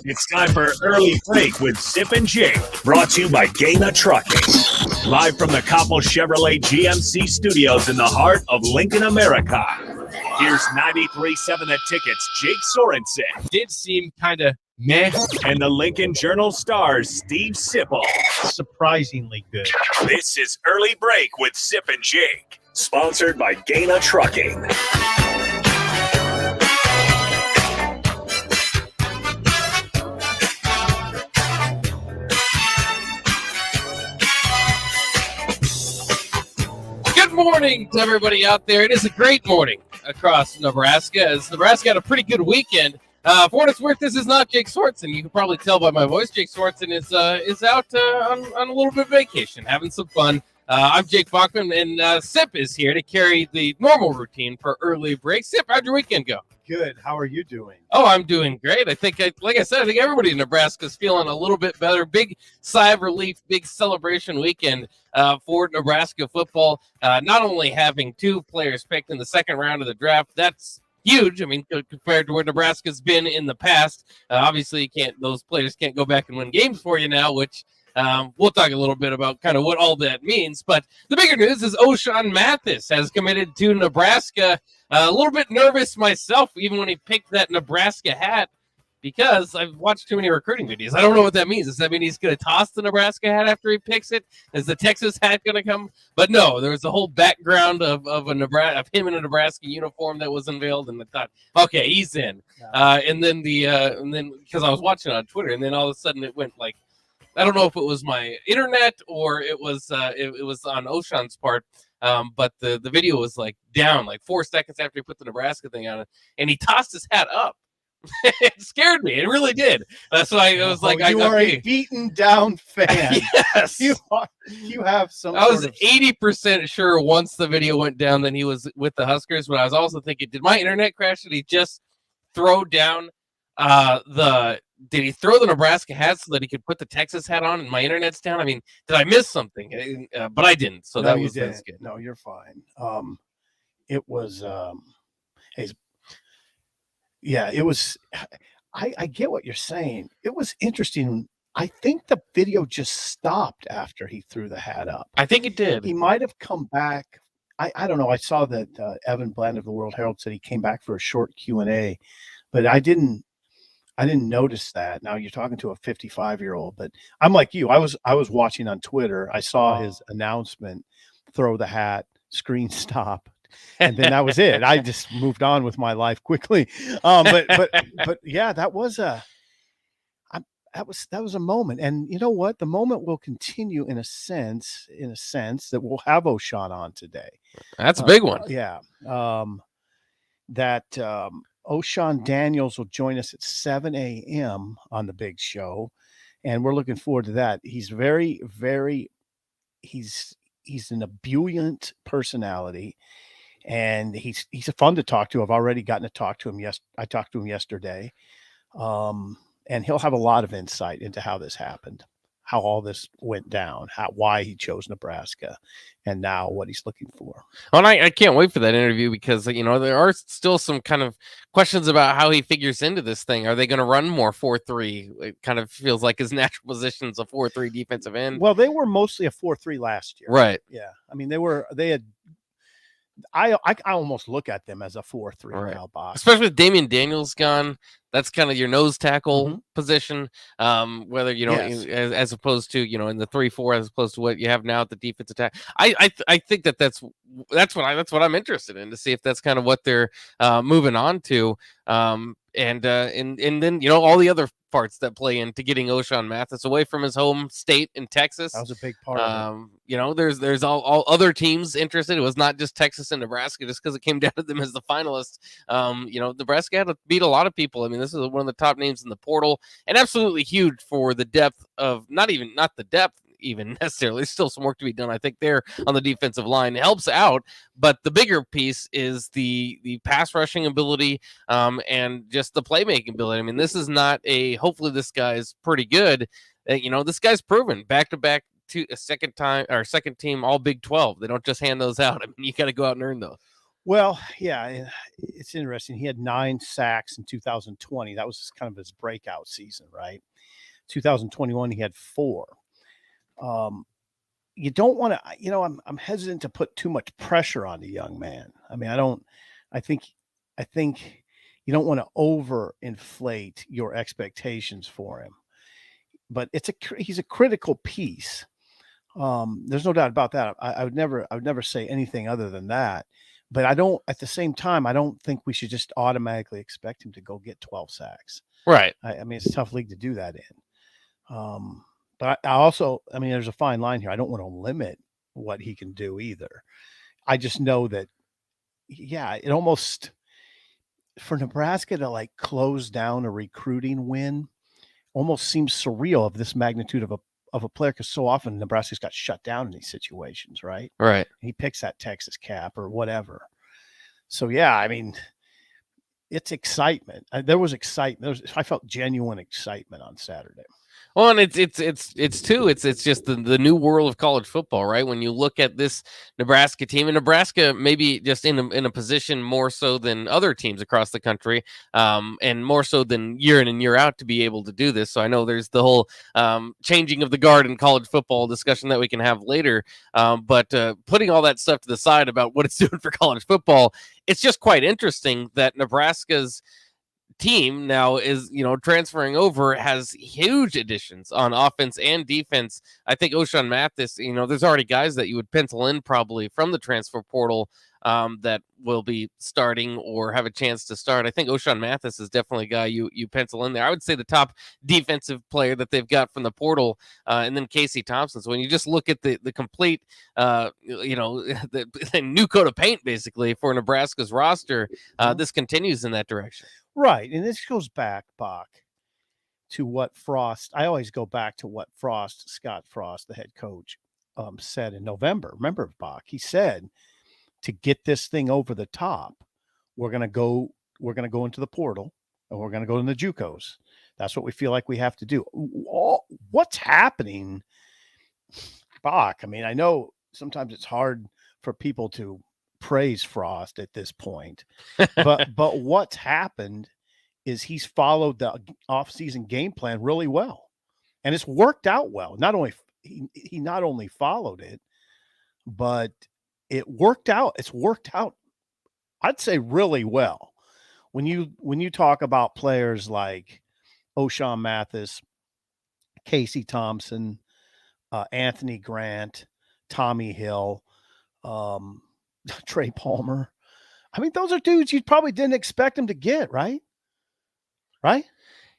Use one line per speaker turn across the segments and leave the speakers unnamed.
It's time for Early Break with Sip and Jake, brought to you by Gaina Trucking. Live from the Koppel Chevrolet GMC studios in the heart of Lincoln, America. Here's 93.7 The Ticket's Jake Sorensen.
Did seem kind of meh.
And the Lincoln Journal-Star's Steve Sippl.
Surprisingly good.
This is Early Break with Sip and Jake, sponsored by Gaina Trucking.
Good morning to everybody out there. It is a great morning across Nebraska, as Nebraska had a pretty good weekend. For what it's worth, this is not Jake Sorensen. You can probably tell by my voice. Jake Sorensen is out on a little bit of vacation, having some fun. I'm Jake Bachman, and Sip is here to carry the normal routine for Early Break. Sip, how'd your weekend go?
Good. How are you doing?
Oh, I'm doing great. I think everybody in Nebraska is feeling a little bit better. Big sigh of relief, big celebration weekend for Nebraska football. Not only having two players picked in the second round of the draft, that's huge. I mean, compared to where Nebraska's been in the past. Obviously, those players can't go back and win games for you now, which we'll talk a little bit about kind of what all that means. But the bigger news is Mathis has committed to Nebraska. A little bit nervous myself, even when he picked that Nebraska hat, because I've watched too many recruiting videos. I don't know what that means. Does that mean he's going to toss the Nebraska hat after he picks it? Is the Texas hat going to come? But no, there was a whole background of him in a Nebraska uniform that was unveiled, and I thought, okay, he's in. And then because I was watching it on Twitter, and then all of a sudden it went like, I don't know if it was my internet or it was on Oshan's part. But the video was like down like 4 seconds after he put the Nebraska thing on it, and he tossed his hat up. It scared me. It really did. So I was like,
you are a beaten down fan.
Yes,
you have some.
I was 80% sure once the video went down that he was with the Huskers, but I was also thinking, did my internet crash? Did he just throw down Did he throw the Nebraska hat so that he could put the Texas hat on and my internet's down? I mean, did I miss something? But I didn't. So
no,
that's good.
No, you're fine. It was, it was, I get what you're saying. It was interesting. I think the video just stopped after he threw the hat up.
I think it did.
He might have come back. I don't know. I saw that Evan Bland of the World Herald said he came back for a short Q&A, but I didn't notice that. Now you're talking to a 55-year-old, but I'm like you. I was watching on Twitter. I saw his announcement, throw the hat, screen stop, and then that was it. I just moved on with my life quickly. But yeah, that was a moment. And you know what? The moment will continue in a sense that we'll have Oshan on today.
That's a big one.
Yeah. Oshan Daniels will join us at 7 a.m. on the big show, and we're looking forward to that. He's very, very he's an ebullient personality, and he's fun to talk to. I've already gotten to talk to him. I talked to him yesterday, and he'll have a lot of insight into how this happened, how all this went down, why he chose Nebraska, and now what he's looking for.
Well, and I can't wait for that interview because, there are still some kind of questions about how he figures into this thing. Are they going to run more 4-3? It kind of feels like his natural position is a 4-3 defensive end.
Well, they were mostly a 4-3 last year.
Right.
Yeah. I mean, I almost look at them as a 4-3 now, Bob.
Especially with Damian Daniels gone. That's kind of your nose tackle position. Whether
Yes.
as opposed to in the 3-4 as opposed to what you have now at the defensive tackle. I think that's what I'm interested in, to see if that's kind of what they're moving on to. And then all the other parts that play into getting Oshan Mathis away from his home state in Texas.
That was a big part of
it. There's all other teams interested. It was not just Texas and Nebraska just because it came down to them as the finalists. Nebraska had to beat a lot of people. I mean, this is one of the top names in the portal, and absolutely huge for the depth of not the depth even necessarily. There's still some work to be done, I think, there on the defensive line. It helps out, but the bigger piece is the pass rushing ability and just the playmaking ability. I mean, this is not hopefully this guy's pretty good. This guy's proven back-to-back to a second team all Big 12. They don't just hand those out. I mean, you got to go out and earn those.
Well, yeah, it's interesting. He had 9 sacks in 2020. That was kind of his breakout season, right? 2021, he had 4. You don't want to, I'm hesitant to put too much pressure on the young man. I mean, I think you don't want to overinflate your expectations for him, but he's a critical piece. There's no doubt about that. I would never say anything other than that. But at the same time, I don't think we should just automatically expect him to go get 12 sacks.
Right.
I mean, it's a tough league to do that in. But I also, there's a fine line here. I don't want to limit what he can do either. I just know that, it almost, for Nebraska to like close down a recruiting win almost seems surreal of this magnitude of a player, because so often Nebraska's got shut down in these situations, right?
Right.
He picks that Texas cap or whatever. So, yeah, it's excitement. There was excitement. I felt genuine excitement on Saturday.
Well, and it's just the new world of college football, right? When you look at this Nebraska team, and Nebraska maybe just in a position more so than other teams across the country, and more so than year in and year out to be able to do this. So I know there's the whole changing of the guard in college football discussion that we can have later. But putting all that stuff to the side about what it's doing for college football, it's just quite interesting that Nebraska's team now is, transferring over, has huge additions on offense and defense. I think O'Shawn Mathis, there's already guys that you would pencil in probably from the transfer portal that will be starting or have a chance to start. I think O'Shawn Mathis is definitely a guy you pencil in there. I would say the top defensive player that they've got from the portal, and then Casey Thompson. So when you just look at the complete, the new coat of paint basically for Nebraska's roster, this continues in that direction.
Right. And this goes back, Bach, to what Frost, I always go back to what Scott Frost, the head coach, said in November. Remember, Bach, he said, to get this thing over the top, we're going to go into the portal and we're going to go in the JUCOs. That's what we feel like we have to do. What's happening, Bach? I know sometimes it's hard for people to praise Frost at this point, but what's happened is he's followed the off-season game plan really well, and it's worked out well. Not only he not only followed it, but it worked out. It's worked out, I'd say, really well. When you talk about players like O'Shawn Mathis, Casey Thompson, Anthony Grant, Tommy Hill, Trey Palmer. Those are dudes you probably didn't expect him to get, right? Right?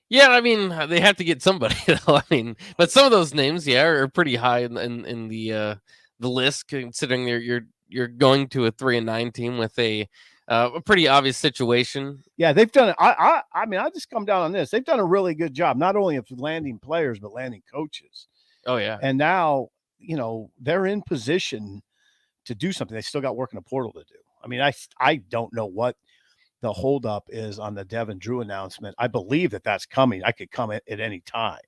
Yeah, they have to get somebody, though. But some of those names, are pretty high in the list, considering you're going to a 3-9 team with a pretty obvious situation. Yeah,
they've done it. I just come down on this. They've done a really good job, not only of landing players but landing coaches.
Oh yeah,
and now they're in position to do something. They still got work in the portal to do. I don't know what the holdup is on the Devin Drew announcement. I believe that's coming. I could come at any time.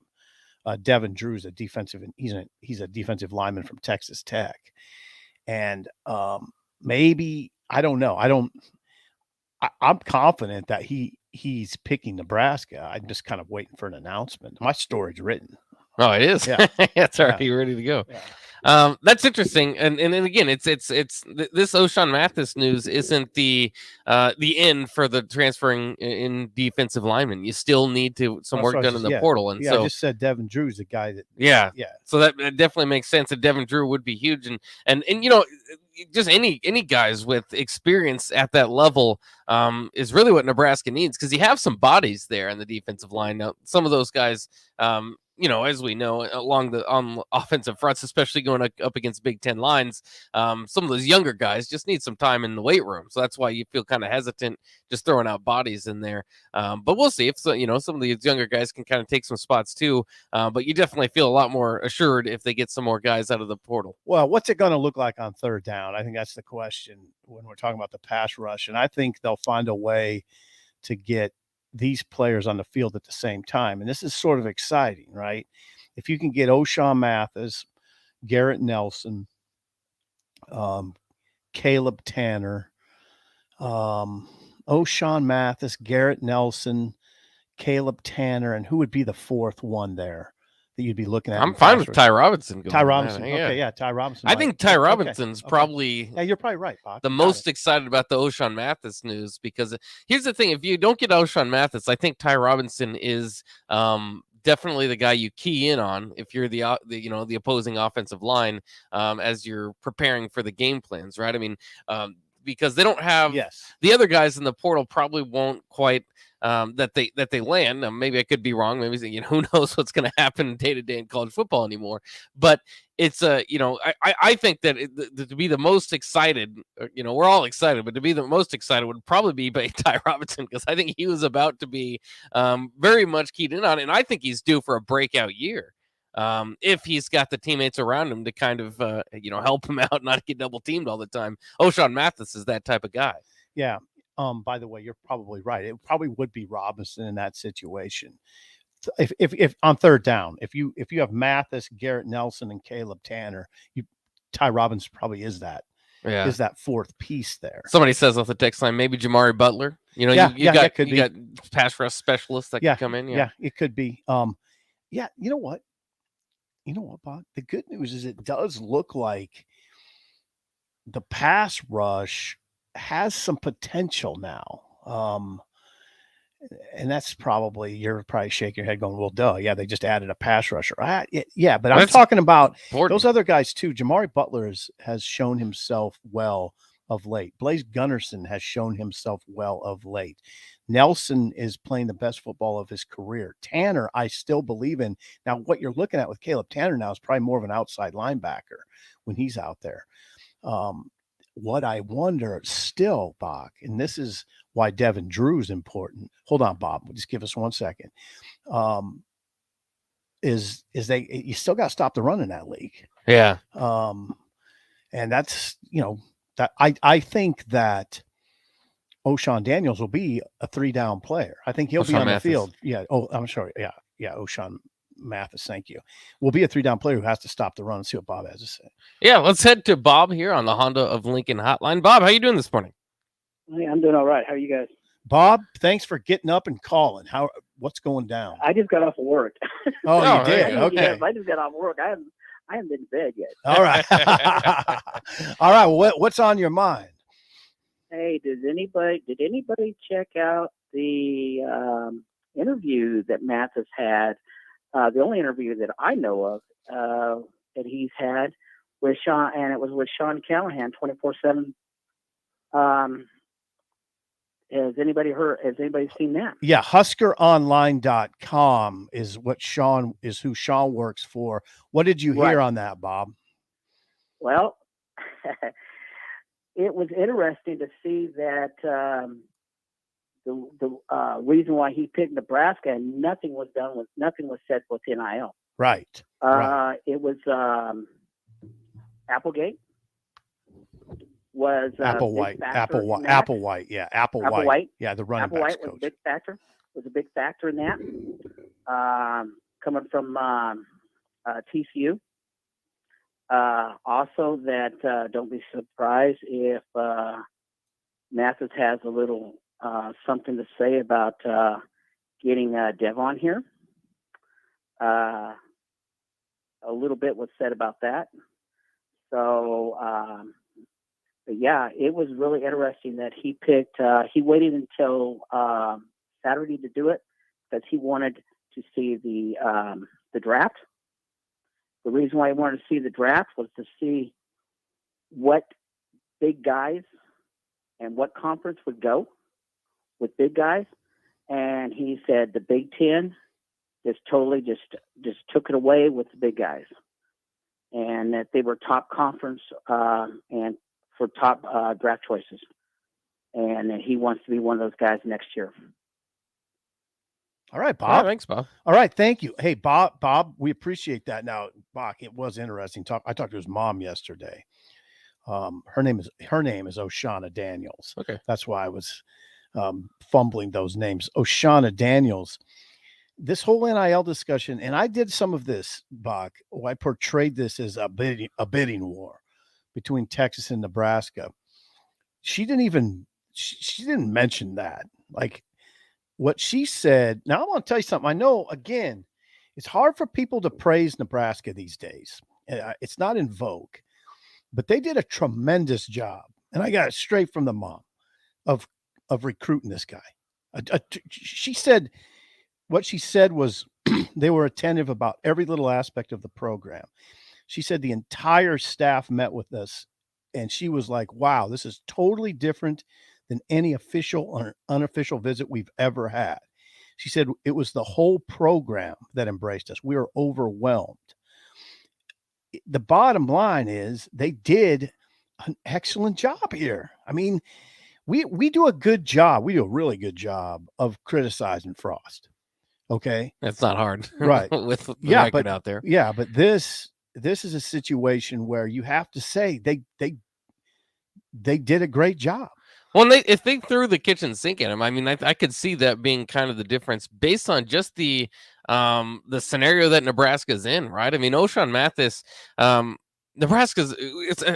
Devin Drew is he's a defensive lineman from Texas Tech, and maybe, I don't know. I'm confident that he's picking Nebraska. I'm just kind of waiting for an announcement. My story's written.
Oh, it is.
Yeah,
it's already ready to go. Yeah. That's interesting, and again, it's this O'Shawn Mathis news isn't the end for the transferring in defensive linemen. You still need some work done in the portal, and so
I just said Devin Drew's the guy that.
Yeah. So that definitely makes sense. That Devin Drew would be huge, and just any guys with experience at that level is really what Nebraska needs, because you have some bodies there in the defensive line. Now, some of those guys, as we know, on offensive fronts, especially going up against Big Ten lines, some of those younger guys just need some time in the weight room. So that's why you feel kind of hesitant just throwing out bodies in there. But we'll see if some of these younger guys can kind of take some spots too. But you definitely feel a lot more assured if they get some more guys out of the portal.
Well, what's it going to look like on third down? I think that's the question when we're talking about the pass rush. And I think they'll find a way to get these players on the field at the same time. And this is sort of exciting, right? If you can get O'Shawn Mathis, Garrett Nelson, Caleb Tanner, O'Shawn Mathis, Garrett Nelson, Caleb Tanner, and who would be the fourth one there that you'd be looking at?
I'm fine with Ty Robinson.
Ty Robinson. Okay, yeah, Ty Robinson.
I think Ty Robinson's probably
yeah, you're probably right, Bach.
the most excited about the O'Shawn Mathis news, because here's the thing: if you don't get O'Shawn Mathis, I think Ty Robinson is definitely the guy you key in on if you're the opposing offensive line as you're preparing for the game plans, right? I mean, because they don't have the other guys in the portal probably won't quite that they land. Maybe I could be wrong. Maybe who knows what's going to happen day to day in college football anymore. But it's I think that to be the most excited, we're all excited, but to be the most excited would probably be by Ty Robinson, because I think he was about to be very much keyed in on it, and I think he's due for a breakout year. If he's got the teammates around him to kind of help him out, not get double teamed all the time. O'Shawn Mathis is that type of guy.
Yeah. By the way, you're probably right. It probably would be Robinson in that situation. If on third down, if you have Mathis, Garrett Nelson, and Caleb Tanner, Ty Robinson probably is that.
Yeah.
Is that fourth piece there?
Somebody says off the text line, maybe Jamari Butler. You got pass rush specialists that can come in.
Yeah, it could be. Yeah, you know what, Bob? The good news is it does look like the pass rush has some potential now. And that's probably, you're probably shaking your head going, well, duh. Yeah, they just added a pass rusher. Yeah, but I'm talking about those other guys too. Jamari Butler has shown himself well of late. Blaise Gunnerson has shown himself well of late. Nelson is playing the best football of his career. Tanner, I still believe in. Now, what you're looking at with Caleb Tanner now is probably more of an outside linebacker when he's out there. What I wonder still, Bach, and this is why Devin Drew's important. Hold on, Bob. Just give us 1 second. Is you still got to stop the run in that league.
Yeah.
And that's, that I think that O'Shawn Daniels will be a 3-down player. I think he'll be on Mathis. The field. Yeah. Oh, I'm sorry. Yeah. O'Shawn Mathis, thank you. Will be a 3-down player who has to stop the run and see what Bob has to say.
Yeah, let's head to Bob here on the Honda of Lincoln hotline. Bob, how you doing this morning?
Hey, I'm doing all right. How are you guys?
Bob, thanks for getting up and calling. What's going down?
I just got off of work.
Oh, you did? Okay.
I just got off work. I haven't been in bed yet.
All right. All right. Well, what's on your mind?
Hey, did anybody check out the interview that Mathis had? The only interview that I know of that he's had with Sean, and it was with Sean Callahan, 24/7. Has anybody seen that?
Yeah, HuskerOnline.com is who Sean works for. What did you hear on that, Bob?
Well, it was interesting to see that the reason why he picked Nebraska, and nothing was said with NIL.
Right.
It was Applegate. Was
Applewhite. Yeah, Applewhite. Yeah, the running backs coach.
Was a big factor in that. Coming from TCU. Also, that don't be surprised if Mathis has a little something to say about getting Devon here. A little bit was said about that. So. But yeah, it was really interesting that he picked. He waited until Saturday to do it because he wanted to see the draft. The reason why he wanted to see the draft was to see what big guys and what conference would go with big guys. And he said the Big Ten just totally just took it away with the big guys, and that they were top conference and for top draft choices, and he wants to be one of those guys next year.
All right, Bob.
Yeah, thanks, Bob.
All right, thank you. Hey, Bob, we appreciate that. Now, Bach, it was interesting. I talked to his mom yesterday. Her name is O'Shauna Daniels.
Okay,
that's why I was fumbling those names. O'Shauna Daniels. This whole NIL discussion, and I did some of this, Bach. I portrayed this as a bidding war between Texas and Nebraska. She didn't even she didn't mention that. Like what she said. Now I want to tell you something. I know, again, it's hard for people to praise Nebraska these days. It's not in vogue, but they did a tremendous job. And I got it straight from the mom of recruiting this guy. She said, what she said was they were attentive about every little aspect of the program. She said the entire staff met with us, and she was like, wow, this is totally different than any official or unofficial visit we've ever had. She said it was the whole program that embraced us. We were overwhelmed. The bottom line is they did an excellent job here. I mean, we do a good job. We do a really good job of criticizing Frost. Okay.
That's not hard.
Right.
With the record out there.
Yeah. But this is a situation where you have to say they did a great job.
Well, if they threw the kitchen sink at him, I mean, I could see that being kind of the difference based on just the scenario that Nebraska's in, right? I mean, O'Shawn Mathis, Nebraska's.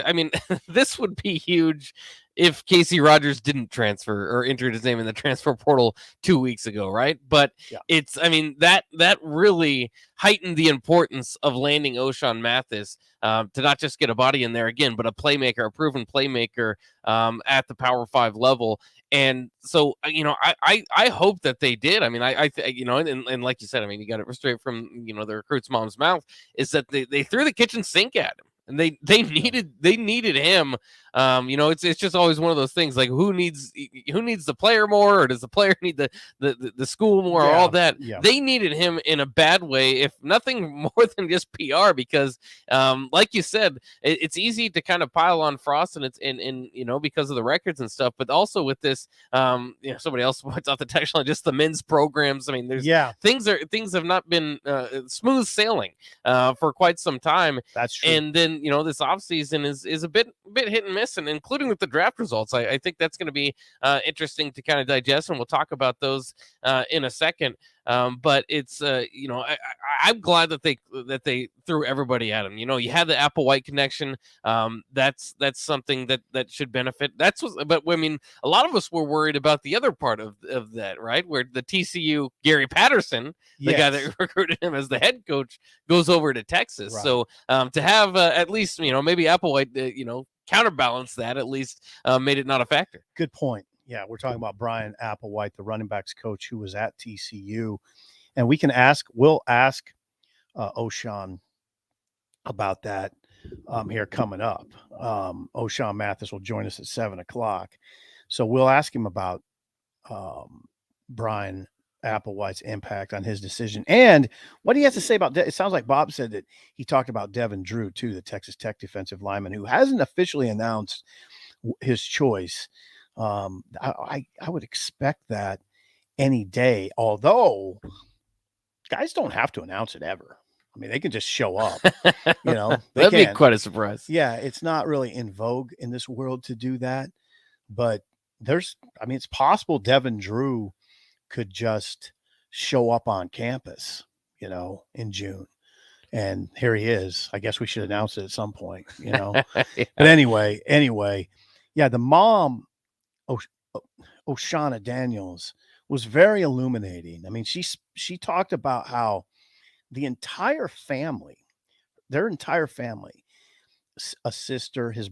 I mean, this would be huge if Casey Rogers didn't transfer or entered his name in the transfer portal 2 weeks ago, right? But yeah. I mean, that really heightened the importance of landing O'Shawn Mathis to not just get a body in there again, but a playmaker, a proven playmaker at the Power 5 level. And so, you know, I hope that they did. I mean, you know, and like you said, I mean, you got it straight from, you know, the recruit's mom's mouth, is that they threw the kitchen sink at him. And they needed him. You know, it's just always one of those things, like who needs the player more, or does the player need the school more, or all that? Yeah. They needed him in a bad way, if nothing more than just PR, because like you said, it's easy to kind of pile on Frost, and it's in you know, because of the records and stuff, but also with this, you know, somebody else points out the text line, just the men's programs. I mean, there's things have not been smooth sailing for quite some time.
That's true.
And then, you know, this offseason is a bit hit and miss, and including with the draft results. I think that's going to be interesting to kind of digest, and we'll talk about those in a second. But it's you know, I'm glad that they threw everybody at him. You know, you had the Applewhite connection. That's something that should benefit. But I mean, a lot of us were worried about the other part of that, right? Where the TCU Gary Patterson, the guy that recruited him as the head coach, goes over to Texas. Right. So to have at least, you know, maybe Applewhite, you know, counterbalance that, at least made it not a factor.
Good point. Yeah, we're talking about Brian Applewhite, the running backs coach who was at TCU. And we'll ask O'Shawn about that here coming up. O'Shawn Mathis will join us at 7:00. So we'll ask him about Brian Applewhite's impact on his decision and what he has to say about it. Sounds like Bob said that he talked about Devin Drew too, the Texas Tech defensive lineman who hasn't officially announced his choice. I would expect that any day, although guys don't have to announce it ever. I mean, they can just show up, you know.
That'd be quite a surprise.
Yeah, it's not really in vogue in this world to do that, but it's possible Devin Drew could just show up on campus, you know, in June. And here he is. I guess we should announce it at some point, you know. Yeah. But anyway, yeah, the mom, Oshana Daniels, was very illuminating. I mean, she talked about how their entire family, a sister, his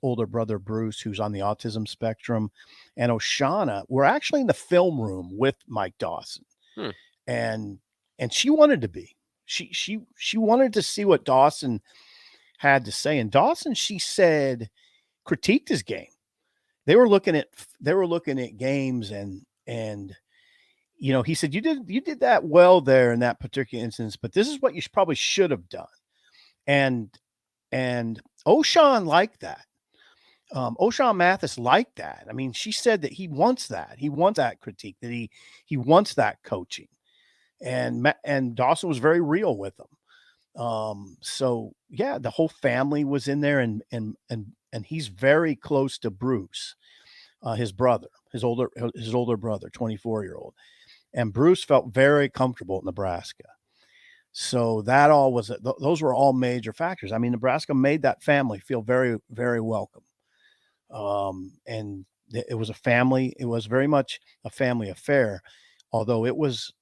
older brother Bruce, who's on the autism spectrum, and Oshana were actually in the film room with Mike Dawson. And she wanted to be. She wanted to see what Dawson had to say. And Dawson, she said, critiqued his game. They were looking at games and you know, he said, you did that well there in that particular instance, but this is what you probably should have done. And O'Shawn liked that. O'Shawn Mathis liked that. I mean, she said that he wants that. He wants that critique, that he wants that coaching. And Dawson was very real with him. So yeah, the whole family was in there, and he's very close to Bruce, his older brother, 24-year-old. And Bruce felt very comfortable at Nebraska. So that those were all major factors. I mean, Nebraska made that family feel very, very welcome. And It was a family. It was very much a family affair, although it was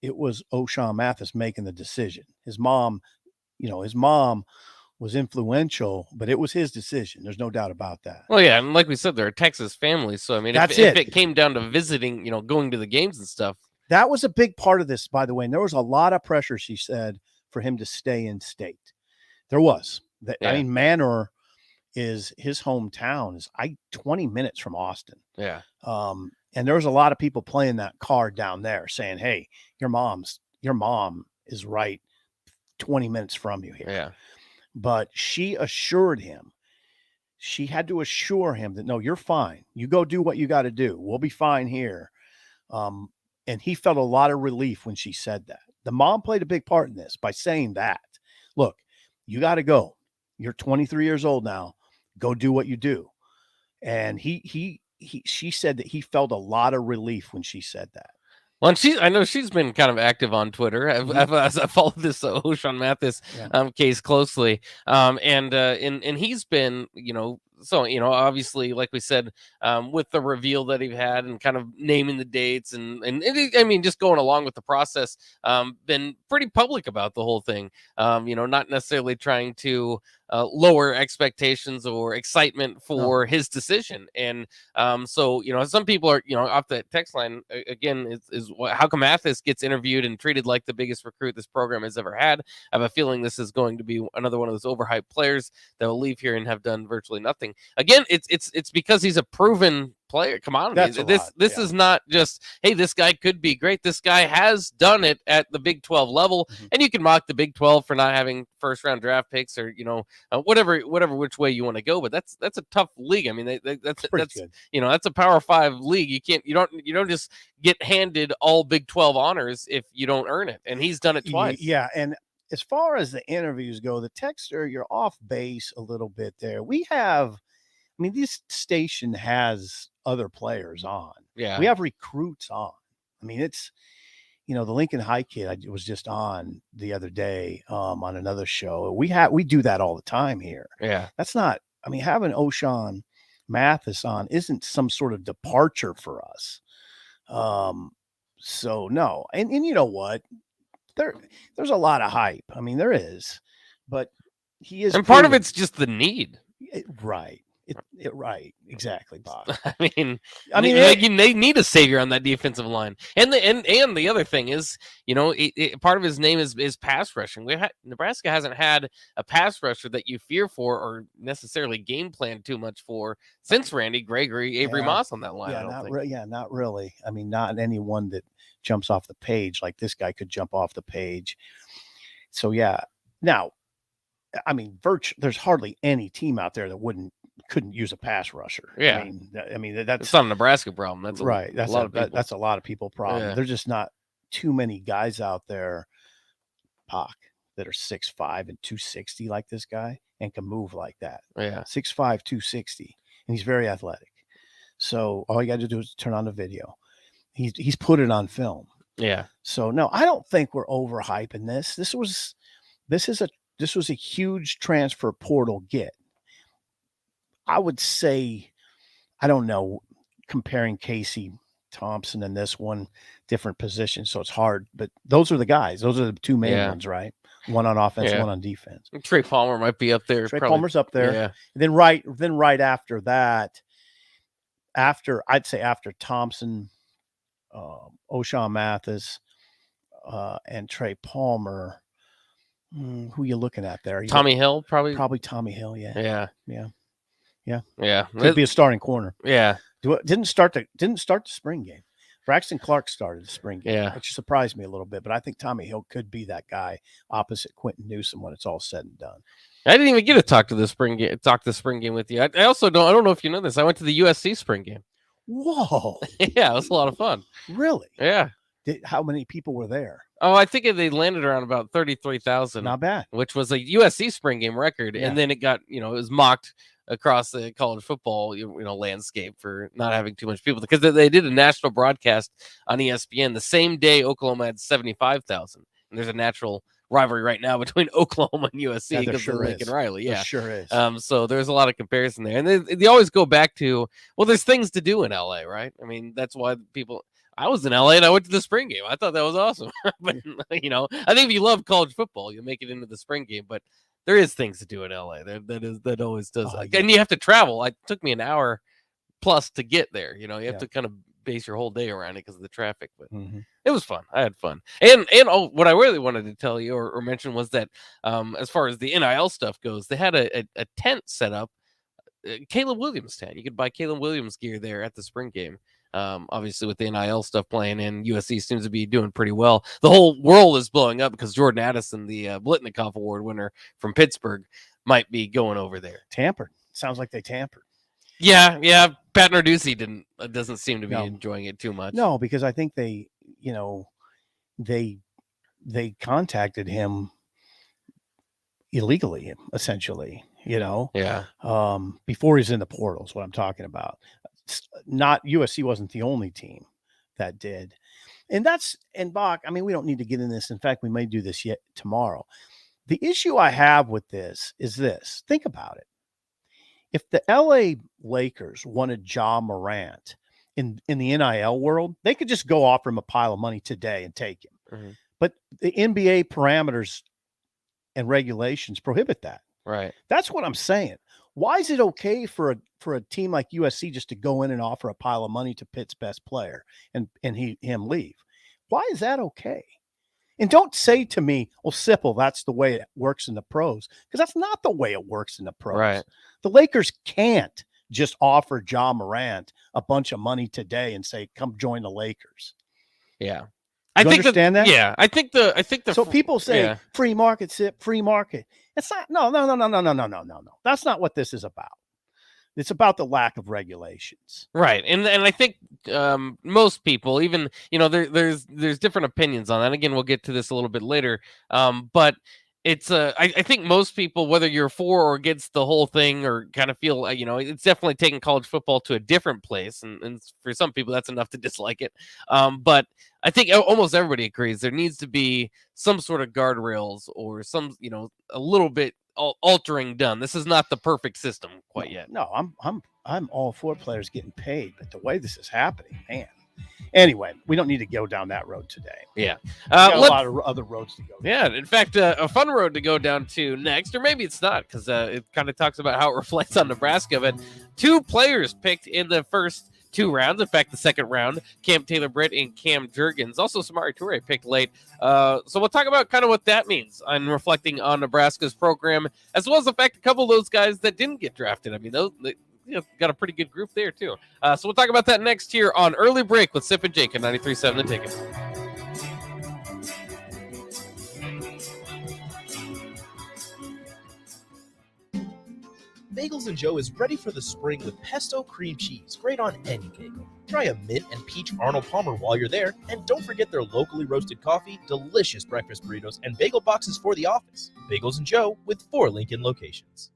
O'Shawn Mathis making the decision. His mom was influential, but it was his decision. There's no doubt about that.
Well, yeah, and like we said, they're a Texas family, so I mean, if it came down to visiting, going to the games and stuff,
that was a big part of this, by the way. And there was a lot of pressure, she said, for him to stay in state. There was. I mean, Manor is his hometown is 20 minutes from Austin.
Yeah.
And there was a lot of people playing that card down there saying, hey, your mom is right 20 minutes from you here.
Yeah.
But she had to assure him that, no, you're fine. You go do what you got to do. We'll be fine here. And he felt a lot of relief when she said that. The mom played a big part in this by saying that, look, you got to go. You're 23 years old now. Go do what you do. And she said that he felt a lot of relief when she said that.
Well, and I know she's been kind of active on Twitter. I've followed this O'Shawn Mathis case closely, and he's been, obviously, like we said, with the reveal that he had and kind of naming the dates and I mean, just going along with the process, been pretty public about the whole thing. Not necessarily trying to lower expectations or excitement for his decision. And so, some people are, off the text line again, is how come Mathis gets interviewed and treated like the biggest recruit this program has ever had? I have a feeling this is going to be another one of those overhyped players that will leave here and have done virtually nothing. Again, it's because he's a proven player commodity. This is not just, hey, this guy could be great. This guy has done it at the Big 12 level, and you can mock the Big 12 for not having first round draft picks or whatever which way you want to go. But that's a tough league. I mean, that's good. That's a Power 5 league. You don't just get handed all Big 12 honors if you don't earn it, and he's done it twice.
Yeah, and as far as the interviews go, the texter, you're off base a little bit there. This station has other players on.
Yeah.
We have recruits on. I mean, it's, the Lincoln High kid I was just on the other day on another show. We do that all the time here.
Yeah.
That's not, having O'Shawn Mathis on isn't some sort of departure for us. So no. And you know what? There's a lot of hype. There is, but he is.
And part of it's just the need.
Right. Right, exactly, Bob.
They need a savior on that defensive line, and the other thing is, part of his name is pass rushing. Nebraska hasn't had a pass rusher that you fear for or necessarily game plan too much for since Randy Gregory, Avery Moss on that line.
Not really. Not anyone that jumps off the page like this guy could jump off the page. So yeah, now, there's hardly any team out there that couldn't use a pass rusher.
Yeah.
That's
not a Nebraska problem. That's
right. That's a lot of people problem.
Yeah.
There's just not too many guys out there, Pac, that are 6'5" and 260 like this guy and can move like that.
Yeah.
6'5", 260. And he's very athletic. So all you got to do is turn on the video. He's put it on film.
Yeah.
So no, I don't think we're overhyping this. This was a huge transfer portal get. I would say, I don't know, comparing Casey Thompson and this one, different position, so it's hard. But those are the guys. Those are the two main ones, right? One on offense, one on defense.
Trey Palmer might be up there.
Palmer's up there.
Yeah.
And then right after that, after Thompson, O'Shawn Mathis, and Trey Palmer. Who you looking at there?
Tommy Hill, probably
Tommy Hill.
Yeah.
Could be a starting corner.
Yeah.
Didn't start the spring game. Braxton Clark started the spring game,
yeah,
which surprised me a little bit. But I think Tommy Hill could be that guy opposite Quentin Newsom when it's all said and done.
I didn't even get to talk to the spring game with you. I also don't know if you know this. I went to the USC spring game.
Whoa!
Yeah, it was a lot of fun.
Really?
Yeah.
How many people were there?
Oh, I think they landed around about 33,000.
Not bad.
Which was a USC spring game record, yeah. And then it got it was mocked across the college football landscape for not having too much people because they did a national broadcast on ESPN the same day Oklahoma had 75,000. And there's a natural rivalry right now between Oklahoma and USC because
sure
of Lincoln Riley. Yeah,
there sure is.
So there's a lot of comparison there, and they always go back to, well, there's things to do in LA, right? I mean, that's why people. I was in LA and I went to the spring game. I thought that was awesome. But I think if you love college football, you'll make it into the spring game. But there is things to do in LA. That always does.
Yeah.
And you have to travel. It took me an hour plus to get there. You have to kind of base your whole day around it because of the traffic. But it was fun. I had fun. And what I really wanted to tell you or mention was that as far as the NIL stuff goes, they had a tent set up, Caleb Williams tent. You could buy Caleb Williams gear there at the spring game. Obviously with the NIL stuff playing in, USC seems to be doing pretty well. The whole world is blowing up because Jordan Addison, the Blitnikoff Award winner from Pittsburgh, might be going over there.
Tampered. Sounds like they tampered.
Yeah. Pat Narduzzi doesn't seem to be enjoying it too much.
No, because I think they contacted him illegally, essentially.
Yeah.
Before he's in the portal is what I'm talking about. Not USC wasn't the only team that did. And Bach, I mean, we don't need to get in this. In fact, we may do this yet tomorrow. The issue I have with this is this. Think about it. If the LA Lakers wanted Ja Morant in the NIL world, they could just go offer him a pile of money today and take him.
Mm-hmm.
But the NBA parameters and regulations prohibit that.
Right.
That's what I'm saying. Why is it okay for a team like USC just to go in and offer a pile of money to Pitt's best player and him leave? Why is that okay? And don't say to me, well, Sippl, that's the way it works in the pros, because that's not the way it works in the pros.
Right.
The Lakers can't just offer Ja Morant a bunch of money today and say, come join the Lakers.
Yeah.
You understand that?
Yeah. I think the
So people say free market, free market. It's not. No. That's not what this is about. It's about the lack of regulations.
Right. And I think most people, even, there's different opinions on that. Again, we'll get to this a little bit later. But it's I think most people, whether you're for or against the whole thing or kind of feel, it's definitely taking college football to a different place. And for some people, that's enough to dislike it. But I think almost everybody agrees there needs to be some sort of guardrails or some, a little bit altering done. This is not the perfect system quite yet.
No, I'm all for players getting paid, but the way this is happening, man. Anyway, we don't need to go down that road today.
Yeah.
A lot of other roads to go down.
Yeah, in fact, a fun road to go down to next, or maybe it's not, because it kind of talks about how it reflects on Nebraska, but 2 players picked in the first 2 rounds. In fact, the second round, Cam Taylor-Britt and Cam Jurgens. Also, Samari Toure picked late. So we'll talk about kind of what that means on reflecting on Nebraska's program, as well as the fact a couple of those guys that didn't get drafted. I mean, those got a pretty good group there, too. So we'll talk about that next here on Early Break with Sip and Jake on 93.7 The Ticket.
Bagels & Joe is ready for the spring with pesto cream cheese, great on any bagel. Try a mint and peach Arnold Palmer while you're there, and don't forget their locally roasted coffee, delicious breakfast burritos, and bagel boxes for the office. Bagels & Joe with 4 Lincoln locations.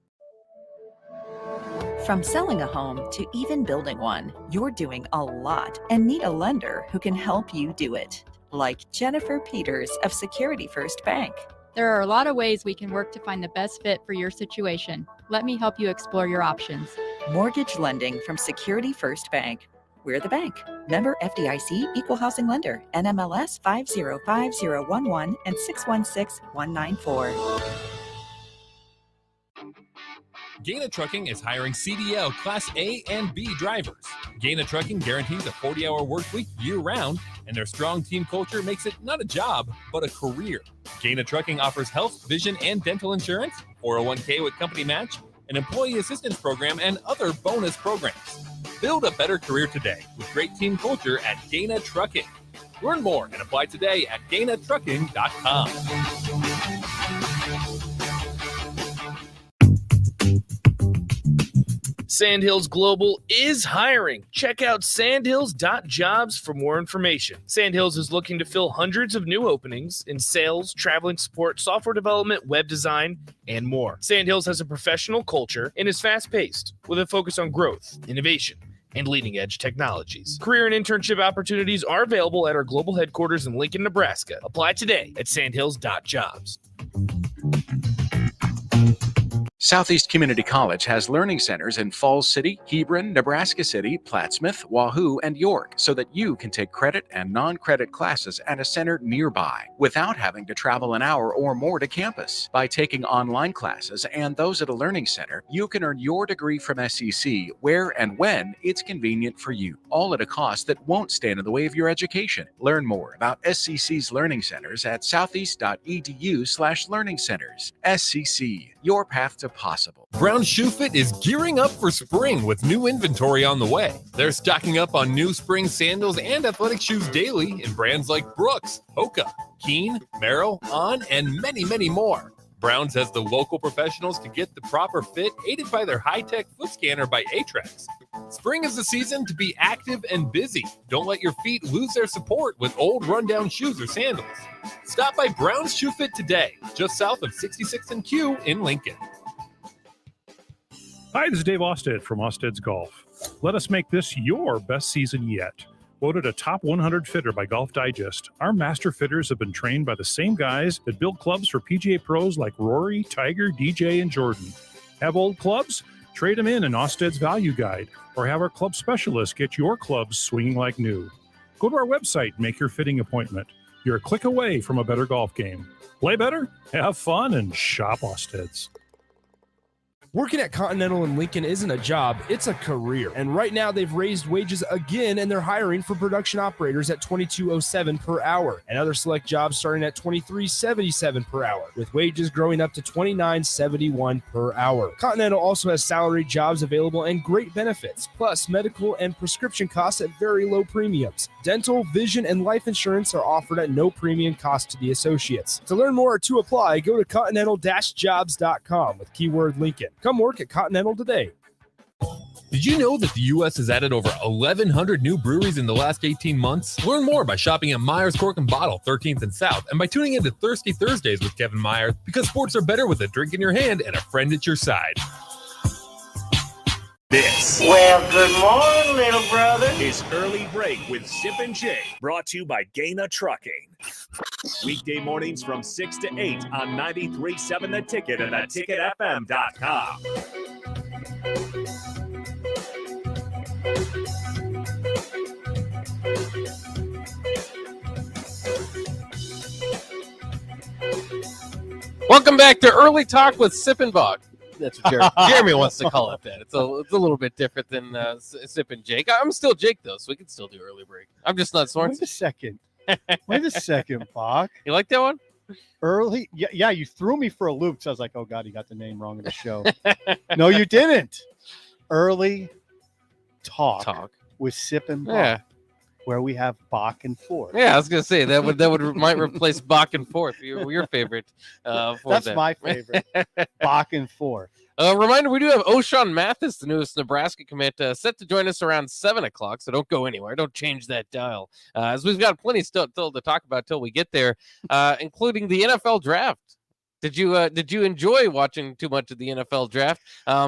From selling a home to even building one, you're doing a lot and need a lender who can help you do it. Like Jennifer Peters of Security First Bank.
There are a lot of ways we can work to find the best fit for your situation. Let me help you explore your options.
Mortgage lending from Security First Bank. We're the bank. Member FDIC, Equal Housing Lender, NMLS 505011 and 616194.
Gaina Trucking is hiring CDL Class A and B drivers. Gaina Trucking guarantees a 40-hour work week year-round, and their strong team culture makes it not a job, but a career. Gaina Trucking offers health, vision, and dental insurance, 401k with company match, an employee assistance program, and other bonus programs. Build a better career today with great team culture at Gaina Trucking. Learn more and apply today at GainaTrucking.com.
Sandhills Global is hiring. Check out sandhills.jobs for more information. Sandhills is looking to fill hundreds of new openings in sales, traveling support, software development, web design, and more. Sandhills has a professional culture and is fast-paced with a focus on growth, innovation, and leading-edge technologies. Career and internship opportunities are available at our global headquarters in Lincoln, Nebraska. Apply today at sandhills.jobs.
Southeast Community College has learning centers in Falls City, Hebron, Nebraska City, Plattsmouth, Wahoo, and York so that you can take credit and non-credit classes at a center nearby without having to travel an hour or more to campus. By taking online classes and those at a learning center, you can earn your degree from SEC where and when it's convenient for you, all at a cost that won't stand in the way of your education. Learn more about SCC's learning centers at southeast.edu/learning centers. SCC, your path to possible.
Brown Shoe Fit is gearing up for spring with new inventory on the way. They're stocking up on new spring sandals and athletic shoes daily in brands like Brooks, Hoka, Keen, Merrell, On, and many, many more. Browns has the local professionals to get the proper fit, aided by their high-tech foot scanner by Atrax. Spring is the season to be active and busy. Don't let your feet lose their support with old rundown shoes or sandals. Stop by Brown's Shoe Fit today, just south of 66th and Q in Lincoln.
Hi, this is Dave Osted from Osted's Golf. Let us make this your best season yet. Voted a top 100 fitter by Golf Digest, our master fitters have been trained by the same guys that build clubs for PGA pros like Rory, Tiger, DJ, and Jordan. Have old clubs? Trade them in Osted's Value Guide, or have our club specialists get your clubs swinging like new. Go to our website and make your fitting appointment. You're a click away from a better golf game. Play better, have fun, and shop Osted's.
Working at Continental in Lincoln isn't a job, it's a career. And right now they've raised wages again and they're hiring for production operators at $22.07 per hour and other select jobs starting at $23.77 per hour, with wages growing up to $29.71 per hour. Continental also has salary jobs available and great benefits, plus medical and prescription costs at very low premiums. Dental, vision, and life insurance are offered at no premium cost to the associates. To learn more or to apply, go to continental-jobs.com with keyword Lincoln. Come work at Continental today.
Did you know that the U.S. has added over 1,100 new breweries in the last 18 months? Learn more by shopping at Myers Cork and Bottle, 13th and South, and by tuning into Thirsty Thursdays with Kevin Myers, because sports are better with a drink in your hand and a friend at your side.
This
good morning, little brother.
is Early Break with Sip and Jay, brought to you by Gaina Trucking. Weekday mornings from 6 to 8 on 93.7 The Ticket and theticketfm.com.
Welcome back to Early Talk with Sip and Bog. That's what Jeremy wants to call it that. It's a little bit different than Sip and Jake. I'm still Jake, though, so we can still do Early Break. I'm just not Sorensen.
Wait a second, Bach.
You like that one?
Early? Yeah, you threw me for a loop. So I was like, oh, God, you got the name wrong of the show. No, you didn't. Early Talk with Sip and Bach.
Yeah.
Where we have Bach and forth.
Yeah, I was gonna say that might replace Bach and forth. Your favorite.
That's my favorite. Bach and forth.
Reminder: we do have O'Shawn Mathis, the newest Nebraska commit, set to join us around 7:00. So don't go anywhere. Don't change that dial, as we've got plenty still to talk about till we get there, including the NFL draft. Did you enjoy watching too much of the NFL draft? I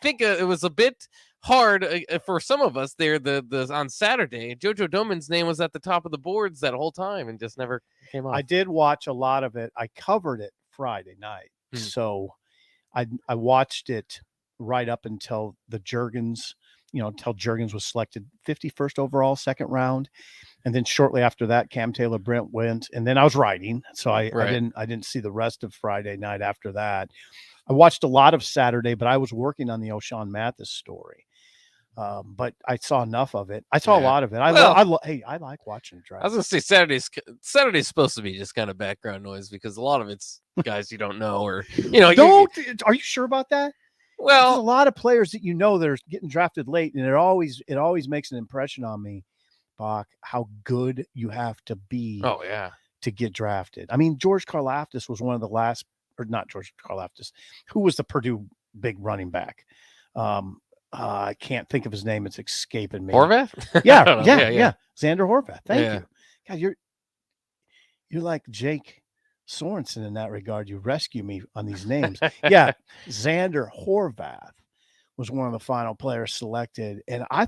think it was a bit hard for some of us there. The on Saturday, Jojo Doman's name was at the top of the boards that whole time and just never came up.
I did watch a lot of it. I covered it Friday night, so I watched it right up until the Jurgens. Until Jurgens was selected 51st overall, second round. And then shortly after that, Cam Taylor-Britt went, and then I was writing. So I didn't see the rest of Friday night after that. I watched a lot of Saturday, but I was working on the O'Shawn Mathis story. But I saw enough of it. I saw a lot of it. I like watching the draft.
I was gonna say Saturday's supposed to be just kind of background noise because a lot of it's guys you don't know or
Are you sure about that?
Well,
there's a lot of players that that are getting drafted late, and it always makes an impression on me, Bach, how good you have to be.
Oh yeah,
to get drafted. I mean, George Karlaftis was one of the last, or not George Karlaftis, who was the Purdue big running back. I can't think of his name; it's escaping me.
Horvath?
Yeah. Xander Horvath. Thank you. God, you're like Jake Sorensen in that regard. You rescue me on these names. Yeah, Xander Horvath was one of the final players selected. And I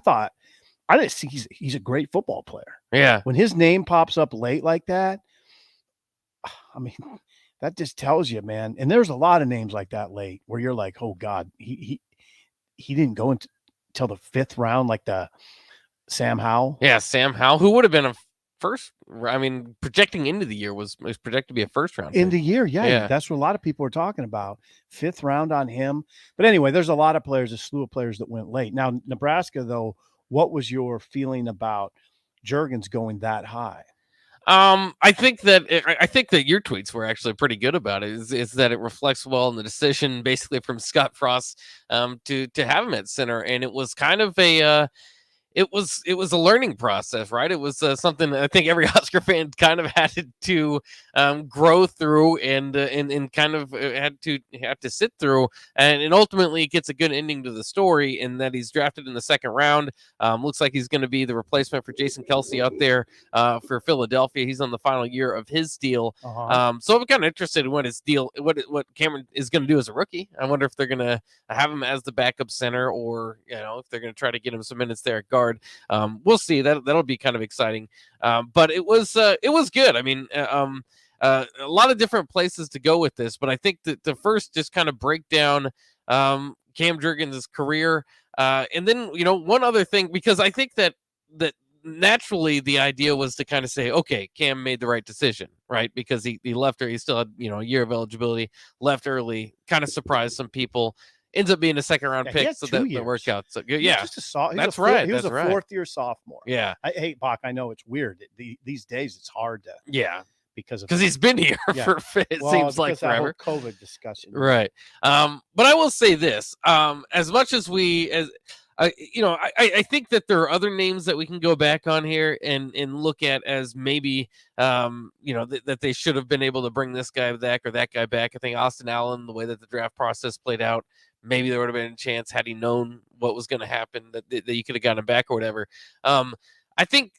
just think he's a great football player.
Yeah.
When his name pops up late like that, I mean, that just tells you, man. And there's a lot of names like that late where you're like, oh God, he didn't go until the 5th round, like the Sam Howell.
Yeah, Sam Howell, who would have been a first. I mean, projecting into the year was projected to be a first round
in the year. Yeah, that's what a lot of people are talking about. 5th round on him. But anyway, there's a lot of players, a slew of players that went late. Now, Nebraska, though, what was your feeling about Jurgens going that high?
I think that your tweets were actually pretty good about it. Is that it reflects well in the decision, basically from Scott Frost, to have him at center, and it was kind of a. It was a learning process, right? It was something I think every Husker fan kind of had to grow through and kind of had to sit through, and ultimately it gets a good ending to the story in that he's drafted in the 2nd round. Looks like he's going to be the replacement for Jason Kelsey out there for Philadelphia. He's on the final year of his deal, so I'm kind of interested in what his deal, what Cameron is going to do as a rookie. I wonder if they're going to have him as the backup center, or if they're going to try to get him some minutes there at guard. We'll see. That'll be kind of exciting. But it was good. I mean, a lot of different places to go with this, but I think that the first just kind of break down Cam Jurgens' career, and then one other thing, because I think that naturally the idea was to kind of say, okay, Cam made the right decision, right? Because he left, or he still had a year of eligibility, left early, kind of surprised some people. Ends up being a 2nd round pick, so that worked out. So yeah,
that's right. He was a 4th year sophomore.
Yeah,
I hate Bach. I know it's weird. These days it's hard to because
he's been here for seems like forever.
COVID discussion,
right? But I will say this: as much as I think that there are other names that we can go back on here and look at as maybe that they should have been able to bring this guy back or that guy back. I think Austin Allen, the way that the draft process played out, maybe there would have been a chance had he known what was going to happen that you could have gotten him back or whatever. I think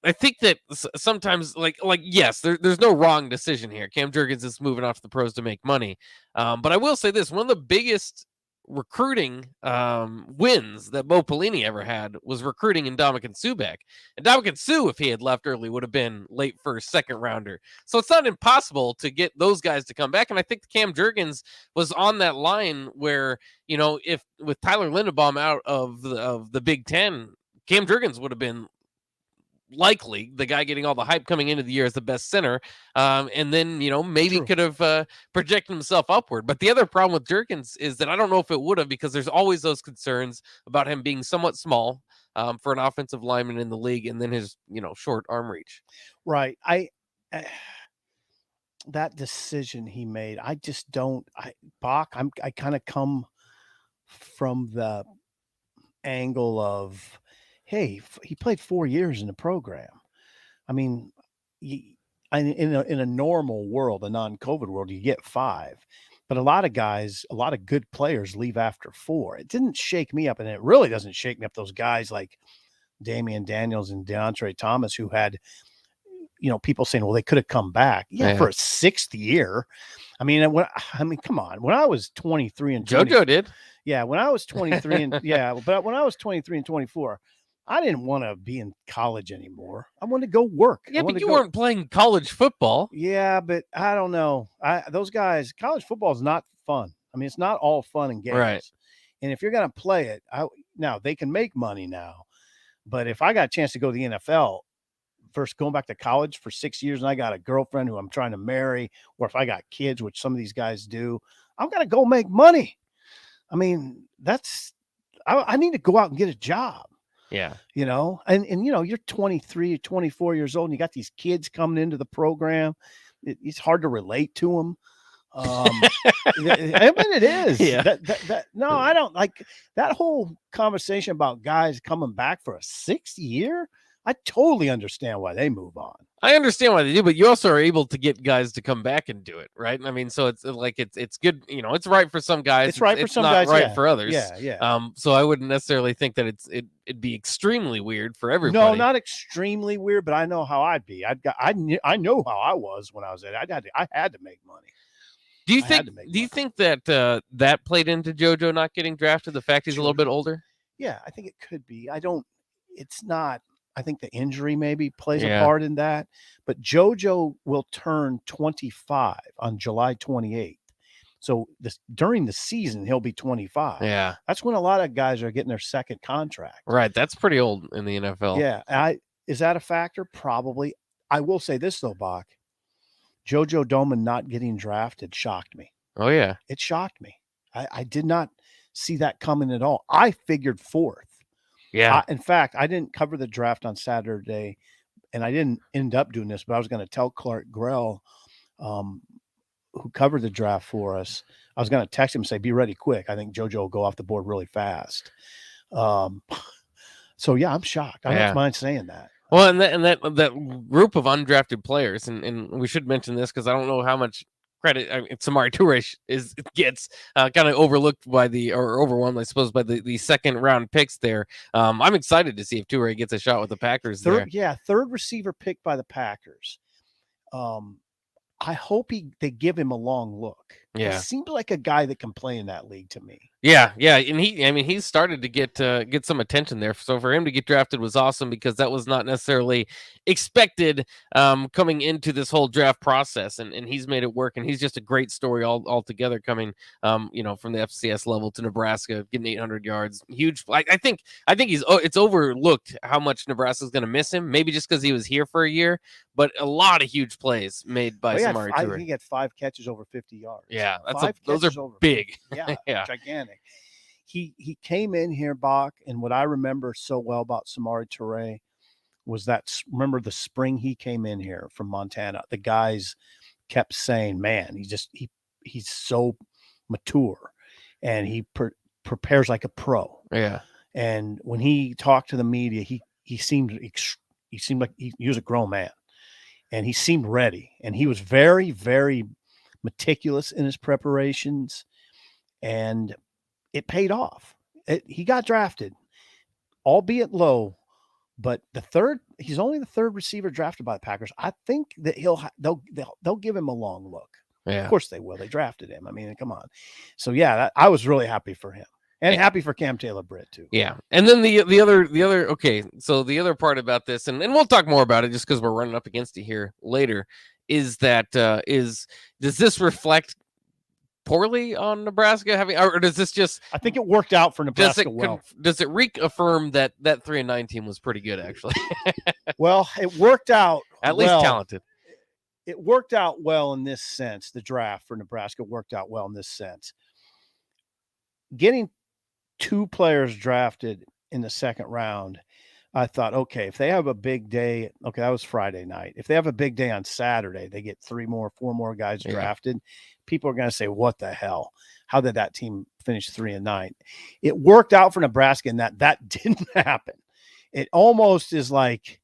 that sometimes like yes, there's no wrong decision here. Cam Jurgens is moving off the pros to make money. But I will say this: one of the biggest recruiting wins that Bo Pelini ever had was recruiting Ndamukong Suh back. And Ndamukong Suh, if he had left early, would have been late 1st, 2nd rounder. So it's not impossible to get those guys to come back. And I think Cam Jurgens was on that line where, if with Tyler Linderbaum out of the Big Ten, Cam Jurgens would have been likely the guy getting all the hype coming into the year as the best center, and then maybe could have projected himself upward. But the other problem with Jurgens is that I don't know if it would have, because there's always those concerns about him being somewhat small for an offensive lineman in the league, and then his short arm reach.
Right. That decision he made, I just don't. Bach, I kind of come from the angle of, hey, he played 4 years in the program. I mean, in a normal world, a non-COVID world, you get 5. But a lot of guys, a lot of good players leave after 4. It didn't shake me up, and it really doesn't shake me up. Those guys like Damian Daniels and DeAndre Thomas, who had, people saying, well, they could have come back. Yeah, for a 6th year. I mean, come on. When I was 23 and
JoJo did.
Yeah, when I was 23 and but when I was 23 and 24, I didn't want to be in college anymore. I wanted to go work.
Yeah, but you weren't playing college football.
Yeah, but I don't know. Those guys, college football is not fun. I mean, it's not all fun and games.
Right.
And if you're going to play it, now they can make money now. But if I got a chance to go to the NFL, first going back to college for 6 years, and I got a girlfriend who I'm trying to marry, or if I got kids, which some of these guys do, I'm going to go make money. I mean, I need to go out and get a job.
Yeah.
And you're 23, 24 years old, and you got these kids coming into the program. It's hard to relate to them. I mean, it is.
Yeah.
No, I don't like that whole conversation about guys coming back for a 6th year. I totally understand why they move on.
I understand why they do, but you also are able to get guys to come back and do it, right? I mean, so it's like it's good, it's right for some guys.
It's right for some
not
guys,
right for others.
Yeah.
So I wouldn't necessarily think that it'd be extremely weird for everybody.
No, not extremely weird, but I know how I'd be. I know how I was when I was at. I had to make money.
Do you think that that played into JoJo not getting drafted? The fact he's a little bit older.
Yeah, I think it could be. It's not. I think the injury maybe plays a
Yeah.
part in that. But JoJo will turn 25 on July 28th. So during the season, he'll be 25.
Yeah.
That's when a lot of guys are getting their second contract.
Right. That's pretty old in the NFL.
Yeah. Is that a factor? Probably. I will say this, though, Bach. JoJo Domann not getting drafted shocked me.
Oh, yeah.
It shocked me. I did not see that coming at all. I figured fourth.
Yeah.
In fact, I didn't cover the draft on Saturday, and I didn't end up doing this, but I was going to tell Clark Grell, who covered the draft for us, I was going to text him and say, be ready quick. I think JoJo will go off the board really fast. So, yeah, I'm shocked. I don't mind saying that.
Well, and that group of undrafted players, and we should mention this because I don't know how much credit Samori Toure gets kind of overlooked by or overwhelmed, I suppose, by the second round picks there. I'm excited to see if Toure gets a shot with the Packers.
Third receiver picked by the Packers. I hope they give him a long look.
Yeah.
He seems like a guy that can play in that league to me.
Yeah, and he's started to get some attention there. So for him to get drafted was awesome because that was not necessarily expected coming into this whole draft process, and he's made it work. And he's just a great story altogether coming, from the FCS level to Nebraska, getting 800 yards, huge. I think it's overlooked how much Nebraska's going to miss him. Maybe just because he was here for a year, but a lot of huge plays made by Samori Toure.
I think he had 5 catches over 50 yards.
Yeah, those are big.
Yeah, gigantic. He came in here, Bach, and what I remember so well about Samori Toure was remember the spring he came in here from Montana. The guys kept saying, "Man, he's so mature, and he prepares like a pro."
Yeah.
And when he talked to the media, he seemed like he was a grown man, and he seemed ready, and he was very, very meticulous in his preparations, and it paid off. He got drafted, albeit low, but he's only the third receiver drafted by the Packers. I think that they'll give him a long look.
Yeah.
Of course they will. They drafted him. I mean, come on. So yeah, I was really happy for him. And happy for Cam Taylor-Britt too.
Yeah, and then the other okay. So the other part about this, and we'll talk more about it just because we're running up against it here later, is that does this reflect poorly on Nebraska having, or does this just?
I think it worked out for Nebraska well.
Does it reaffirm that 3-9 team was pretty good actually?
Well, it worked out
at least talented.
It worked out well in this sense. The draft for Nebraska worked out well in this sense. Getting 2 players drafted in the second round, I thought, okay, if they have a big day, okay, that was Friday night. If they have a big day on Saturday, they get 4 more guys drafted. People are going to say, what the hell? How did that team finish 3-9? It worked out for Nebraska in that didn't happen. It almost is like,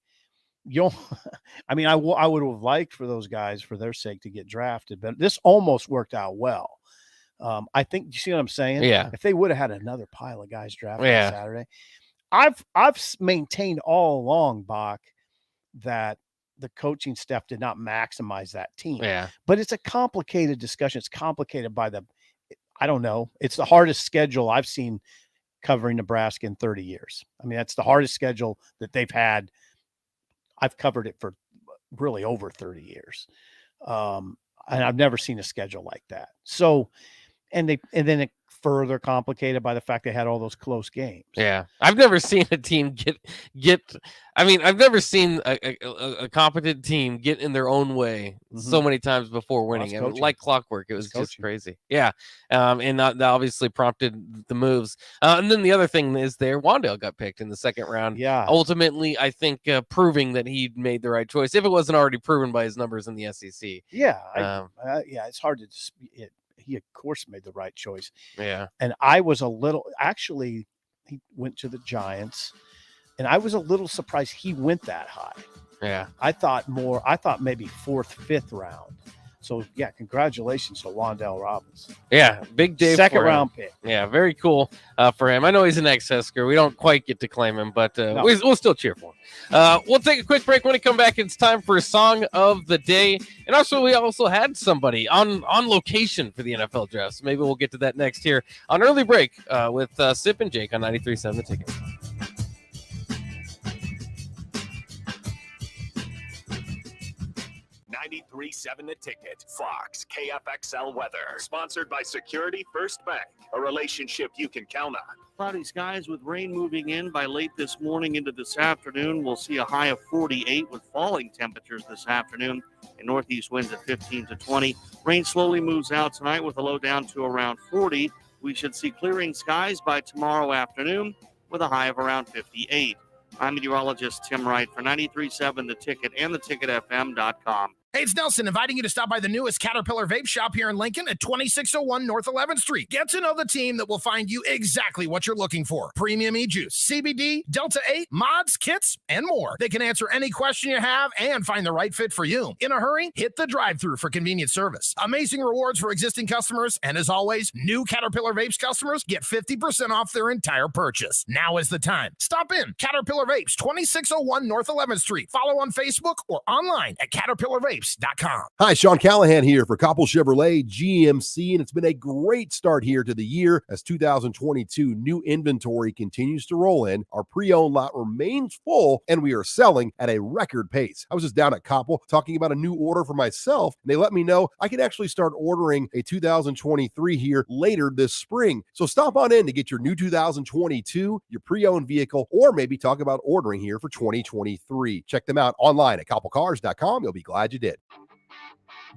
I mean, I would have liked for those guys, for their sake, to get drafted, but this almost worked out well. I think, you see what I'm saying?
Yeah.
If they would have had another pile of guys drafted on Saturday, I've maintained all along, Bach, that the coaching staff did not maximize that team.
Yeah.
But it's a complicated discussion. It's complicated by I don't know. It's the hardest schedule I've seen covering Nebraska in 30 years. I mean, that's the hardest schedule that they've had. I've covered it for really over 30 years. And I've never seen a schedule like that. So, and then it further complicated by the fact they had all those close games.
Yeah. I've never seen a team I've never seen a competent team get in their own way so many times before winning. Like clockwork. It was just crazy. Yeah. And that obviously prompted the moves. And then the other thing is Wandale got picked in the second round.
Yeah.
Ultimately, I think proving that he made the right choice, if it wasn't already proven by his numbers in the SEC.
Yeah. It's hard to dispute it. He, of course, made the right choice.
Yeah.
And I was actually, he went to the Giants, and I was a little surprised he went that high.
Yeah.
I thought maybe 4th, 5th round. So, yeah, congratulations to Wandale Robinson.
Yeah, big day.
Second round pick.
Yeah, very cool for him. I know he's an ex-Husker. We don't quite get to claim him, but we'll still cheer for him. We'll take a quick break. When we come back, it's time for Song of the Day. And also, we also had somebody on location for the NFL draft. So maybe we'll get to that next here on Early Break with Sip and Jake on 93.7 The Ticket.
93.7 The Ticket. Fox KFXL weather. Sponsored by Security First Bank. A relationship you can count on.
Cloudy skies with rain moving in by late this morning into this afternoon. We'll see a high of 48 with falling temperatures this afternoon and northeast winds at 15 to 20. Rain slowly moves out tonight with a low down to around 40. We should see clearing skies by tomorrow afternoon with a high of around 58. I'm meteorologist Tim Wright for 93.7 The Ticket and theticketfm.com.
Hey, it's Nelson inviting you to stop by the newest Caterpillar Vape Shop here in Lincoln at 2601 North 11th Street. Get to know the team that will find you exactly what you're looking for. Premium e-juice, CBD, Delta 8, mods, kits, and more. They can answer any question you have and find the right fit for you. In a hurry, hit the drive-thru for convenient service. Amazing rewards for existing customers, and as always, new Caterpillar Vapes customers get 50% off their entire purchase. Now is the time. Stop in. Caterpillar Vapes, 2601 North 11th Street. Follow on Facebook or online at CaterpillarVapes.com.
Hi, Sean Callahan here for Koppel Chevrolet GMC, and it's been a great start here to the year as 2022 new inventory continues to roll in. Our pre-owned lot remains full, and we are selling at a record pace. I was just down at Koppel talking about a new order for myself, and they let me know I could actually start ordering a 2023 here later this spring. So stop on in to get your new 2022, your pre-owned vehicle, or maybe talk about ordering here for 2023. Check them out online at koppelcars.com. You'll be glad you did.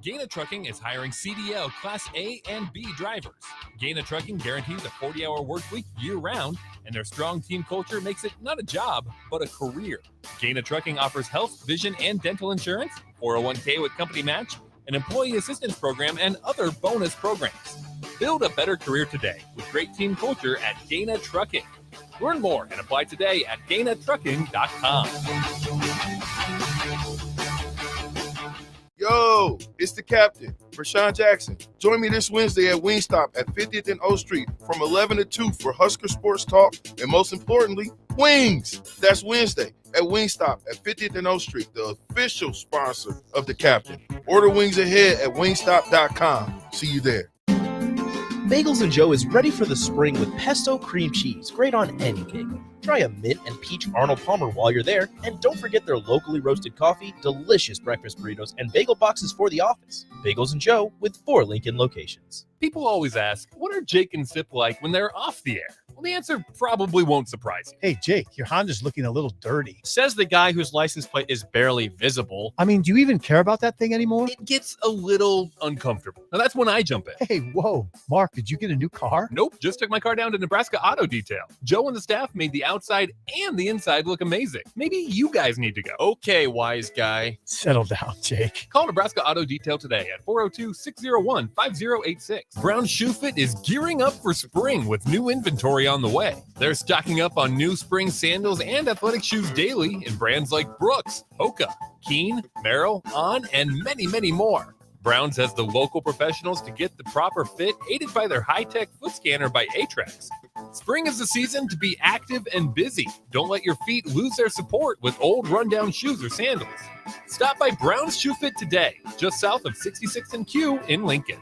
Gaina Trucking is hiring CDL Class A and B drivers. Gaina Trucking guarantees a 40-hour work week year-round, and their strong team culture makes it not a job, but a career. Gaina Trucking offers health, vision, and dental insurance, 401k with company match, an employee assistance program, and other bonus programs. Build a better career today with great team culture at Gaina Trucking. Learn more and apply today at GainaTrucking.com.
Yo, it's the captain, Rashawn Jackson. Join me this Wednesday at Wingstop at 50th and O Street from 11 to 2 for Husker Sports Talk and, most importantly, wings. That's Wednesday at Wingstop at 50th and O Street, the official sponsor of the captain. Order wings ahead at wingstop.com. See you there.
Bagels and Joe is ready for the spring with pesto cream cheese, great on any cake. Try a mint and peach Arnold Palmer while you're there, and don't forget their locally roasted coffee, delicious breakfast burritos, and bagel boxes for the office. Bagels and Joe with 4 Lincoln locations.
People always ask, what are Jake and Sip like when they're off the air? Well, the answer probably won't surprise you.
Hey, Jake, your Honda's looking a little dirty.
Says the guy whose license plate is barely visible.
I mean, do you even care about that thing anymore?
It gets a little uncomfortable. Now, that's when I jump in.
Hey, whoa. Mark, did you get a new car?
Nope, just took my car down to Nebraska Auto Detail. Joe and the staff made the outside and the inside look amazing. Maybe you guys need to go.
Okay, wise guy.
Settle down, Jake.
Call Nebraska Auto Detail today at 402-601-5086. Brown Shoe Fit is gearing up for spring with new inventory on the way. They're stocking up on new spring sandals and athletic shoes daily in brands like Brooks, Hoka, Keen, Merrill, On, and many, many more. Browns has the local professionals to get the proper fit, aided by their high-tech foot scanner by Atrax. Spring is the season to be active and busy. Don't let your feet lose their support with old rundown shoes or sandals. Stop by Brown's Shoe Fit today, just south of 66th and Q in Lincoln.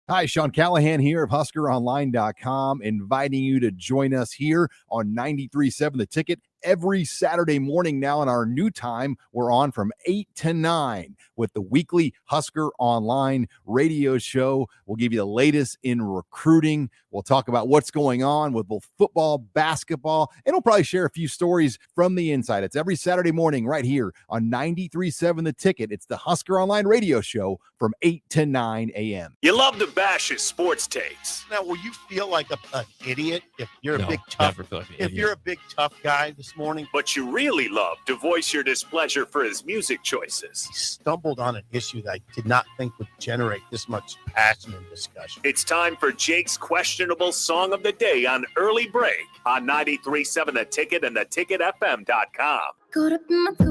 Hi, Sean Callahan here of HuskerOnline.com, inviting you to join us here on 93.7 The Ticket every Saturday morning now in our new time. We're on from 8 to 9 with the weekly Husker Online radio show. We'll give you the latest in recruiting. We'll talk about what's going on with both football, basketball, and we'll probably share a few stories from the inside. It's every Saturday morning right here on 93.7 The Ticket. It's the Husker Online radio show from 8 to 9 a.m.
You love to bash his sports takes.
Now, will you feel like an idiot if you're
No,
a big tough?
never feel like an
if
idiot.
you're a big tough guy this morning,
But you really love to voice your displeasure for his music choices.
he stumbled on an issue that I did not think would generate this much passion and discussion.
It's time for Jake's questionable song of the day on Early Break on 93.7 The Ticket and theticketfm.com.
Caught up in my tape.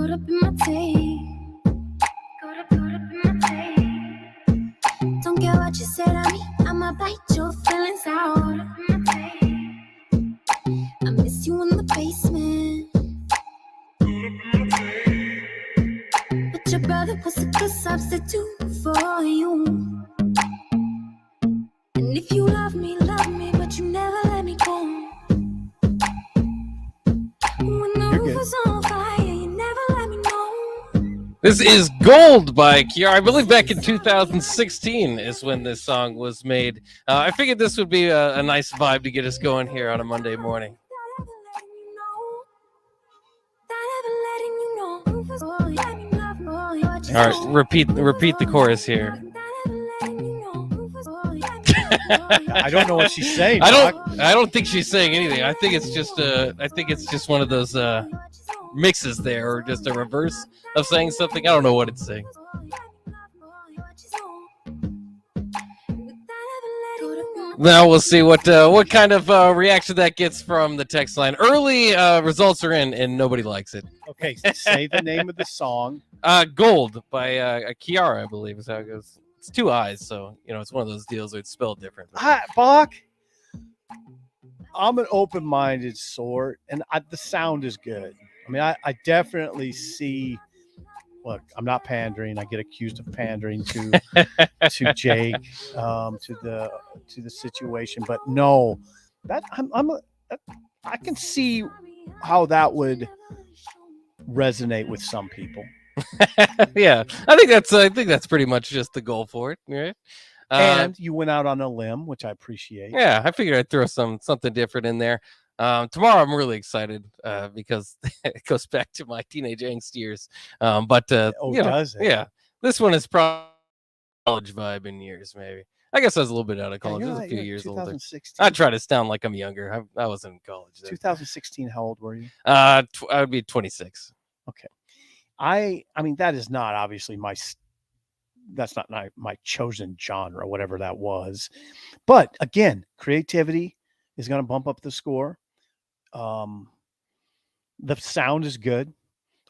Caught up in my tape.
what you said to me. I'ma bite your feelings out. I miss you in the basement. But your brother was a good substitute for you. And if you love me, but you never let me go. When the roof was on fire, you never let me know.
This is Gold by Kiara. I believe back in 2016 is when this song was made. I figured this would be a nice vibe to get us going here on a Monday morning. All right, repeat the chorus here.
I don't know what she's saying.
I don't think she's saying anything. I think it's just one of those mixes there, or just a reverse of saying something. I don't know what it's saying. Now we'll see what kind of reaction that gets from the text line. Early results are in, and nobody likes it.
Okay, say the name of the song.
Gold by Kiara, I believe is how it goes. It's two eyes, so it's one of those deals where it's spelled different.
Bach, I'm an open-minded sort, and the sound is good. I mean, I definitely see. Look, I'm not pandering. I get accused of pandering to Jake, to the situation, but no, that I can see how that would resonate with some people.
Yeah, I think that's pretty much just the goal for it, right?
And you went out on a limb, which I appreciate.
Yeah, I figured I'd throw something different in there. Tomorrow I'm really excited because it goes back to my teenage angst years.
Does it?
Yeah, this one is probably college vibe in years, maybe. I guess I was a little bit out of college. I was a few years older. I try to sound like I'm younger. I was in college then.
2016, how old were you?
I would be 26.
Okay. I mean, that is not obviously that's not my chosen genre, whatever that was. But again, creativity is going to bump up the score. The sound is good.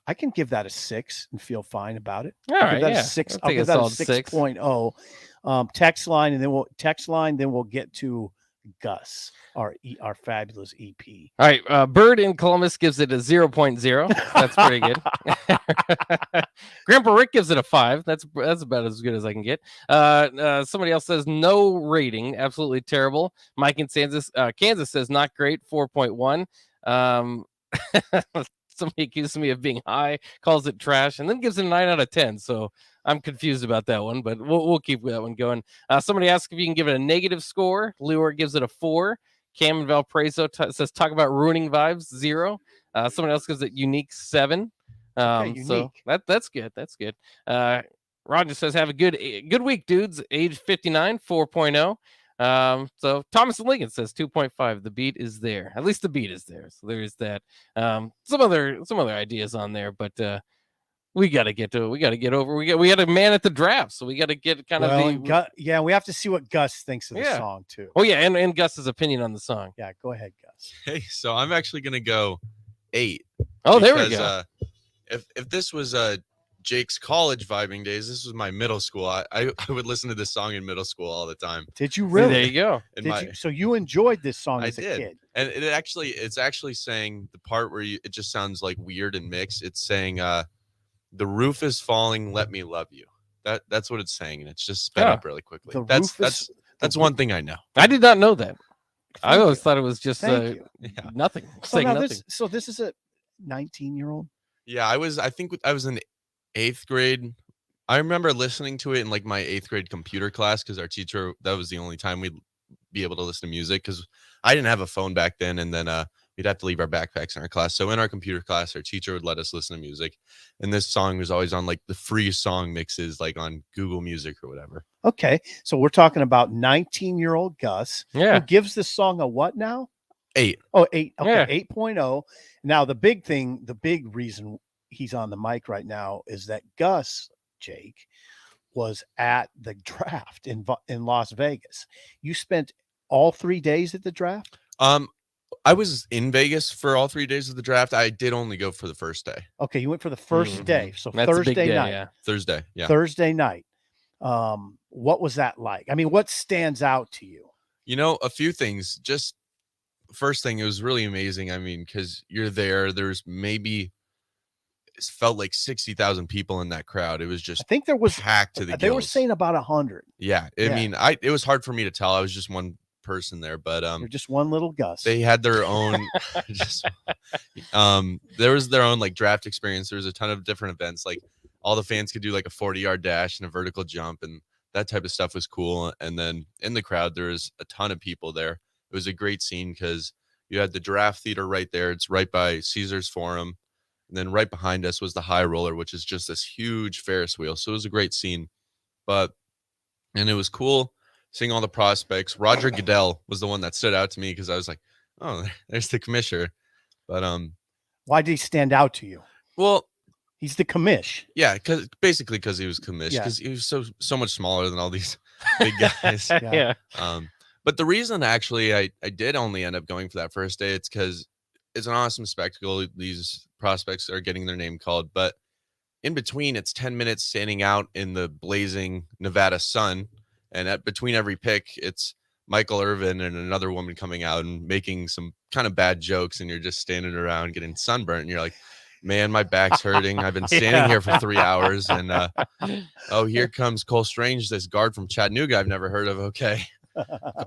I can give that a 6 and feel fine about it.
All right,
that
yeah.
a 6.
I'll
I'll give that a 6.0. Text line, then we'll get to Gus, our fabulous EP.
All right, Bird in Columbus gives it a 0.0. That's pretty good. Grandpa Rick gives it a 5. That's about as good as I can get. Somebody else says no rating, absolutely terrible. Mike in Kansas says not great, 4.1. Somebody accuses me of being high, calls it trash, and then gives it a 9 out of 10. So I'm confused about that one, but we'll keep that one going. Somebody asked if you can give it a negative score. Lewer gives it a 4. Cam in Valparaiso says talk about ruining vibes, 0. Someone else gives it unique, 7.
Unique.
So that's good. That's good. Roger says have a good week, dudes. Age 59, 4.0. So Thomas and Lincoln says 2.5. The beat is there. At least the beat is there. So there's that. Some other ideas on there, but we got to get over. We got a man at the draft, so we got to get kind of
we have to see what Gus thinks of the song too.
Oh yeah, and Gus's opinion on the song.
Yeah, go ahead, Gus.
Hey, so I'm actually gonna go 8.
Oh, there we go.
If this was Jake's college vibing days, this was my middle school. I would listen to this song in middle school all the time.
Did you really?
There you go.
So you enjoyed this song as a kid?
And it's actually saying the part where it just sounds like weird and mixed. It's saying the roof is falling, let me love you. That's what it's saying, and it's just sped up really quickly. That's one thing I know.
I did not know that. I always thought it was just nothing.
So
saying
now
nothing.
this is a 19-year-old.
Yeah, I think I was in 8th grade. I remember listening to it in like my 8th grade computer class because our teacher, that was the only time we'd be able to listen to music because I didn't have a phone back then, and then we'd have to leave our backpacks in our class. So in our computer class, our teacher would let us listen to music, and this song was always on like the free song mixes, like on Google Music or whatever.
Okay, so we're talking about 19-year-old Gus.
Yeah.
Who gives this song a what now?
8.
Oh, 8. Okay,
Yeah.
8.0. Now the big reason he's on the mic right now is that Gus, Jake, was at the draft in Las Vegas. You spent all 3 days at the draft?
I was in Vegas for all 3 days of the draft. I did only go for the first day.
Okay, you went for the first day. So
That's a big
Thursday
day,
night.
yeah.
Thursday, yeah.
Thursday night. What was that like? I mean, what stands out to you?
You know, a few things. Just first thing, it was really amazing. I mean, because you're there. There's maybe it felt like 60,000 people in that crowd. It was just
I think there was
packed to the
They were
gills.
saying about 100.
Yeah, I mean, it was hard for me to tell. I was just one person there, but
You're just one little Gus.
they had their own there was their own like draft experience. There was a ton of different events. Like all the fans could do like a 40-yard dash and a vertical jump, and that type of stuff was cool. And then in the crowd, there was a ton of people there. It was a great scene because you had the Giraffe Theater right there. It's right by Caesar's Forum. And then right behind us was the High Roller, which is just this huge Ferris wheel. So it was a great scene. And it was cool seeing all the prospects. Roger Goodell was the one that stood out to me because I was like, oh, there's the commissioner. But
why did he stand out to you?
Well,
he's the commish.
Yeah, because he was commish, because he was so much smaller than all these big guys.
Yeah.
But the reason actually I did only end up going for that first day, it's because it's an awesome spectacle. These prospects are getting their name called, but in between, it's 10 minutes standing out in the blazing Nevada sun, and between every pick, it's Michael Irvin and another woman coming out and making some kind of bad jokes, and you're just standing around getting sunburnt, and you're like, man, my back's hurting. I've been standing here for 3 hours, and oh, here comes Cole Strange, this guard from Chattanooga I've never heard of. Okay.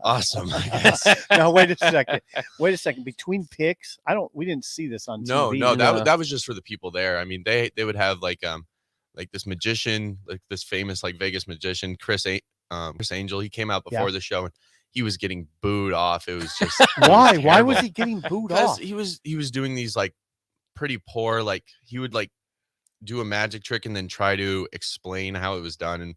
Awesome, I guess.
Now wait a second. Between picks, we didn't see this on TV.
No, that was just for the people there. I mean, they would have like this magician, like this famous like Vegas magician, Chris Angel. He came out before the show and he was getting booed off. It was just
why was he getting booed off?
He was doing these like pretty poor, like he would like do a magic trick and then try to explain how it was done, and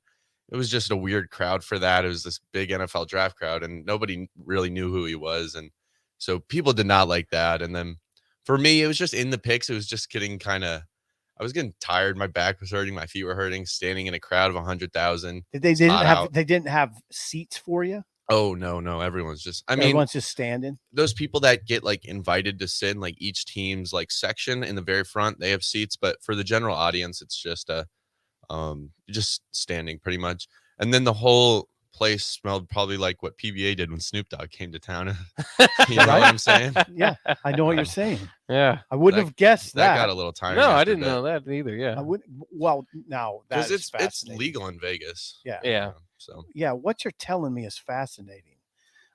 it was just a weird crowd for that. It was this big NFL draft crowd, and nobody really knew who he was. And so people did not like that. And then for me, it was just in the picks. It was just getting I was getting tired. My back was hurting. My feet were hurting, standing in a crowd of 100,000.
They didn't have seats for you?
Oh, no. Everyone's just,
everyone's just standing.
Those people that get like invited to sit in like each team's like section in the very front, they have seats. But for the general audience, it's just just standing pretty much. And then the whole place smelled probably like what PBA did when Snoop Dogg came to town. You know what I'm saying?
Yeah, I know what you're saying.
Yeah,
I wouldn't have guessed that.
That got a little tiring.
No, I didn't know that either. Yeah,
I would. Well, now that
because it's legal in Vegas.
Yeah.
So
yeah, what you're telling me is fascinating.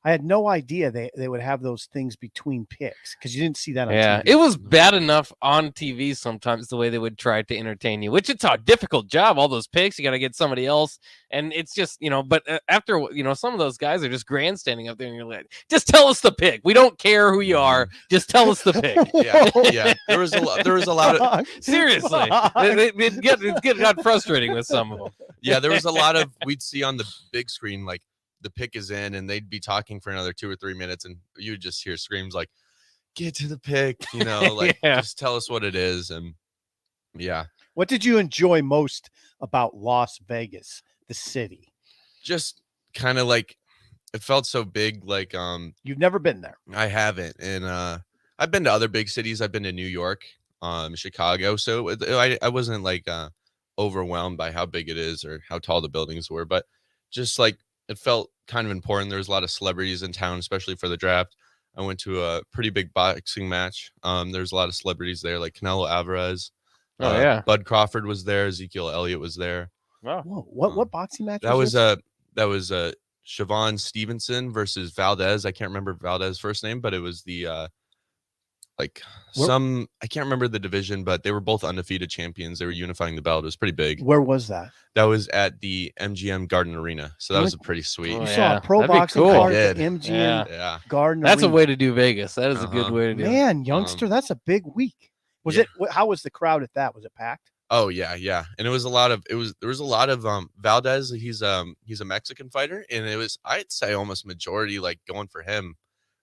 I had no idea they would have those things between picks because you didn't see that on TV.
It was bad enough on TV sometimes the way they would try to entertain you, which it's a difficult job. All those picks, you got to get somebody else. And it's just, but after, some of those guys are just grandstanding up there and you're like, just tell us the pick. We don't care who you are. Just tell us the pick.
Yeah. There was a lot of,
seriously, it got frustrating with some of them.
Yeah. There was a lot of, we'd see on the big screen, like, the pick is in and they'd be talking for another 2 or 3 minutes and you would just hear screams like, get to the pick, just tell us what it is. And
what did you enjoy most about Las Vegas, the city?
Just kind of like, it felt so big. Like,
you've never been there.
I haven't. And I've been to other big cities. I've been to New York, Chicago. So I wasn't like overwhelmed by how big it is or how tall the buildings were, but just like, it felt kind of important. There was a lot of celebrities in town, especially for the draft. I went to a pretty big boxing match. There's a lot of celebrities there, like Canelo Alvarez. Bud Crawford was there. Ezekiel Elliott was there.
Wow.
Whoa, what boxing match?
That was Siobhan Stevenson versus Valdez. I can't remember Valdez's first name, but it was the I can't remember the division, but they were both undefeated champions. They were unifying the belt. It was pretty big.
Where was that?
That was at the MGM Garden Arena. So that was a pretty sweet.
You saw a pro boxing card at MGM Garden Arena.
That's a way to do Vegas. That is a good way to do it.
Man, youngster, that's a big week. How was the crowd at that? Was it packed?
Oh yeah. And there was a lot of Valdez. He's a Mexican fighter, and it was, I'd say, almost majority like going for him.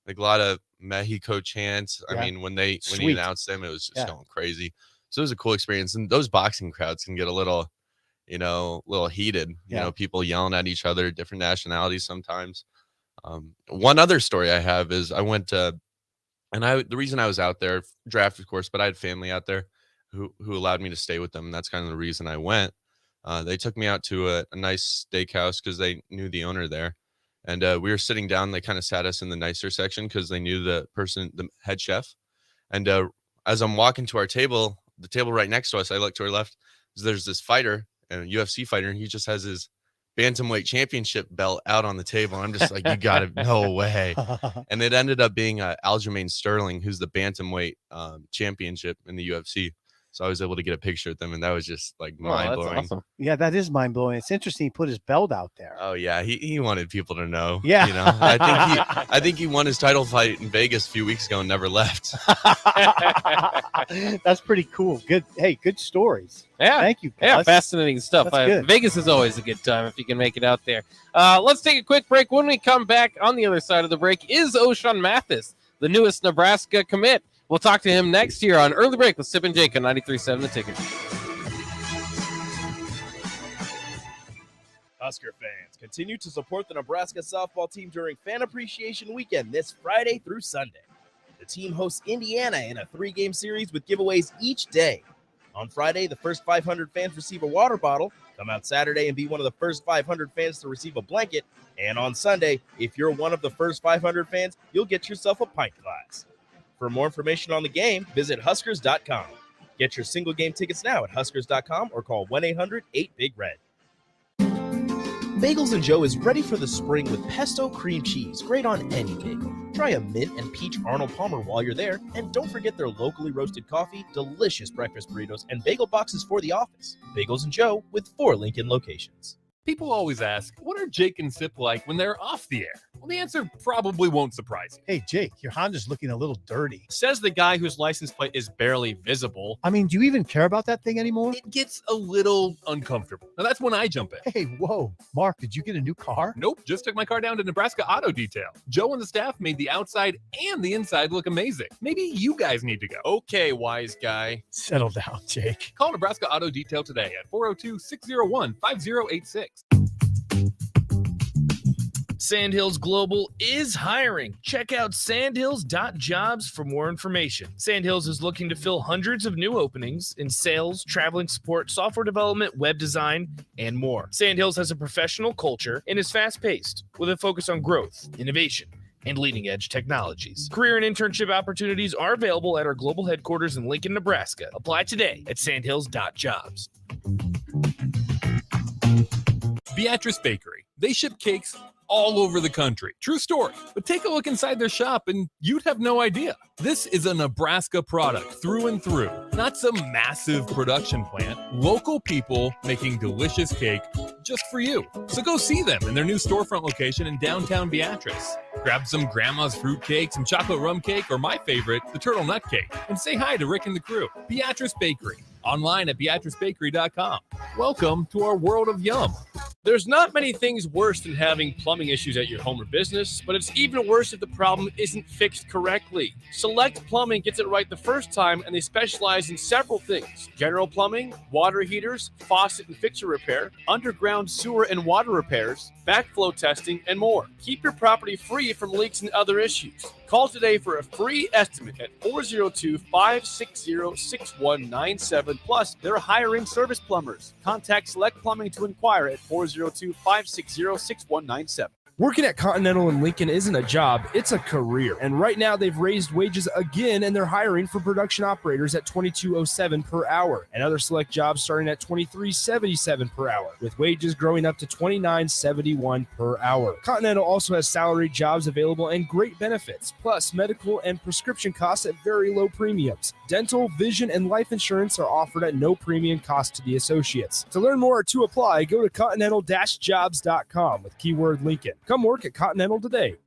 Like a lot of Mexico chants. I mean, when he announced them, it was just going crazy. So it was a cool experience. And those boxing crowds can get a little, little heated. You know, people yelling at each other, different nationalities sometimes. One other story I have is I went to, the reason I was out there, draft of course, but I had family out there who allowed me to stay with them. And that's kind of the reason I went. They took me out to a nice steakhouse because they knew the owner there. And we were sitting down. They kind of sat us in the nicer section because they knew the head chef. And as I'm walking to our table, the table right next to us, I look to our left. There's this fighter, a UFC fighter, and he just has his bantamweight championship belt out on the table. I'm just like, you got it, no way. And it ended up being Aljamain Sterling, who's the bantamweight championship in the UFC. So I was able to get a picture with them, and that was just like mind blowing.
That's awesome.
Yeah, that is mind blowing. It's interesting. He put his belt out there.
Oh yeah, he wanted people to know.
Yeah,
you know, I think he won his title fight in Vegas a few weeks ago and never left.
That's pretty cool. Good. Hey, good stories.
Yeah,
thank you.
Yeah,
Gus.
fascinating stuff.
That's good.
Vegas is always a good time if you can make it out there. Let's take a quick break. When we come back, on the other side of the break is O'Shawn Mathis, the newest Nebraska commit. We'll talk to him next year on Early Break with Sippl and Jake on 93.7 The Ticket.
Husker fans, continue to support the Nebraska softball team during Fan Appreciation Weekend this Friday through Sunday. The team hosts Indiana in a 3-game series with giveaways each day. On Friday, the first 500 fans receive a water bottle. Come out Saturday and be one of the first 500 fans to receive a blanket. And on Sunday, if you're one of the first 500 fans, you'll get yourself a pint glass. For more information on the game, visit Huskers.com. Get your single game tickets now at Huskers.com or call 1-800-8-BIG-RED. Bagels & Joe is ready for the spring with pesto cream cheese, great on any cake. Try a mint and peach Arnold Palmer while you're there, and don't forget their locally roasted coffee, delicious breakfast burritos, and bagel boxes for the office. Bagels & Joe with 4 Lincoln locations.
People always ask, what are Jake and Sippl like when they're off the air? Well, the answer probably won't surprise you.
Hey, Jake, your Honda's looking a little dirty.
Says the guy whose license plate is barely visible.
I mean, do you even care about that thing anymore?
It gets a little uncomfortable. Now, that's when I jump in.
Hey, whoa. Mark, did you get a new car?
Nope, just took my car down to Nebraska Auto Detail. Joe and the staff made the outside and the inside look amazing. Maybe you guys need to go.
Okay, wise guy.
Settle down, Jake.
Call Nebraska Auto Detail today at 402-601-5086.
Sandhills Global is hiring. Check out sandhills.jobs for more information. Sandhills is looking to fill hundreds of new openings in sales, traveling support, software development, web design, and more. Sandhills has a professional culture and is fast-paced with a focus on growth, innovation, and leading-edge technologies. Career and internship opportunities are available at our global headquarters in Lincoln, Nebraska. Apply today at sandhills.jobs.
Beatrice Bakery. They ship cakes all over the country. True story. But take a look inside their shop and you'd have no idea. This is a Nebraska product through and through. Not some massive production plant. Local people making delicious cake just for you. So go see them in their new storefront location in downtown Beatrice. Grab some grandma's fruit cake, some chocolate rum cake, or my favorite, the turtle nut cake. And say hi to Rick and the crew. Beatrice Bakery. Online at beatricebakery.com. Welcome to our world of yum.
There's not many things worse than having plumbing issues at your home or business, but it's even worse if the problem isn't fixed correctly. Select Plumbing gets it right the first time, and they specialize in several things: general plumbing, water heaters, faucet and fixture repair, underground sewer and water repairs, backflow testing, and more. Keep your property free from leaks and other issues. Call today for a free estimate at 402-560-6197. Plus, they're hiring service plumbers. Contact Select Plumbing to inquire at 402-560-6197.
Working at Continental in Lincoln isn't a job, it's a career. And right now they've raised wages again and they're hiring for production operators at $22.07 per hour and other select jobs starting at $23.77 per hour, with wages growing up to $29.71 per hour. Continental also has salaried jobs available and great benefits, plus medical and prescription costs at very low premiums. Dental, vision, and life insurance are offered at no premium cost to the associates. To learn more or to apply, go to continental-jobs.com with keyword Lincoln. Come work at Continental today.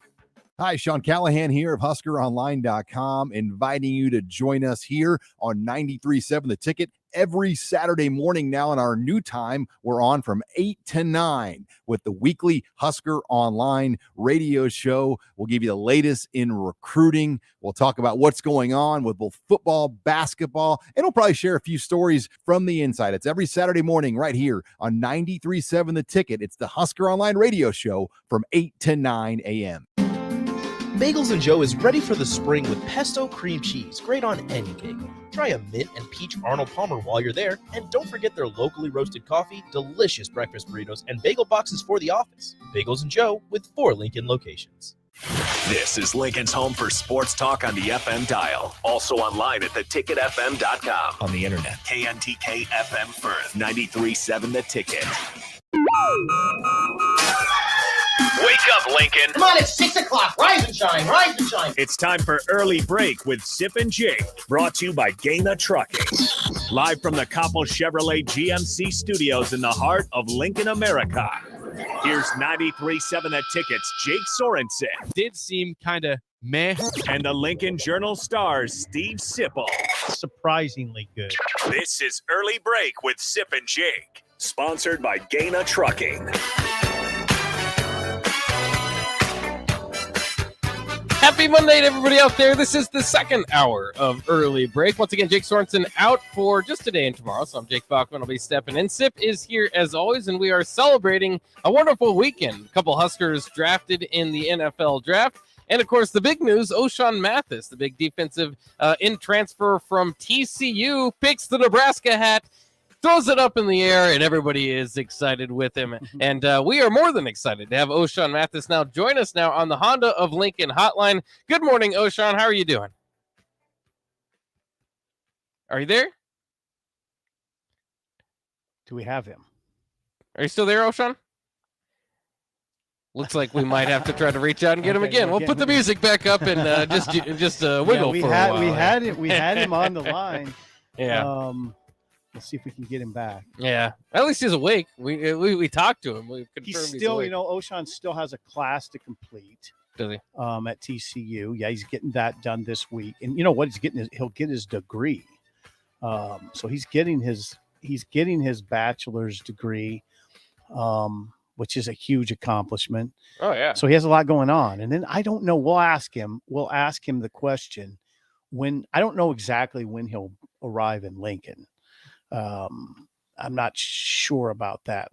Hi, Sean Callahan here of HuskerOnline.com, inviting you to join us here on 93.7 The Ticket every Saturday morning now. In our new time, we're on from 8 to 9 with the weekly Husker Online radio show. We'll give you the latest in recruiting. We'll talk about what's going on with both football, basketball, and we'll probably share a few stories from the inside. It's every Saturday morning right here on 93.7 The Ticket. It's the Husker Online radio show from 8 to 9 a.m.
Bagels and Joe is ready for the spring with pesto cream cheese, great on any cake. Try a mint and peach Arnold Palmer while you're there, and don't forget their locally roasted coffee, delicious breakfast burritos, and bagel boxes for the office. Bagels and Joe with 4 Lincoln locations.
This is Lincoln's home for sports talk on the FM dial. Also online at theticketfm.com. On the internet, KNTK FM Firth, 93.7 The Ticket. Wake up, Lincoln.
Come on, it's 6 o'clock. Rise and shine, rise and shine.
It's time for Early Break with Sip and Jake, brought to you by Gaina Trucking. Live from the Coppell Chevrolet GMC studios in the heart of Lincoln, America. Here's 93.7 The Ticket's Jake Sorensen.
Did seem kind of meh.
And the Lincoln Journal-Star's Steve Sippl.
Surprisingly good.
This is Early Break with Sip and Jake, sponsored by Gaina Trucking.
Happy Monday to everybody out there. This is the second hour of Early Break. Once again, Jake Sorensen out for just today and tomorrow. So I'm Jake Bachman. I'll be stepping in. Sip is here as always, and we are celebrating a wonderful weekend. A couple Huskers drafted in the NFL draft. And, of course, the big news, O'Shawn Mathis, the big defensive in transfer from TCU, picks the Nebraska hat, throws it up in the air, and everybody is excited with him. And we are more than excited to have O'Shawn Mathis now join us now on the Honda of Lincoln hotline. Good morning, O'Shawn. How are you doing? Are you there?
Do we have him?
Are you still there, O'Shawn? Looks like we might have to try to reach out and get him again. We'll put the music back up and just wiggle for a while.
We had him on the line.
Yeah.
Let's see if we can get him back.
Yeah, at least he's awake. We talked to him. We confirmed
he's still,
awake.
O'Shawn still has a class to complete.
Does he?
At TCU. Yeah, he's getting that done this week. And you know what? He'll get his degree. So he's getting his bachelor's degree, which is a huge accomplishment.
Oh yeah.
So he has a lot going on. And then I don't know. We'll ask him the question I don't know exactly when he'll arrive in Lincoln. I'm not sure about that.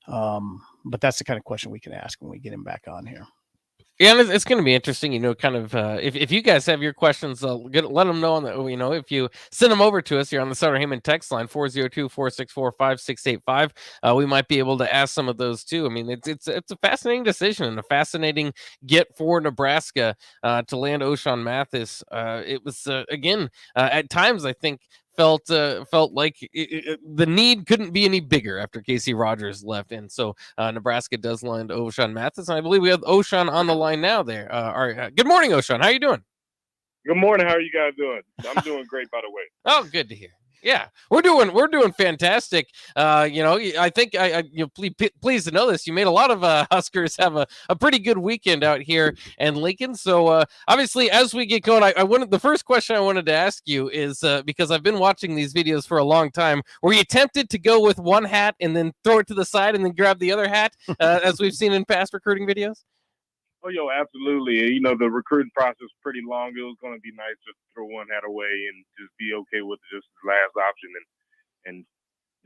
But that's the kind of question we can ask when we get him back on here.
Yeah, and it's going to be interesting, kind of if you guys have your questions, let them know on the, if you send them over to us here on the Sutter Heyman text line 402-464-5685, we might be able to ask some of those too. I mean, it's a fascinating decision and a fascinating get for Nebraska to land O'Shawn Mathis. It was again at times I think felt like the need couldn't be any bigger after Casey Rogers left, and so Nebraska does land O'Shawn Mathis, and I believe we have O'Shawn on the line now. There, good morning, O'Shawn. How are you doing?
Good morning. How are you guys doing? I'm doing great, by the way.
Oh, good to hear. Yeah, we're doing fantastic. I think you're pleased to know this. You made a lot of Huskers have a pretty good weekend out here in Lincoln. So obviously, as we get going, the first question I wanted to ask you is because I've been watching these videos for a long time. Were you tempted to go with one hat and then throw it to the side and then grab the other hat, as we've seen in past recruiting videos?
Oh, absolutely. The recruiting process was pretty long. It was going to be nice just to throw one hat away and just be okay with just the last option and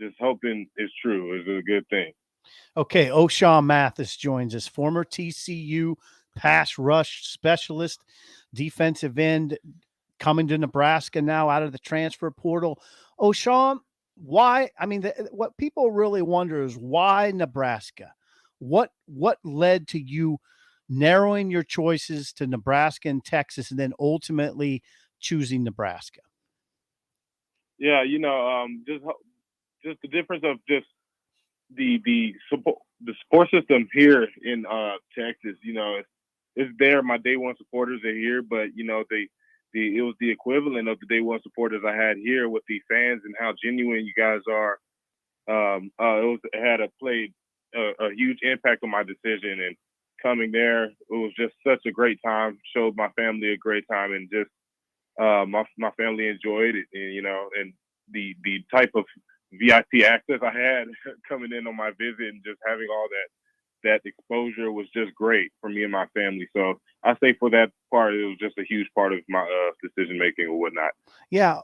just hoping it's true is a good thing.
Okay, O'Shawn Mathis joins us, former TCU pass rush specialist, defensive end, coming to Nebraska now out of the transfer portal. O'Shawn, why? I mean, what people really wonder is why Nebraska? What led to you narrowing your choices to Nebraska and Texas, and then ultimately choosing Nebraska?
Yeah, just the difference of just the support system here in Texas. It's there. My day one supporters are here, but it was the equivalent of the day one supporters I had here with the fans and how genuine you guys are. It played a huge impact on my decision, and coming there, it was just such a great time. Showed my family a great time, and just my family enjoyed it. And the type of VIP access I had coming in on my visit, and just having all that exposure was just great for me and my family. So I say for that part, it was just a huge part of my decision making or whatnot.
Yeah.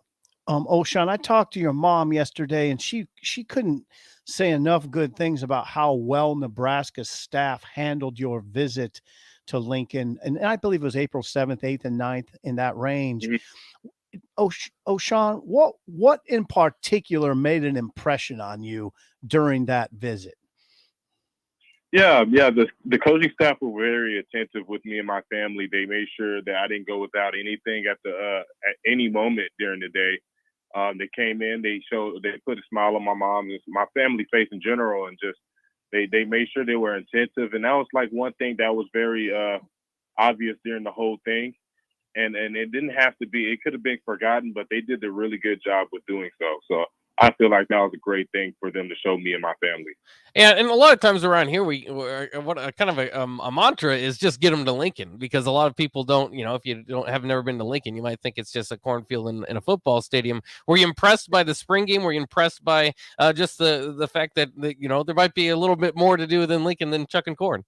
O'Shawn, I talked to your mom yesterday, and she couldn't say enough good things about how well Nebraska's staff handled your visit to Lincoln. And I believe it was April 7th, 8th, and 9th, in that range. Sean, what in particular made an impression on you during that visit?
Yeah. The coaching staff were very attentive with me and my family. They made sure that I didn't go without anything at any moment during the day. They came in, they put a smile on my mom and my family face in general, and just they made sure they were attentive. And that was like one thing that was very obvious during the whole thing. And it didn't have to be, it could have been forgotten, but they did a really good job with doing so. So I feel like that was a great thing for them to show me and my family.
Yeah, and a lot of times around here, what kind of a mantra is just get them to Lincoln, because a lot of people don't, if you have never been to Lincoln, you might think it's just a cornfield in a football stadium. Were you impressed by the spring game? Were you impressed by just the fact that there might be a little bit more to do than Lincoln than chucking corn?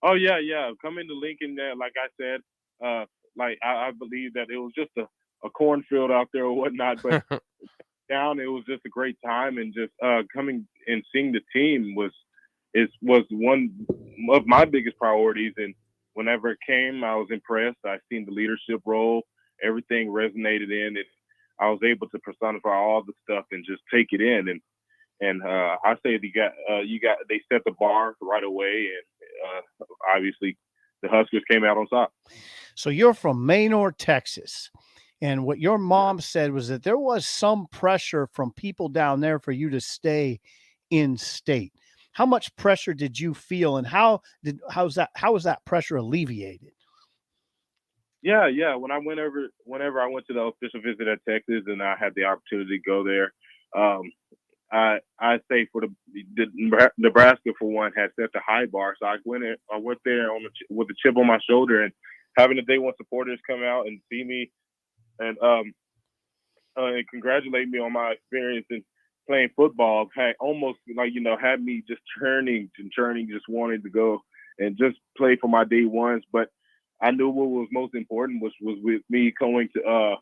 Oh yeah. Coming to Lincoln, like I said, I believe that it was just a cornfield out there or whatnot, but down, it was just a great time, and just coming and seeing the team was one of my biggest priorities. And whenever it came, I was impressed. I seen the leadership role, everything resonated in it. I was able to personify all the stuff and just take it in. And I say they set the bar right away, and obviously the Huskers came out on top.
So you're from Manor, Texas. And what your mom said was that there was some pressure from people down there for you to stay in state. How much pressure did you feel, and how was that pressure alleviated?
Yeah. Whenever I went to the official visit at Texas and I had the opportunity to go there, I say for the Nebraska, for one, had set the high bar. So I went there with a chip on my shoulder, and having the Day One supporters come out and see me and congratulate me on my experience in playing football had almost had me just churning, just wanting to go and just play for my day ones. But I knew what was most important was with me going to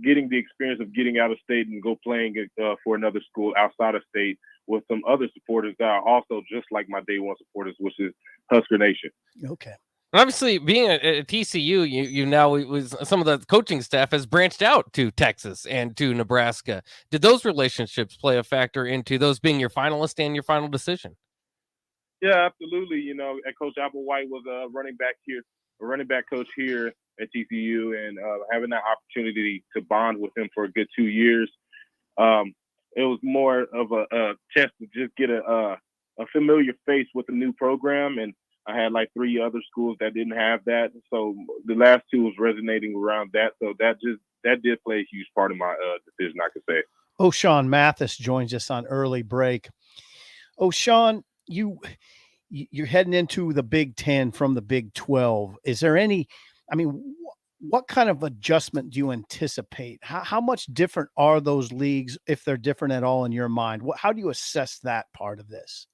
getting the experience of getting out of state and go playing for another school outside of state with some other supporters that are also just like my day one supporters, which is Husker Nation.
Okay.
Obviously, being at TCU, you now some of the coaching staff has branched out to Texas and to Nebraska. Did those relationships play a factor into those being your finalist and your final decision?
Yeah, absolutely. Coach Applewhite was a running back coach here at TCU, and having that opportunity to bond with him for a good 2 years, it was more of a chance to just get a familiar face with a new program. And I had like 3 other schools that didn't have that. So the last 2 was resonating around that. So that did play a huge part of my decision, I could say.
Sean Mathis joins us on early break. Sean, you're heading into the Big Ten from the Big 12. Is there what kind of adjustment do you anticipate? How much different are those leagues, if they're different at all in your mind? How do you assess that part of this?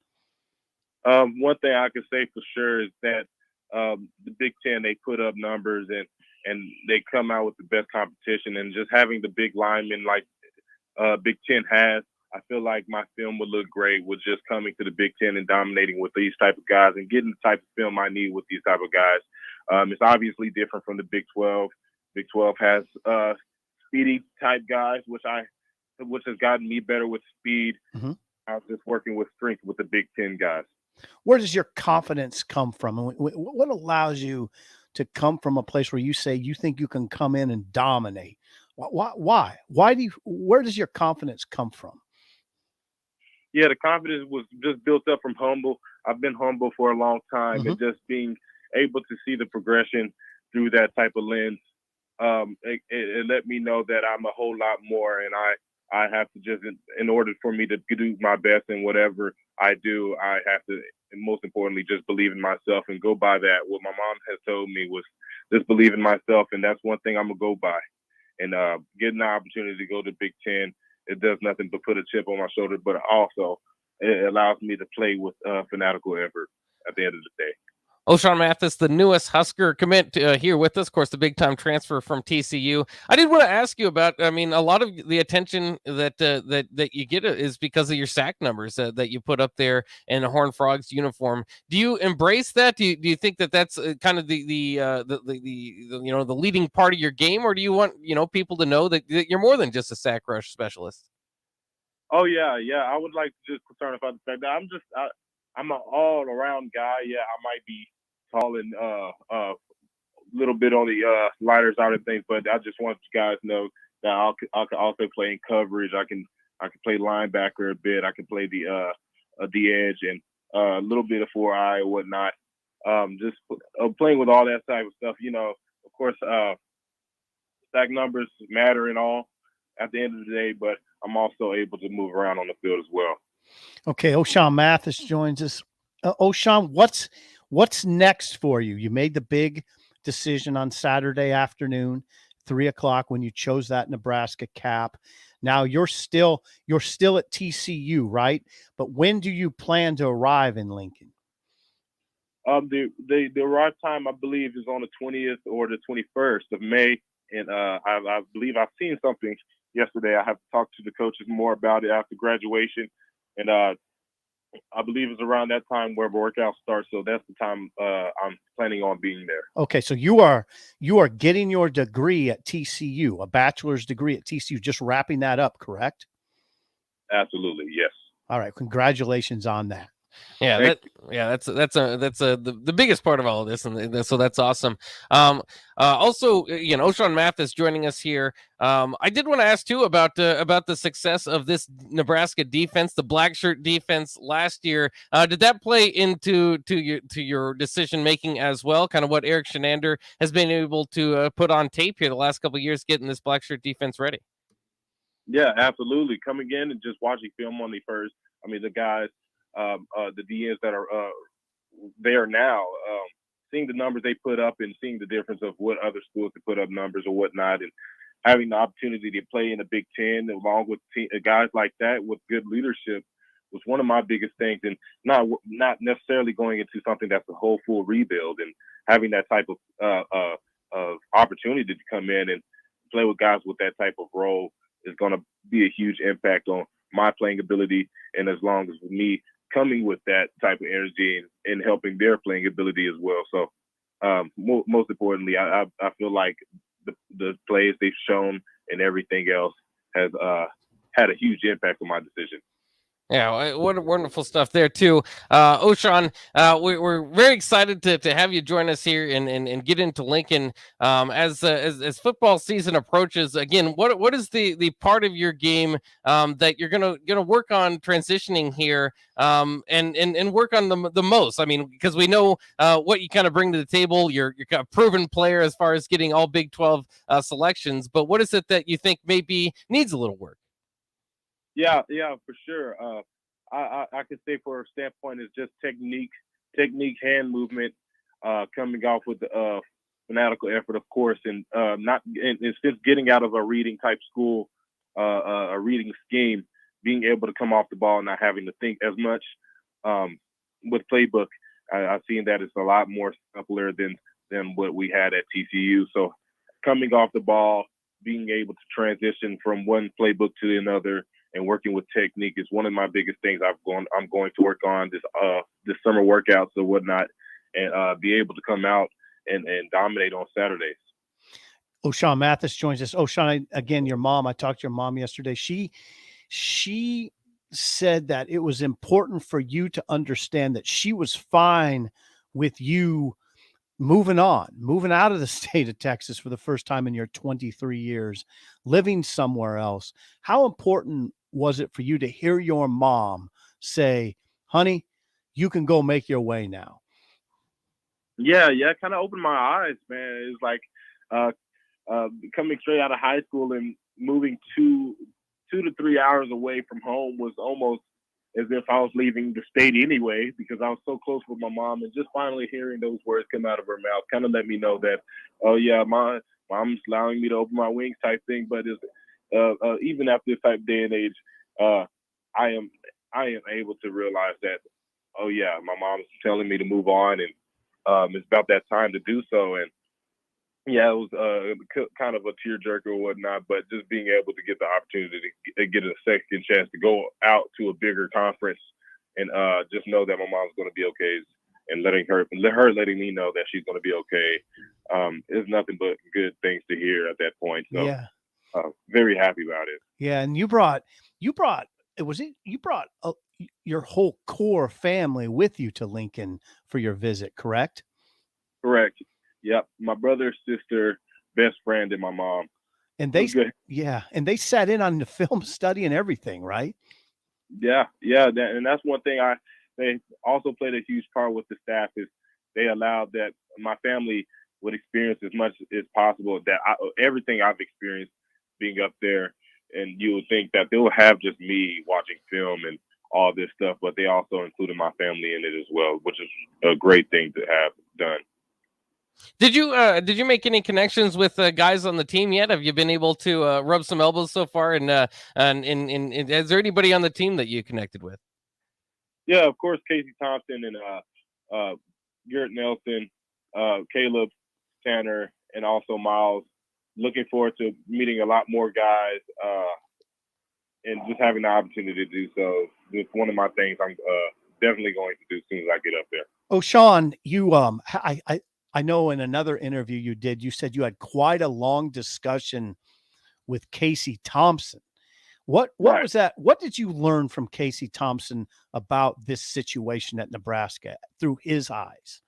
One thing I can say for sure is that the Big Ten, they put up numbers and they come out with the best competition, and just having the big linemen like Big Ten has, I feel like my film would look great with just coming to the Big Ten and dominating with these type of guys and getting the type of film I need with these type of guys. It's obviously different from the Big 12. Big 12 has speedy type guys, which has gotten me better with speed.
Mm-hmm.
I was just working with strength with the Big Ten guys.
Where does your confidence come from? And what allows you to come from a place where you say you think you can come in and dominate? Why? Where does your confidence come from?
Yeah, the confidence was just built up from humble. I've been humble for a long time,
Mm-hmm.
and just being able to see the progression through that type of lens, it let me know that I'm a whole lot more, and I have to just, in order for me to do my best in whatever I do, I have to, and most importantly, just believe in myself and go by that. What my mom has told me was just believe in myself, and that's one thing I'm going to go by. And getting the opportunity to go to Big Ten, it does nothing but put a chip on my shoulder, but also it allows me to play with fanatical effort at the end of the day.
O'Shawn Mathis, the newest Husker commit here with us, of course, the big-time transfer from TCU. I did want to ask you about, I mean, a lot of the attention that you get is because of your sack numbers that you put up there in a Horned Frogs uniform. Do you embrace that? Do you think that that's kind of the leading part of your game, or do you want people to know that you're more than just a sack rush specialist?
Oh yeah. I would like to just concern about the fact that I'm an all-around guy. Yeah, I might be tall and a little bit on the lighter side of things, but I just want you guys to know that I can also play in coverage. I can play linebacker a bit. I can play the edge and a little bit of 4-eye or whatnot. Just playing with all that type of stuff. Of course, sack numbers matter and all at the end of the day, but I'm also able to move around on the field as well.
Okay, O'Shawn Mathis joins us. O'Shawn, what's next for you? You made the big decision on Saturday afternoon, 3:00, when you chose that Nebraska cap. Now you're still at TCU, right? But when do you plan to arrive in Lincoln?
The arrive time, I believe, is on the 20th or the 21st of May, and I believe I've seen something yesterday. I have to talk to the coaches more about it after graduation, and I believe it's around that time where workout starts. So that's the time I'm planning on being there.
Okay, so you are getting your degree at TCU, a bachelor's degree at TCU, just wrapping that up, correct?
Absolutely, yes.
All right, congratulations on that.
Yeah, that's the biggest part of all of this, and so that's awesome. Also, O'Shawn Mathis joining us here. I did want to ask too about the success of this Nebraska defense, the black shirt defense last year. Did that play into your decision making as well? Kind of what Eric Shenander has been able to put on tape here the last couple of years, getting this black shirt defense ready.
Yeah, absolutely. Coming in and just watching film on the first. I mean, the guys. The DNs that are there now, seeing the numbers they put up and seeing the difference of what other schools have put up numbers or whatnot, and having the opportunity to play in the Big Ten along with guys like that with good leadership was one of my biggest things. And not necessarily going into something that's a whole full rebuild, and having that type of opportunity to come in and play with guys with that type of role is going to be a huge impact on my playing ability. And as long as me coming with that type of energy and helping their playing ability as well. So most importantly, I feel like the plays they've shown and everything else has had a huge impact on my decision.
Yeah, what wonderful stuff there too. O'Shawn, we're very excited to have you join us here and get into Lincoln as football season approaches. Again, what is the part of your game that you're gonna work on transitioning here and work on the most? I mean, because we know what you kind of bring to the table. You're kind of proven player as far as getting all Big 12 selections. But what is it that you think maybe needs a little work?
Yeah, for sure. I could say for a standpoint is just technique, hand movement, coming off with the fanatical effort, of course, and since getting out of a reading type school, a reading scheme, being able to come off the ball and not having to think as much with playbook. I've seen that it's a lot more simpler than what we had at TCU. So coming off the ball, being able to transition from one playbook to another, and working with technique is one of my biggest things I'm going to work on this summer workouts or whatnot, and be able to come out and dominate on Saturdays.
O'Shawn Mathis joins us. O'Shawn, again, your mom, I talked to your mom yesterday. She said that it was important for you to understand that she was fine with you moving out of the state of Texas for the first time in your 23 years, living somewhere else. How important was it for you to hear your mom say, honey, you can go make your way now?
Yeah, it kind of opened my eyes, man. It's like coming straight out of high school and moving 2 to 3 hours away from home was almost as if I was leaving the state anyway, because I was so close with my mom. And just finally hearing those words come out of her mouth kind of let me know that, oh yeah, my mom's allowing me to open my wings type thing. But it's, even after this type of day and age, I am able to realize that, oh yeah, my mom's telling me to move on, and it's about that time to do so. And yeah, it was kind of a tearjerker or whatnot, but just being able to get the opportunity to get a second chance to go out to a bigger conference and just know that my mom's going to be okay, and letting me know that she's going to be okay is nothing but good things to hear at that point. So
Yeah.
very happy about it.
Yeah, and you brought your whole core family with you to Lincoln for your visit, correct?
Correct. Yep. My brother, sister, best friend, and my mom.
And and they sat in on the film study and everything, right?
Yeah. And that's one thing they also played a huge part with the staff is they allowed that my family would experience as much as possible that everything I've experienced being up there. And you would think that they will have just me watching film and all this stuff, but they also included my family in it as well, which is a great thing to have done.
Did you make any connections with guys on the team yet? Have you been able to rub some elbows so far? And is there anybody on the team that you connected with?
Yeah, of course, Casey Thompson and Garrett Nelson, Caleb Tanner, and also Miles. Looking forward to meeting a lot more guys and just having the opportunity to do so. It's one of my things I'm definitely going to do as soon as I get up there.
Oh, Sean, you I know in another interview you said you had quite a long discussion with Casey Thompson. What
Right.
was that? What did you learn from Casey Thompson about this situation at Nebraska through his eyes?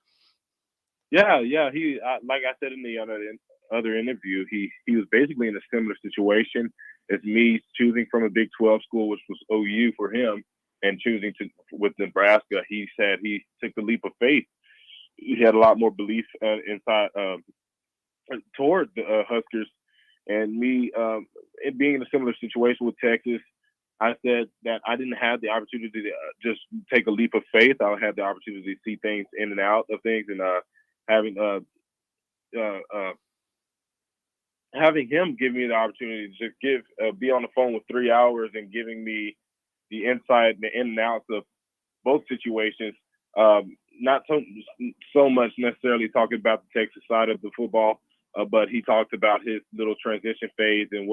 Yeah. He, like I said in the other interview, he was basically in a similar situation as me, choosing from a Big 12 school, which was OU for him, and choosing with Nebraska. He said he took the leap of faith. He had a lot more belief inside toward the Huskers, and me it being in a similar situation with Texas. I said that I didn't have the opportunity to just take a leap of faith. I had the opportunity to see things in and out of things, and having him give me the opportunity to just be on the phone with 3 hours and giving me the insight and the in and outs of both situations. Not so much necessarily talking about the Texas side of the football, but he talked about his little transition phase and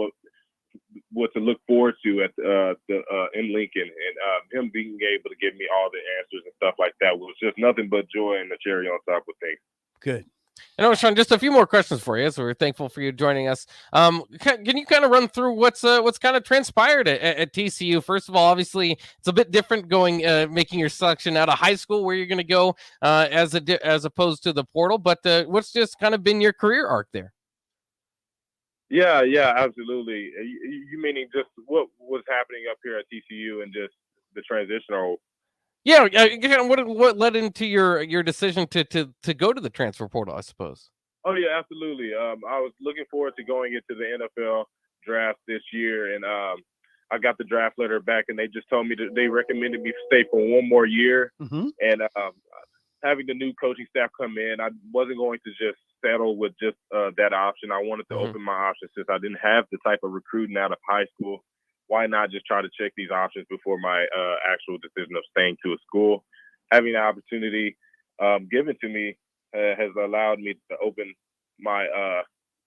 what to look forward to at in Lincoln, and him being able to give me all the answers and stuff like that was just nothing but joy and the cherry on top of things.
Good.
And Sean, just a few more questions for you. So we're thankful for you joining us. Can you kind of run through what's kind of transpired at TCU? First of all, obviously it's a bit different going making your selection out of high school where you're going to go as opposed to the portal. But what's just kind of been your career arc there? Yeah,
absolutely. You meaning just what was happening up here at TCU and just the transitional?
Yeah, what led into your decision to go to the transfer portal, I suppose?
Oh yeah, absolutely. I was looking forward to going into the NFL draft this year, and I got the draft letter back, and they just told me that they recommended me stay for one more year.
Mm-hmm.
And having the new coaching staff come in, I wasn't going to just settle with just that option. I wanted to open my options since I didn't have the type of recruiting out of high school. Why not just try to check these options before my actual decision of staying to a school? Having the opportunity given to me has allowed me to open my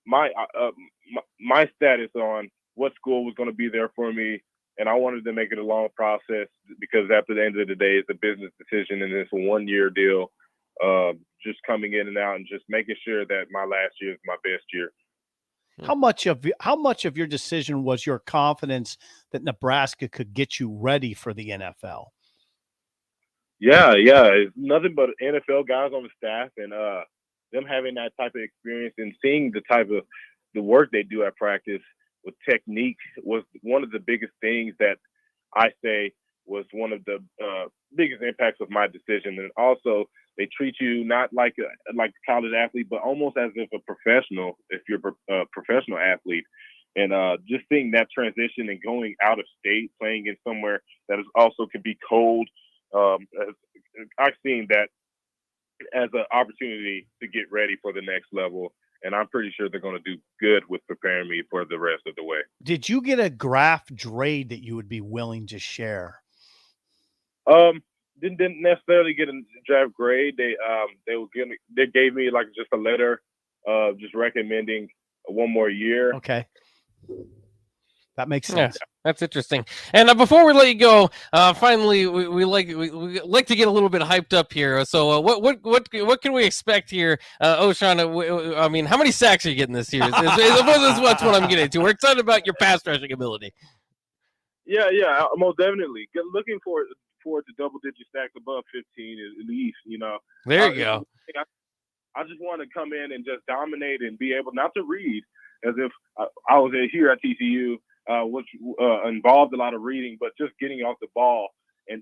my status on what school was going to be there for me, and I wanted to make it a long process because after the end of the day, it's a business decision and it's a 1-year deal. Just coming in and out and just making sure that my last year is my best year.
How much of your decision was your confidence that Nebraska could get you ready for the NFL?
Yeah, it's nothing but NFL guys on the staff, and them having that type of experience and seeing the type of the work they do at practice with technique was one of the biggest things that I say was one of the biggest impacts of my decision. And also, they treat you not like a college athlete, but almost as if a professional, if you're a professional athlete. And just seeing that transition and going out of state, playing in somewhere that is also can be cold, I've seen that as an opportunity to get ready for the next level. And I'm pretty sure they're going to do good with preparing me for the rest of the way.
Did you get a graph grade that you would be willing to share?
didn't necessarily get a draft grade. They gave me like just a letter just recommending one more year.
Okay. That makes sense.
Yeah, that's interesting. And before we let you go, finally, we like to get a little bit hyped up here. So, what can we expect here, O'Shawn? I mean, how many sacks are you getting this year? That's what I'm getting to. We're excited about your pass rushing ability.
Yeah, most definitely. Looking forward to double-digit sacks above 15 at least.
There you go.
I just want to come in and just dominate and be able not to read as if I was here at TCU. Which involved a lot of reading, but just getting off the ball and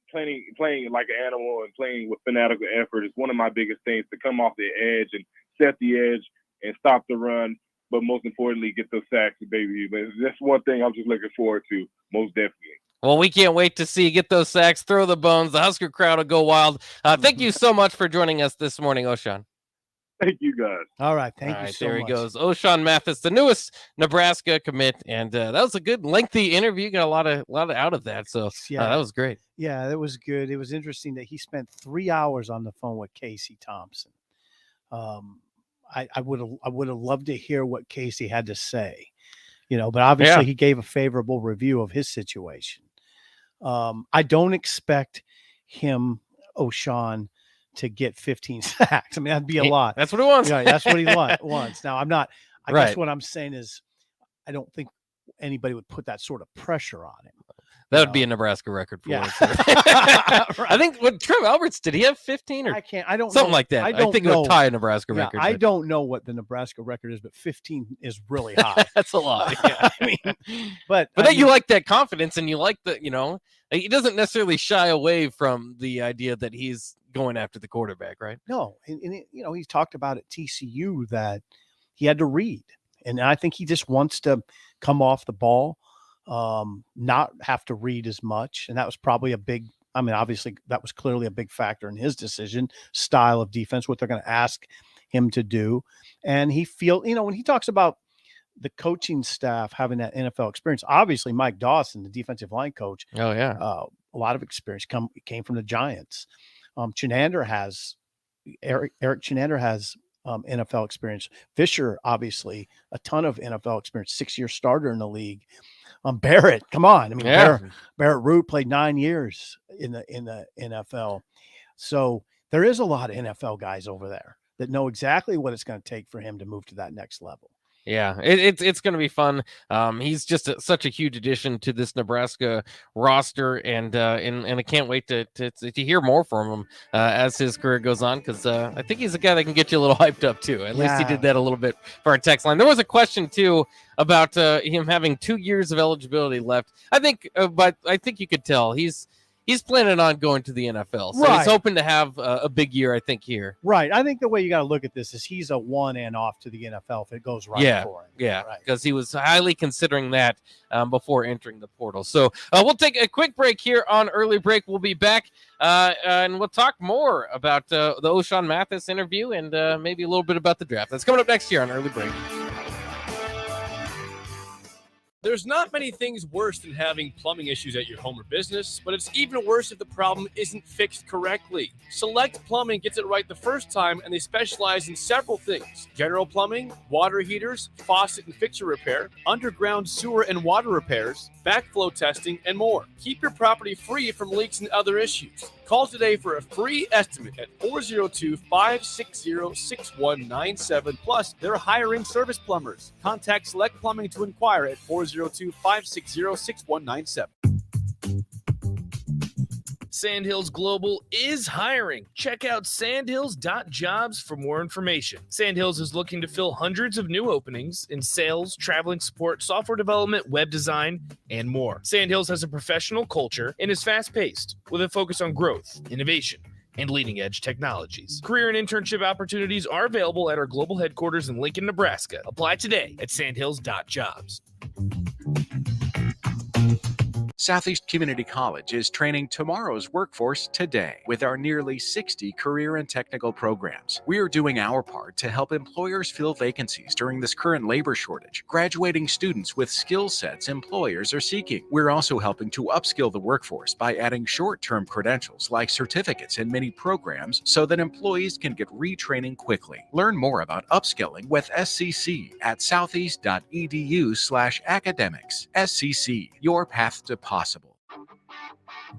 playing like an animal and playing with fanatical effort is one of my biggest things, to come off the edge and set the edge and stop the run, but most importantly, get those sacks, baby. But that's one thing I'm just looking forward to, most definitely.
Well, we can't wait to see you get those sacks, throw the bones. The Husker crowd will go wild. Thank you so much for joining us this morning, O'Shawn.
Thank you, guys.
All right. Thank you so much.
There he goes. O'Shawn Mathis, the newest Nebraska commit. And that was a good, lengthy interview. Got a lot out of that. So that was great.
Yeah, that was good. It was interesting that he spent 3 hours on the phone with Casey Thompson. I would have loved to hear what Casey had to say, but obviously he gave a favorable review of his situation. I don't expect him, O'Shawn, to get 15 sacks. I mean, that'd be a lot.
That's what he wants.
Yeah, that's what he wants. Now, I'm not. I
Right.
guess what I'm saying is, I don't think anybody would put that sort of pressure on him.
That would be a Nebraska record for
Yeah.
I think what Trev Alberts, did he have 15 or
I don't
something
know.
like that?
I don't
think it
know.
would tie a Nebraska
Yeah,
record.
I
but
don't know what the Nebraska record is, but 15 is really high.
That's a lot. Yeah.
I mean, but
then you
mean,
like that confidence, and you like the, he doesn't necessarily shy away from the idea that he's going after the quarterback, right?
No, and he's talked about at TCU that he had to read, and I think he just wants to come off the ball, not have to read as much, and that was probably obviously that was clearly a big factor in his decision, style of defense, what they're going to ask him to do, and he when he talks about the coaching staff having that NFL experience, obviously Mike Dawson, the defensive line coach,
oh yeah,
a lot of experience came from the Giants. Chinander has Eric Chinander has NFL experience. Fisher, obviously, a ton of NFL experience, 6-year starter in the league. Barrett, come on. I mean, Barrett Root played 9 years in the NFL. So there is a lot of NFL guys over there that know exactly what it's going to take for him to move to that next level.
Yeah, it's going to be fun. He's just such a huge addition to this Nebraska roster, and I can't wait to hear more from him as his career goes on, because I think he's a guy that can get you a little hyped up too. At least he did that a little bit for our text line. There was a question too about him having 2 years of eligibility left. I think, but I think you could tell he's planning on going to the NFL. So he's hoping to have a big year, I think, here.
Right. I think the way you got to look at this is he's a one and off to the NFL if it goes right for him.
Yeah, because he was highly considering that before entering the portal. So we'll take a quick break here on Early Break. We'll be back and we'll talk more about the O'Shawn Mathis interview and maybe a little bit about the draft. That's coming up next year on Early Break.
There's not many things worse than having plumbing issues at your home or business, but it's even worse if the problem isn't fixed correctly. Select Plumbing gets it right the first time, and they specialize in several things: general plumbing, water heaters, faucet and fixture repair, underground sewer and water repairs, backflow testing, and more. Keep your property free from leaks and other issues. Call today for a free estimate at 402-560-6197. Plus, they're hiring service plumbers. Contact Select Plumbing to inquire at 402-560-6197.
Sandhills Global is hiring. Check out sandhills.jobs for more information. Sandhills is looking to fill hundreds of new openings in sales, traveling support, software development, web design, and more. Sandhills has a professional culture and is fast-paced with a focus on growth, innovation, and leading-edge technologies. Career and internship opportunities are available at our global headquarters in Lincoln, Nebraska. Apply today at sandhills.jobs.
Southeast Community College is training tomorrow's workforce today with our nearly 60 career and technical programs. We are doing our part to help employers fill vacancies during this current labor shortage, graduating students with skill sets employers are seeking. We're also helping to upskill the workforce by adding short-term credentials like certificates in many programs so that employees can get retraining quickly. Learn more about upskilling with SCC at southeast.edu/academics. SCC, your path to possible.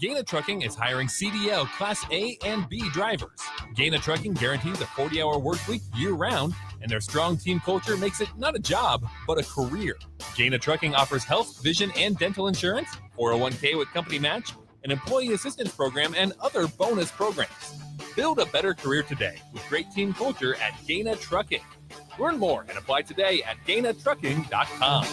Gaina Trucking is hiring CDL Class A and B drivers. Gaina Trucking guarantees a 40-hour work week year-round, and their strong team culture makes it not a job, but a career. Gaina Trucking offers health, vision, and dental insurance, 401k with company match, an employee assistance program, and other bonus programs. Build a better career today with great team culture at Gaina Trucking. Learn more and apply today at GainaTrucking.com.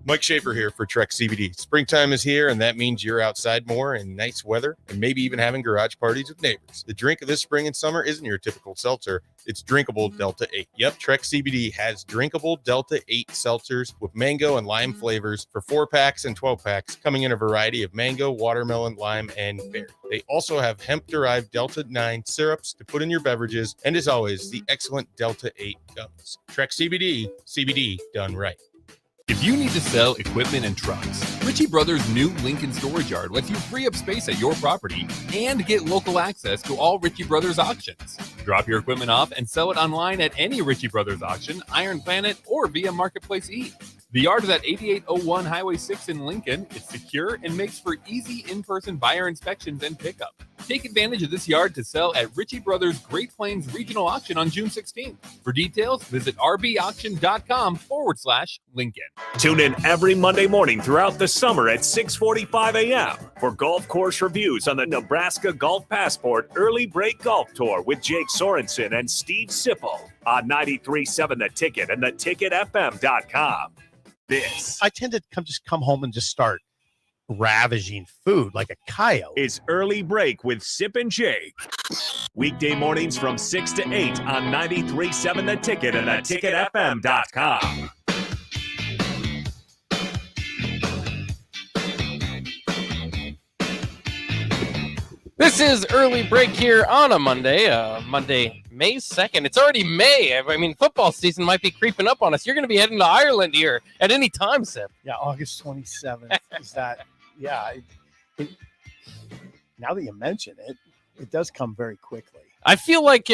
Mike Schaefer here for Trek CBD. Springtime is here, and that means you're outside more in nice weather and maybe even having garage parties with neighbors. The drink of this spring and summer isn't your typical seltzer. It's drinkable Delta 8. Yep, Trek CBD has drinkable Delta 8 seltzers with mango and lime flavors for 4-packs and 12-packs, coming in a variety of mango, watermelon, lime, and berry. They also have hemp-derived Delta 9 syrups to put in your beverages, and as always, the excellent Delta 8 gummies. Trek CBD, CBD done right.
If you need to sell equipment and trucks, Ritchie Brothers' new Lincoln Storage Yard lets you free up space at your property and get local access to all Ritchie Brothers auctions. Drop your equipment off and sell it online at any Ritchie Brothers auction, Iron Planet, or via Marketplace E. The yard is at 8801 Highway 6 in Lincoln. It's secure and makes for easy in-person buyer inspections and pickup. Take advantage of this yard to sell at Ritchie Brothers Great Plains Regional Auction on June 16th. For details, visit rbauction.com/Lincoln.
Tune in every Monday morning throughout the summer at 6:45 a.m. for golf course reviews on the Nebraska Golf Passport Early Break Golf Tour with Jake Sorensen and Steve Sippl on 93.7 The Ticket and theticketfm.com.
I tend to come home and just start ravaging food like a coyote.
Is Early Break with Sip and Jake. Weekday mornings from 6 to 8 on 93.7 The Ticket and theticketfm.com.
This is Early Break here on a Monday, May 2nd. It's already May. I mean, football season might be creeping up on us. You're going to be heading to Ireland here at any time, Sip.
Yeah, August 27th. Is that, yeah. Now that you mention it, it does come very quickly.
I feel like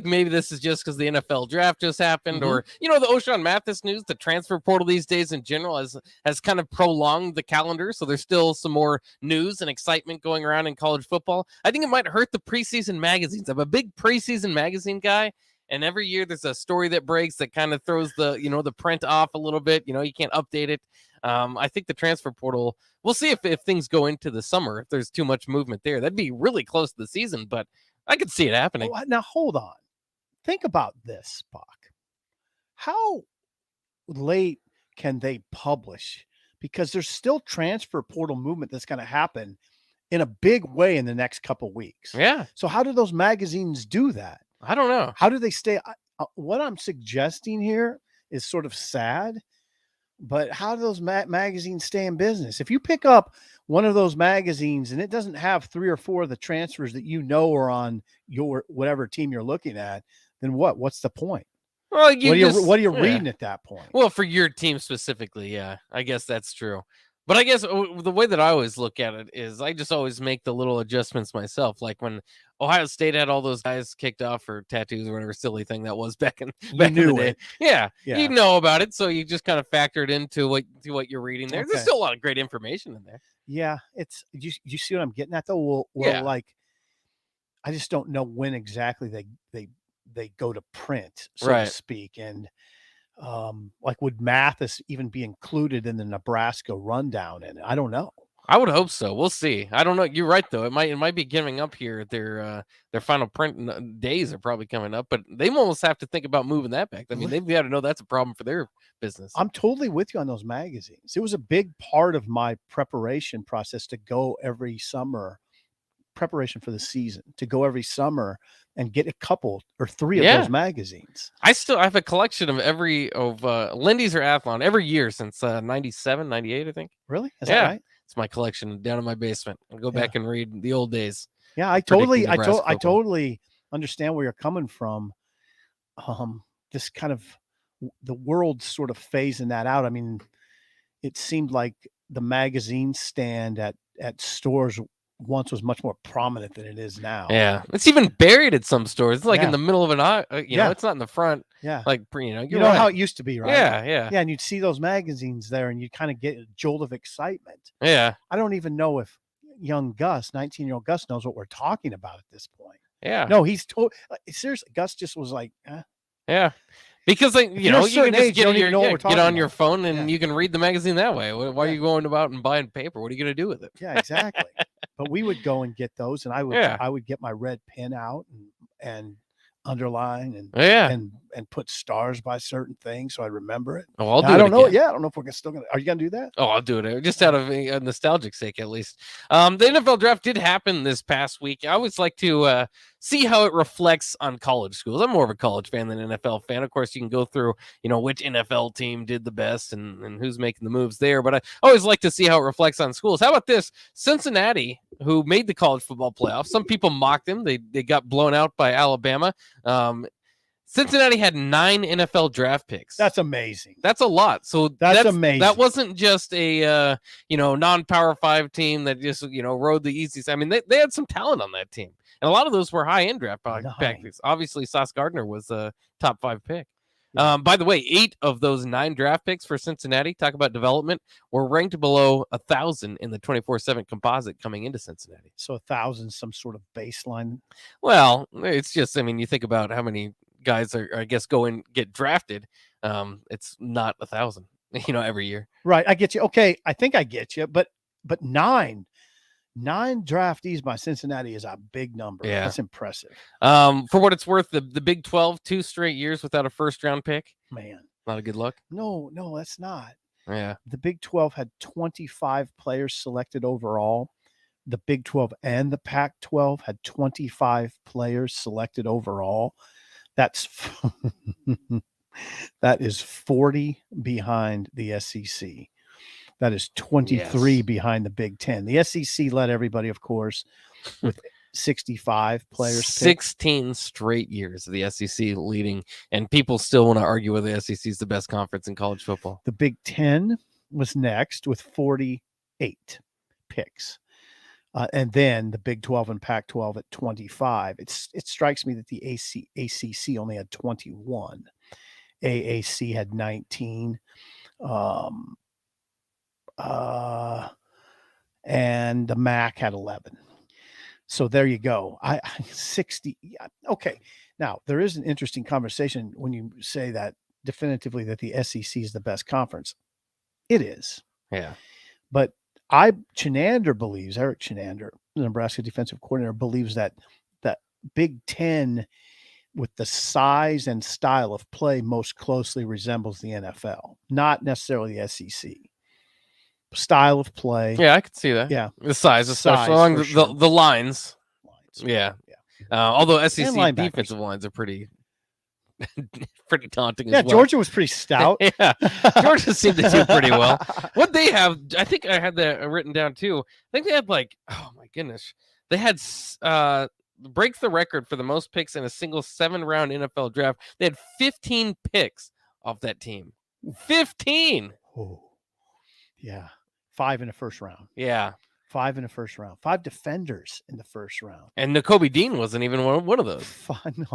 maybe this is just because the NFL draft just happened, or the O'Shawn Mathis news. The transfer portal these days in general has kind of prolonged the calendar, so there's still some more news and excitement going around in college football. I think it might hurt the preseason magazines. I'm a big preseason magazine guy, and every year there's a story that breaks that kind of throws the print off a little bit. You can't update it. I think the transfer portal. We'll see if things go into the summer. If there's too much movement there, that'd be really close to the season, but I could see it happening.
Oh, now, hold on. Think about this, Spock. How late can they publish? Because there's still transfer portal movement that's going to happen in a big way in the next couple weeks.
Yeah.
So how do those magazines do that?
I don't know.
How do they stay? What I'm suggesting here is sort of sad, but how do those magazines stay in business? If you pick up one of those magazines and it doesn't have 3 or 4 of the transfers that are on your whatever team you're looking at, then what's the point?
Well,
what are you reading at that point?
Well, for your team specifically, yeah, I guess that's true. But I guess the way that I always look at it is I just always make the little adjustments myself. Like when Ohio State had all those guys kicked off for tattoos or whatever silly thing that was back in the day. Yeah, you know about it, so you just kind of factor it into what you're reading there. Okay. There's still a lot of great information in there.
Yeah, it's you see what I'm getting at though. Well, like I just don't know when exactly they go to print, so to speak, and like would Mathis even be included in the Nebraska rundown? And I don't know.
I would hope so. We'll see. I don't know. You're right though. It might be giving up here. Their final print days are probably coming up, but they almost have to think about moving that back. I mean, they've got to know that's a problem for their business.
I'm totally with you on those magazines. It was a big part of my preparation process to go every summer preparation for the season to go every summer and get a couple or three of
Yeah.
those magazines.
I have a collection of Lindy's or Athlon every year since 97, 98, I think.
Really? Is
Yeah.
that right?
It's my collection down in my basement. I'll go back and read the old days.
Yeah, I
predicting
totally
Nebraska football.
totally understand where you're coming from. This kind of the world sort of phasing that out. I mean, it seemed like the magazine stand at stores once was much more prominent than it is now.
Yeah, it's even buried at some stores. It's like in
Yeah.
the middle of an aisle. You know,
Yeah.
it's not in the front.
Yeah.
Like
You know how it used to be, right?
Yeah, yeah.
Yeah, and you'd see those magazines there and you'd kind of get a jolt of excitement.
Yeah.
I don't even know if young Gus, 19-year-old Gus, knows what we're talking about at this point.
Yeah.
No, he's seriously. Gus just was like,
Yeah. Because
If
you
you're
know,
a
you
certain
can just
age, you don't even know what we're
get
talking
on your
about.
phone and you can read the magazine that way. Why are you going about and buying paper? What are you going to do with it?
Yeah, exactly. But we would go and get those, and I would get my red pen out and underline and put stars by certain things so I remember it.
Oh, I'll
Now,
do
I
it
don't know.
again.
Yeah, I don't know if we're still gonna. Are you gonna do that?
Oh, I'll do it just out of a nostalgic sake, at least. The NFL draft did happen this past week. I always like to see how it reflects on college schools. I'm more of a college fan than an NFL fan. Of course, you can go through, which NFL team did the best and who's making the moves there. But I always like to see how it reflects on schools. How about this? Cincinnati, who made the college football playoff. Some people mocked them. They got blown out by Alabama. Cincinnati had 9 NFL draft picks.
That's amazing.
That's a lot. So
that's amazing.
That wasn't just a non-Power 5 team that just rode the easy side. I mean, they had some talent on that team, and a lot of those were high-end draft picks. Obviously, Sauce Gardner was a top 5 pick. By the way, 8 of those 9 draft picks for Cincinnati, talk about development, were ranked below 1,000 in the 24/7 composite coming into Cincinnati.
So 1,000, some sort of baseline.
Well, it's just, I mean, you think about how many guys are, I guess, go and get drafted. It's not 1,000, every year.
Right. I get you. Okay. I think I get you, but 9 draftees by Cincinnati is a big number.
Yeah.
That's impressive.
For what it's worth, the Big 12, 2 straight years without a first-round pick.
Man,
not a good look.
No, that's not.
Yeah.
The Big 12 had 25 players selected overall. The Big 12 and the Pac-12 had 25 players selected overall. That is 40 behind the SEC. That is 23 behind the Big 10. The SEC led everybody, of course, with 65 players.
16 straight years of the SEC leading, and people still want to argue whether the SEC is the best conference in college football.
The Big 10 was next with 48 picks. And then the Big 12 and Pac-12 at 25. It strikes me that the ACC only had 21. AAC had 19. And the MAC had 11. So there you go. 60. Okay. Now, there is an interesting conversation when you say that definitively that the SEC is the best conference. It is.
Yeah.
But Eric Chinander, the Nebraska defensive coordinator, believes that Big 10 with the size and style of play most closely resembles the NFL, not necessarily the SEC. Style of play.
Yeah, I could see that.
Yeah.
The size, especially along the lines. Yeah. Although SEC defensive lines are pretty daunting as well.
Georgia was pretty stout.
Yeah. Georgia seemed to do pretty well. What they have, I think I had that written down too. I think they had oh my goodness. They had breaks the record for the most picks in a single 7-round NFL draft. They had 15 picks off that team. 15.
Oh. Yeah. 5 in the first round.
Yeah.
5 in the first round. 5 defenders in the first round.
And Nakobe Dean wasn't even one of those.
5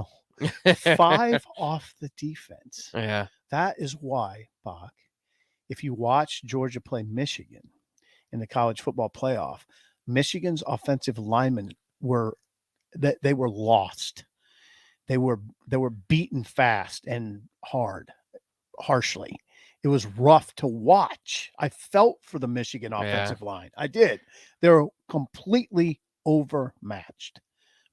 off the defense.
Yeah.
That is why, Bach, if you watch Georgia play Michigan in the college football playoff, Michigan's offensive linemen were lost. They were beaten fast and harshly. It was rough to watch. I felt for the Michigan offensive line. I did. They're completely overmatched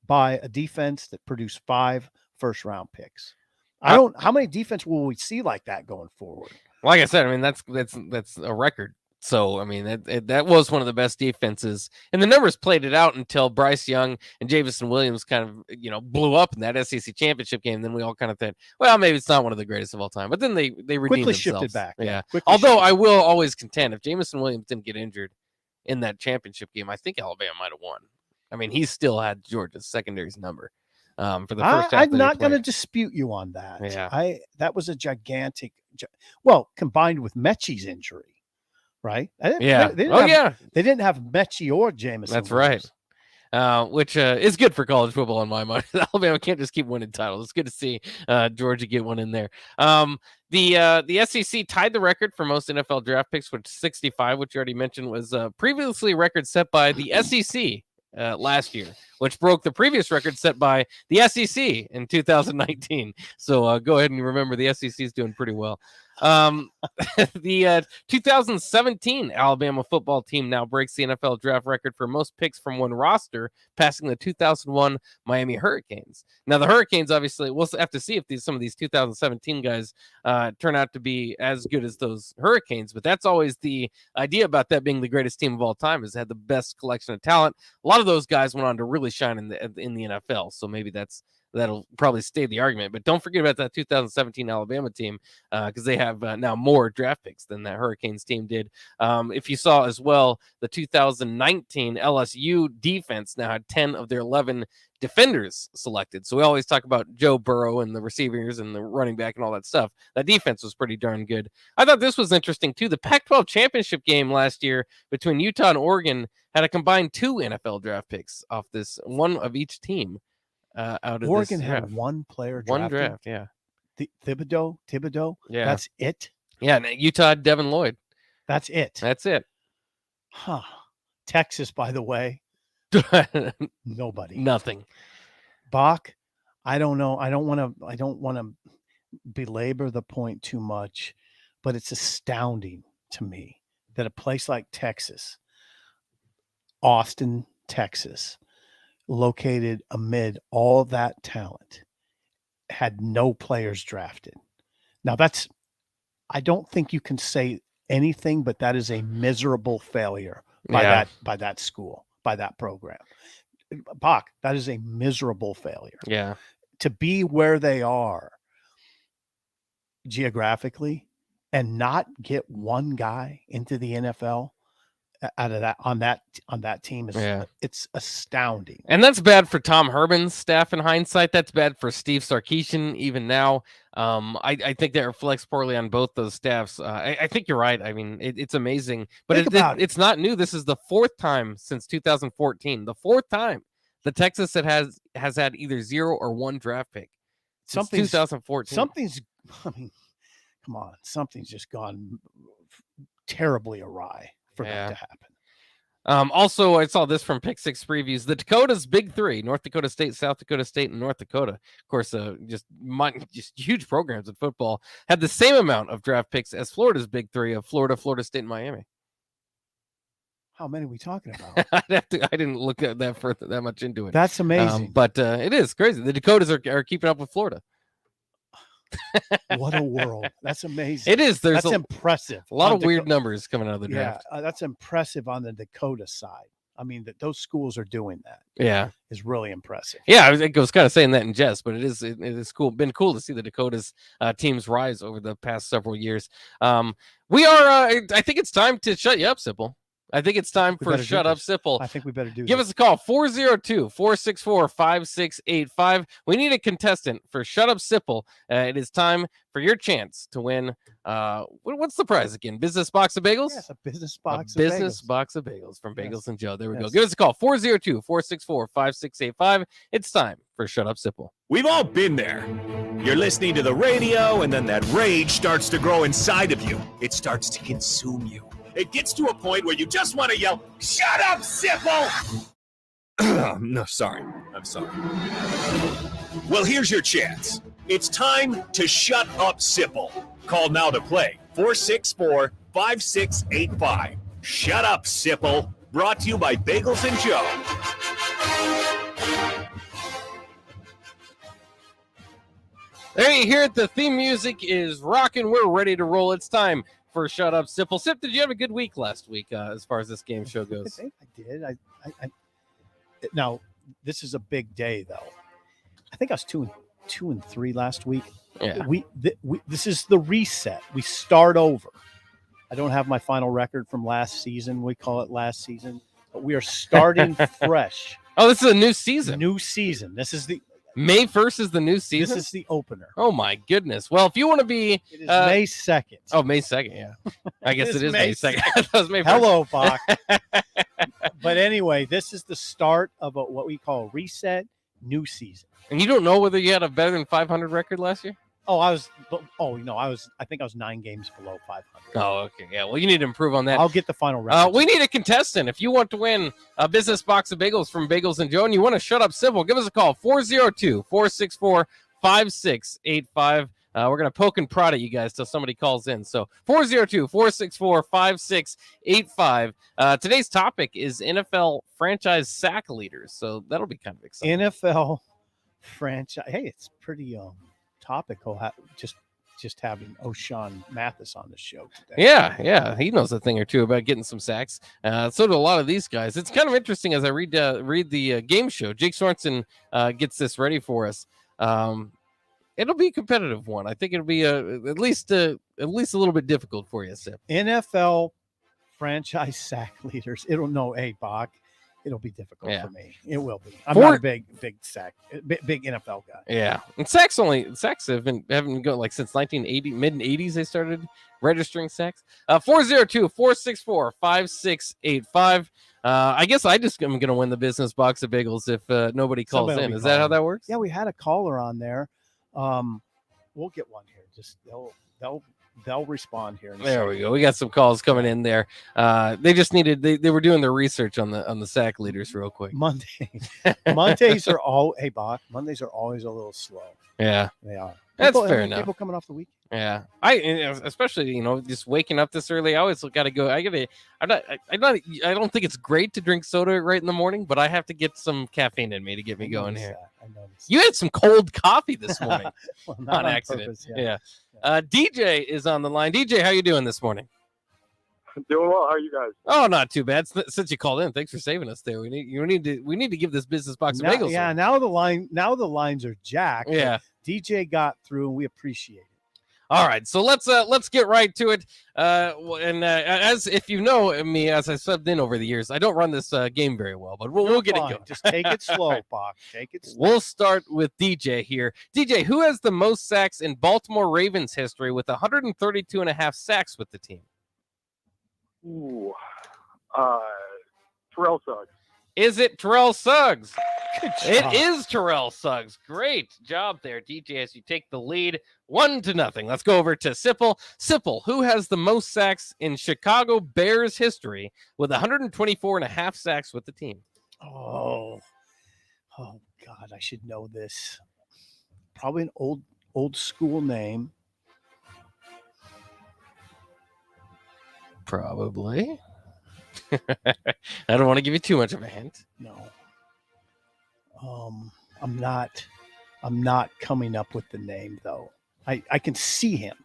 by a defense that produced 5 first-round picks. How many defense will we see like that going forward?
Like I said, I mean, that's a record. So, I mean, that was one of the best defenses. And the numbers played it out until Bryce Young and Jamison Williams kind of, blew up in that SEC championship game. Then we all kind of thought, well, maybe it's not one of the greatest of all time. But then they redeemed
Quickly
themselves.
shifted back.
Yeah.
Quickly
Although
shifted.
I will always contend, if Jamison Williams didn't get injured in that championship game, I think Alabama might have won. I mean, he still had Georgia's secondary's number for the first half.
I'm not going to dispute you on that.
Yeah.
That was a gigantic, well, combined with Mechie's injury. Right?
Yeah.
They didn't have Mechie or Jamison.
That's right. Which is good for college football in my mind. Alabama can't just keep winning titles. It's good to see Georgia get one in there. The SEC tied the record for most NFL draft picks, which 65, which you already mentioned, was previously a record set by the SEC last year, which broke the previous record set by the SEC in 2019. So go ahead and remember the SEC is doing pretty well. The 2017 Alabama football team now breaks the NFL draft record for most picks from one roster, passing the 2001 Miami Hurricanes. Now, the Hurricanes, obviously, we'll have to see if some of these 2017 guys turn out to be as good as those Hurricanes, but that's always the idea about that being the greatest team of all time, is it had the best collection of talent. A lot of those guys went on to really shine in the NFL, so maybe that'll probably stay the argument. But don't forget about that 2017 Alabama team, because they have now more draft picks than that Hurricanes team did. If you saw as well, the 2019 LSU defense now had 10 of their 11 defenders selected. So we always talk about Joe Burrow and the receivers and the running back and all that stuff. That defense was pretty darn good. I thought this was interesting too. The Pac-12 championship game last year between Utah and Oregon had a combined 2 NFL draft picks off this, one of each team. Out of
Oregon
this
had one player drafted.
One draft, yeah.
Thibodeau.
Yeah.
That's it.
Yeah, and Utah had Devin Lloyd.
That's it.
That's it.
Huh. Texas, by the way, nobody.
Nothing.
Bach, I don't know. I don't want to belabor the point too much, but it's astounding to me that a place like Texas, Austin, Texas, located amid all that talent, had no players drafted. Now I don't think you can say anything, but that is a miserable failure by that school, by that program. Bach, that is a miserable failure.
Yeah.
To be where they are geographically and not get one guy into the NFL out of that on that team is it's astounding.
And that's bad for Tom Herman's staff in hindsight. That's bad for Steve Sarkisian even now. I think that reflects poorly on both those staffs. I think you're right. I mean, it's amazing, but it's not new. This is the 4th time since 2014. The 4th time the Texas has had either 0 or 1 draft pick since 2014.
I mean, come on, something's just gone terribly awry for that to happen.
Also, I saw this from Pick 6 Previews. The Dakota's big 3, North Dakota State, South Dakota State, and North Dakota, of course, just huge programs in football, had the same amount of draft picks as Florida's big 3 of Florida, Florida State, and Miami.
How many are we talking about?
I didn't look at that much into it.
That's amazing.
But it is crazy. The Dakotas are keeping up with Florida.
What a world. That's amazing.
It is.
That's impressive.
A lot of weird numbers coming out of the draft.
Yeah, that's impressive on the Dakota side. I mean, that those schools are doing that.
Yeah,
is really impressive.
Yeah, I was kind of saying that in jest, but it is cool. Been cool to see the Dakotas teams rise over the past several years. We are. I think it's time to shut you up, Sippl. I think it's time for Shut Up Sippl.
I think we better do
Give us a call, 402-464-5685. We need a contestant for Shut Up Sippl. It is time for your chance to win. What's the prize again? Business box of bagels?
Yes, a business box
box of bagels from Bagels and Joe. There we go. Give us a call, 402-464-5685. It's time for Shut Up Sippl.
We've all been there. You're listening to the radio, and then that rage starts to grow inside of you. It starts to consume you. It gets to a point where you just want to yell, "Shut up, Sippl!" No, sorry. I'm sorry. Well, here's your chance. It's time to shut up, Sippl. Call now to play, 464-5685. Shut up, Sippl. Brought to you by Bagels and Joe.
There you hear it. The theme music is rocking. We're ready to roll. It's time for Shut Up Sippl. Sip, did you have a good week last week as far as this game show
I
goes?
think I did. I now this is a big day though. I think I was 2-3 last week.
Yeah.
This is the reset. We start over. I don't have my final record from last season. We call it last season, but we are starting fresh.
Oh, this is a new season.
New season. This is the
May 1st is the new season.
This is the opener.
Oh my goodness. Well, if you want to be
It is May 2nd.
Oh, May 2nd, yeah. I guess it is May 2nd. That was May 1st.
Hello, Bach. But anyway, this is the start of what we call a reset, new season.
And you don't know whether you had a better than 500 record last year?
I think I was 9 games below 500.
Oh, okay. Yeah. Well, you need to improve on that.
I'll get the final record.
We need a contestant. If you want to win a business box of bagels from Bagels and Joe and you want to Shut Up Sippl, give us a call, 402-464-5685. We're going to poke and prod at you guys till somebody calls in. So 402-464-5685. Today's topic is NFL franchise sack leaders. So that'll be kind of exciting.
NFL franchise. Hey, it's pretty topical. Just having O'Shawn Mathis on the show today.
Yeah, he knows a thing or two about getting some sacks. So do a lot of these guys. It's kind of interesting as I read the game show. Jake Sorensen gets this ready for us. It'll be a competitive one. I think it'll be at least a little bit difficult for you, Sip.
NFL franchise sack leaders. Bach. It'll be difficult for me. It will be. I'm not a big sack, big NFL guy.
Yeah, and sacks haven't gone like since 1980, mid 80s they started registering sacks. 402-464-5685. I guess I just am gonna win the business box of bagels if nobody calls in. Is that how that works?
Yeah, we had a caller on there. We'll get one here. Just they'll respond here.
There we go. We got some calls coming in there. They just needed they were doing their research on the sack leaders real quick.
Mondays are all Bach. Mondays are always a little slow.
Yeah,
they are.
That's fair enough.
People coming off the week.
Yeah, especially just waking up this early. I always got to go. I don't think it's great to drink soda right in the morning, but I have to get some caffeine in me to get me going here. You had some cold coffee this morning
well, not
on accident.
Purpose,
yeah. DJ is on the line. DJ, how you doing this morning?
Doing well. How are you guys?
Oh, not too bad. Since you called in, thanks for saving us there. We need to give this business box of bagels.
Yeah, now the lines are jacked.
Yeah.
DJ got through, and we appreciate it.
All right, so let's get right to it. As if you know me, as I subbed in over the years, I don't run this game very well, but we'll get it going.
Just take it slow, Bach. Take it slow.
We'll start with DJ here. DJ, who has the most sacks in Baltimore Ravens history with 132.5 sacks with the team?
Ooh, Terrell Suggs.
Is it Terrell Suggs?
Good
It
job.
is Terrell Suggs. Great job there, DJ, as you take the lead 1-0. Let's go over to Sippl. Sippl, who has the most sacks in Chicago Bears history with 124.5 sacks with the team?
Oh God, I should know this. Probably an old school name.
Probably. I don't want to give you too much of a hint.
No. I'm not coming up with the name though. I can see him.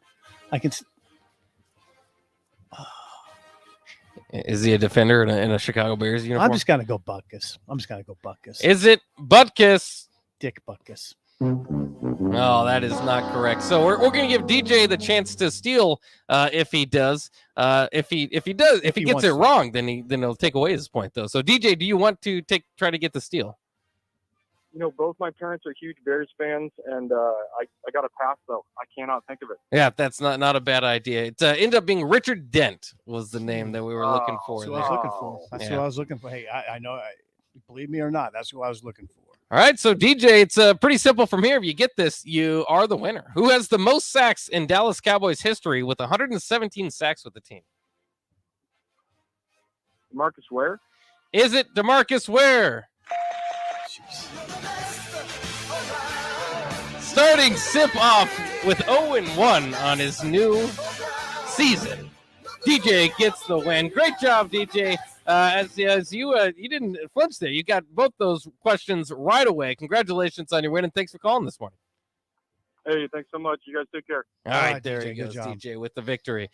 Is he a defender in a Chicago Bears uniform?
I'm just gonna go Butkus.
Is it Butkus?
Dick Butkus.
No, that is not correct. So we're going to give DJ the chance to steal if he does. If he gets it wrong, then he'll take away his point though. So DJ, do you want to try to get the steal?
You know, both my parents are huge Bears fans, and I got a pass though. I cannot think of it.
Yeah, that's not a bad idea. It ended up being Richard Dent was the name that we were looking for.
That's who I was looking for. Hey, I know. Believe me or not, that's who I was looking for.
All right, so DJ, it's pretty simple from here. If you get this, you are the winner. Who has the most sacks in Dallas Cowboys history with 117 sacks with the team?
Marcus Ware.
Is it DeMarcus Ware? Starting Sip off with 0-1 on his new season. DJ gets the win. Great job, DJ. As you didn't flinch there. You got both those questions right away. Congratulations on your win, and thanks for calling this morning.
Hey, thanks so much. You guys take care.
All right, there
DJ,
he
good
goes,
job.
DJ, with the victory.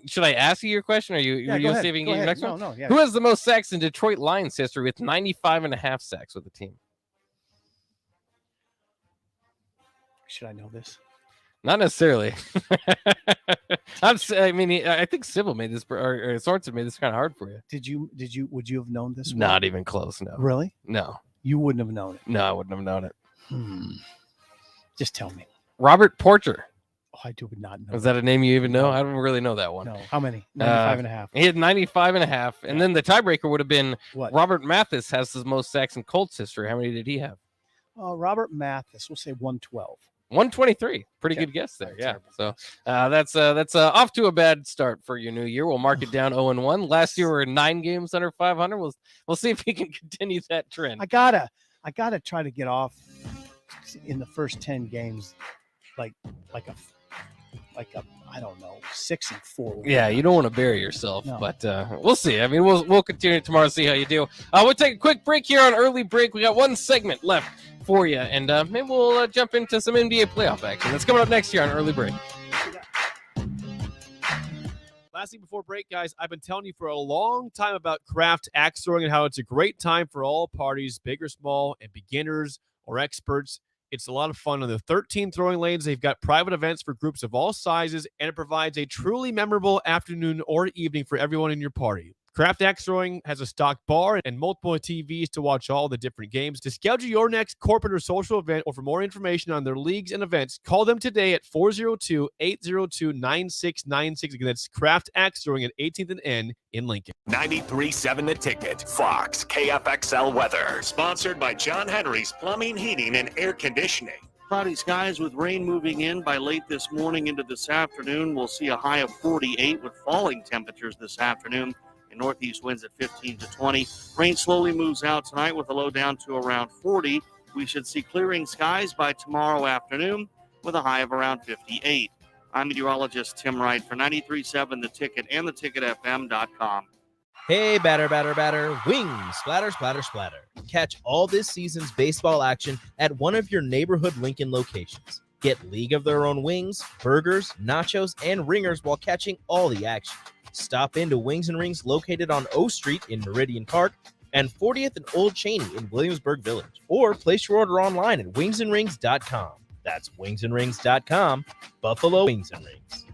Should I ask you your question? Or
Yeah,
you
go
you'll
ahead,
see if you
go
can get your
ahead.
next
No,
one?
no, yeah.
Who has the most sacks in Detroit Lions history with 95.5 sacks with the team?
Should I know this?
Not necessarily. I think Sippl made this, or Sorensen made this kind of hard for you.
Would you have known this one?
Not even close. No.
Really?
No.
You wouldn't have known it.
No, I wouldn't have known it.
Just tell me.
Robert Porter.
Oh, I do not know.
Is that a name you even know? I don't really know that one.
No. How many? 95.5.
He had 95.5. And then the tiebreaker would have been
What?
Robert Mathis has the most sacks in Colts history. How many did he have?
Robert Mathis. We'll say 112.
123. Pretty good guess there. Yeah. So that's off to a bad start for your new year. We'll mark it down 0-1. Last year we were 9 games under 500. We'll see if we can continue that trend.
I gotta try to get off in the first 10 games, like a I don't know, 6-4.
Yeah, you don't want to bury yourself,
No.
but we'll see. I mean, we'll continue tomorrow, see how you do. We'll take a quick break here on Early Break. We got one segment left for you, and maybe we'll jump into some NBA playoff action. That's coming up next year on Early Break.
Last thing before break, guys, I've been telling you for a long time about craft axe throwing and how it's a great time for all parties, big or small, and beginners or experts. It's a lot of fun. On the 13 throwing lanes, they've got private events for groups of all sizes, and it provides a truly memorable afternoon or evening for everyone in your party. Craft Axe Throwing has a stock bar and multiple TVs to watch all the different games. To schedule your next corporate or social event, or for more information on their leagues and events, call them today at 402-802-9696. Again, that's Craft Axe Throwing at 18th and N in Lincoln.
93.7 The Ticket, Fox, KFXL weather. Sponsored by John Henry's Plumbing, Heating, and Air Conditioning.
Cloudy skies with rain moving in by late this morning into this afternoon. We'll see a high of 48 with falling temperatures this afternoon. Northeast winds at 15 to 20. Rain slowly moves out tonight with a low down to around 40. We should see clearing skies by tomorrow afternoon with a high of around 58. I'm meteorologist Tim Wright for 93.7 The Ticket and theticketfm.com.
Hey, batter. Wings, splatter, splatter, splatter. Catch all this season's baseball action at one of your neighborhood Lincoln locations. Get League of Their Own wings, burgers, nachos, and ringers while catching all the action. Stop into Wings and Rings located on O Street in Meridian Park and 40th and Old Cheney in Williamsburg Village. Or place your order online at wingsandrings.com. That's wingsandrings.com. Buffalo Wings and Rings.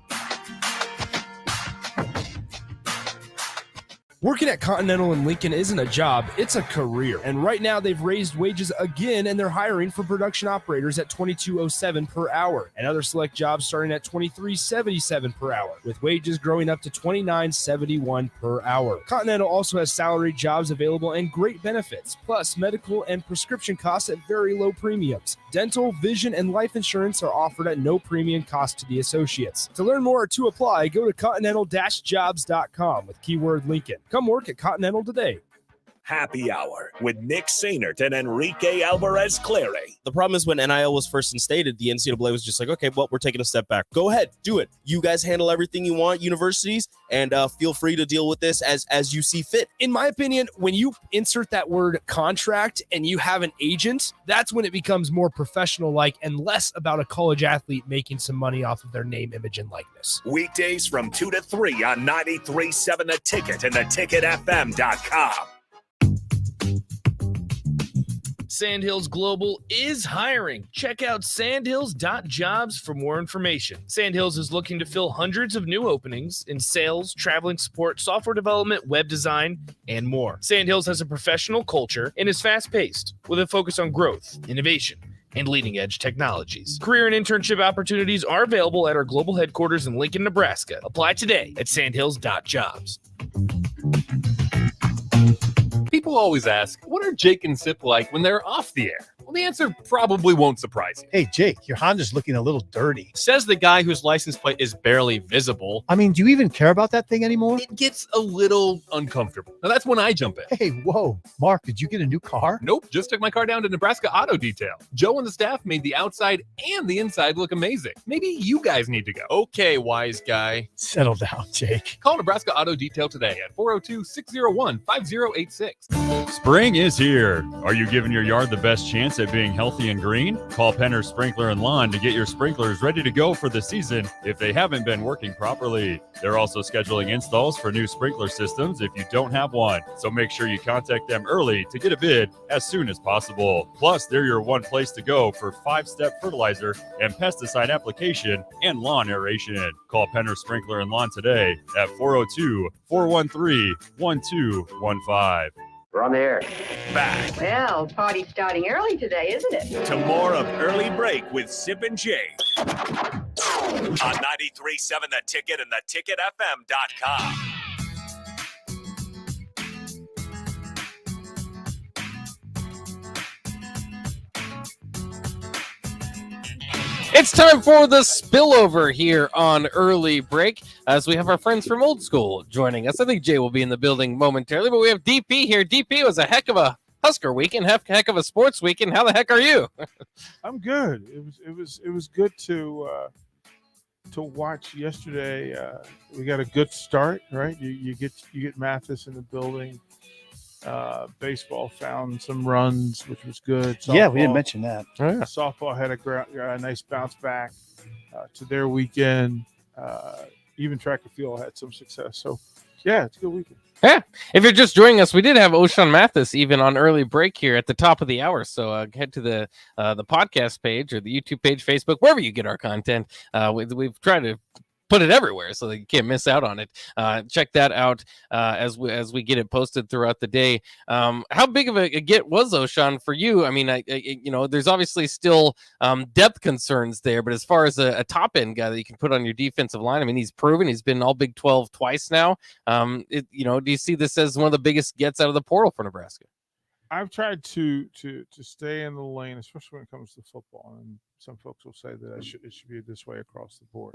Working at Continental in Lincoln isn't a job, it's a career. And right now they've raised wages again and they're hiring for production operators at $22.07 per hour and other select jobs starting at $23.77 per hour, with wages growing up to $29.71 per hour. Continental also has salaried jobs available and great benefits, plus medical and prescription costs at very low premiums. Dental, vision, and life insurance are offered at no premium cost to the associates. To learn more or to apply, go to continental-jobs.com with keyword Lincoln. Come work at Continental today.
Happy Hour with Nick Sainert and Enrique Alvarez Clary.
The problem is when NIL was first instated, the NCAA was just like, okay, well, we're taking a step back. Go ahead, do it. You guys handle everything you want, universities, and feel free to deal with this as you see fit.
In my opinion, when you insert that word contract and you have an agent, that's when it becomes more professional-like and less about a college athlete making some money off of their name, image, and likeness.
Weekdays from 2 to 3 on 93.7 The Ticket and theticketfm.com.
Sandhills Global is hiring. Check out sandhills.jobs for more information. Sandhills is looking to fill hundreds of new openings in sales, traveling support, software development, web design, and more. Sandhills has a professional culture and is fast-paced with a focus on growth, innovation, and leading-edge technologies. Career and internship opportunities are available at our global headquarters in Lincoln, Nebraska. Apply today at sandhills.jobs.
People always ask, what are Jake and Sippl like when they're off the air? Well, the answer probably won't surprise you.
Hey, Jake, your Honda's looking a little dirty.
Says the guy whose license plate is barely visible.
I mean, do you even care about that thing anymore?
It gets a little uncomfortable. Now, that's when I jump in.
Hey, whoa. Mark, did you get a new car?
Nope, just took my car down to Nebraska Auto Detail. Joe and the staff made the outside and the inside look amazing. Maybe you guys need to go.
Okay, wise guy.
Settle down, Jake.
Call Nebraska Auto Detail today at 402-601-5086.
Spring is here. Are you giving your yard the best chance
at being healthy and green? Call Penner Sprinkler and Lawn to get your sprinklers ready to go for the season if they haven't been working properly. They're also scheduling installs for new sprinkler systems if you don't have one. So make sure you contact them early to get a bid as soon as possible. Plus, they're your one place to go for 5-step fertilizer and pesticide application and lawn aeration. Call Penner Sprinkler and Lawn today at 402-413-1215.
We're on the air. Back
Well, party's starting early today, isn't it?
to more of Early Break with Sip and Jay on 93.7 The Ticket and theticketfm.com.
It's time for the spillover here on Early Break as we have our friends from Old School joining us. I think Jay will be in the building momentarily, but we have DP here. DP, was a heck of a Husker weekend, heck of a sports weekend. How the heck are you?
I'm good. It was good to watch yesterday. We got a good start, right? You get Mathis in the building. Baseball found some runs, which was good.
Yeah, we didn't mention that.
Softball had a nice bounce back to their weekend. Even track and field had some success. So, yeah, it's a good weekend.
Yeah. If you're just joining us, we did have O'Shawn Mathis even on Early Break here at the top of the hour. So head to the podcast page or the YouTube page, Facebook, wherever you get our content. We've tried to put it everywhere so that you can't miss out on it. Check that out as we get it posted throughout the day. How big of a get was O'Shawn for you? I mean, there's obviously still depth concerns there, but as far as a top end guy that you can put on your defensive line, I mean, he's proven he's been all Big 12 twice now. Do you see this as one of the biggest gets out of the portal for Nebraska?
I've tried to stay in the lane, especially when it comes to football. And some folks will say that it should be this way across the board.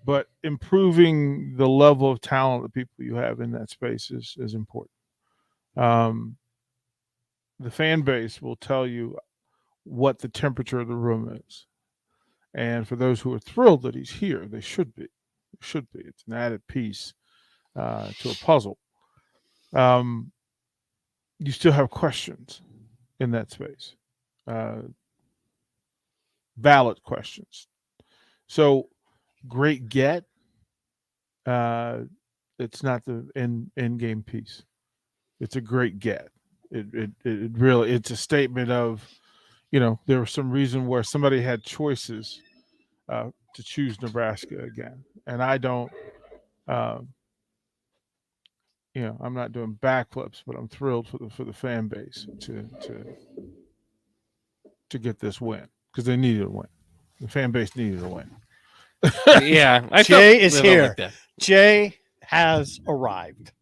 But improving the level of talent of people you have in that space is important. The fan base will tell you what the temperature of the room is. And for those who are thrilled that he's here, they should be. It's an added piece to a puzzle. You still have questions in that space. Valid questions. So, great get. It's not the end game piece. It's a great get. It really, it's a statement of, there was some reason where somebody had choices to choose Nebraska again, and I don't. I'm not doing backflips, but I'm thrilled for the fan base to get this win because they needed a win. The fan base needed a win.
Yeah,
Jay is here. Like Jay has arrived.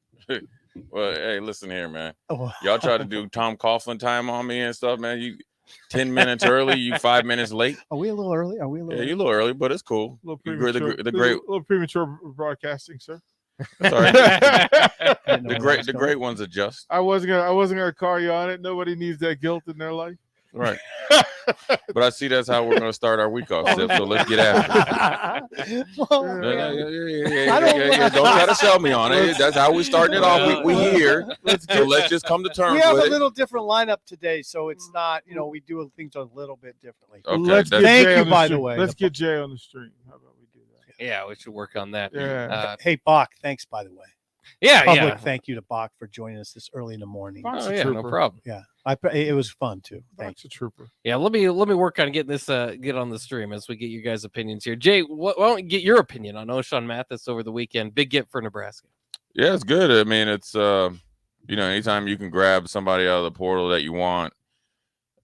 Well, hey, listen here, man.
Oh.
Y'all try to do Tom Coughlin time on me and stuff, man. You 10 minutes early, you 5 minutes late.
Are we a little early?
Yeah, you're a little early, but it's cool.
A little premature broadcasting, sir.
That's all right. the great ones adjust.
I wasn't gonna call you on it. Nobody needs that guilt in their life.
Right. But I see that's how we're going to start our week off, Sip, so let's get after it. Yeah. Don't try to sell me on it. That's how we starting it off. We here, so let's just come to terms with it.
We have a little different lineup today, so it's not, we do things a little bit differently.
Okay.
Thank you, by the way.
Let's get Jay on the stream. How about we do that?
Yeah, we should work on that.
Yeah.
Hey, Bach, thanks, by the way.
Yeah,
Public thank you to Bach for joining us this early in the morning.
No problem.
Yeah, it was fun too. Thanks,
a trooper.
Yeah, let me work on getting this get on the stream as we get you guys' opinions here. Jay, why don't you get your opinion on O'Shawn Mathis over the weekend? Big get for Nebraska.
Yeah, it's good. I mean, it's anytime you can grab somebody out of the portal that you want,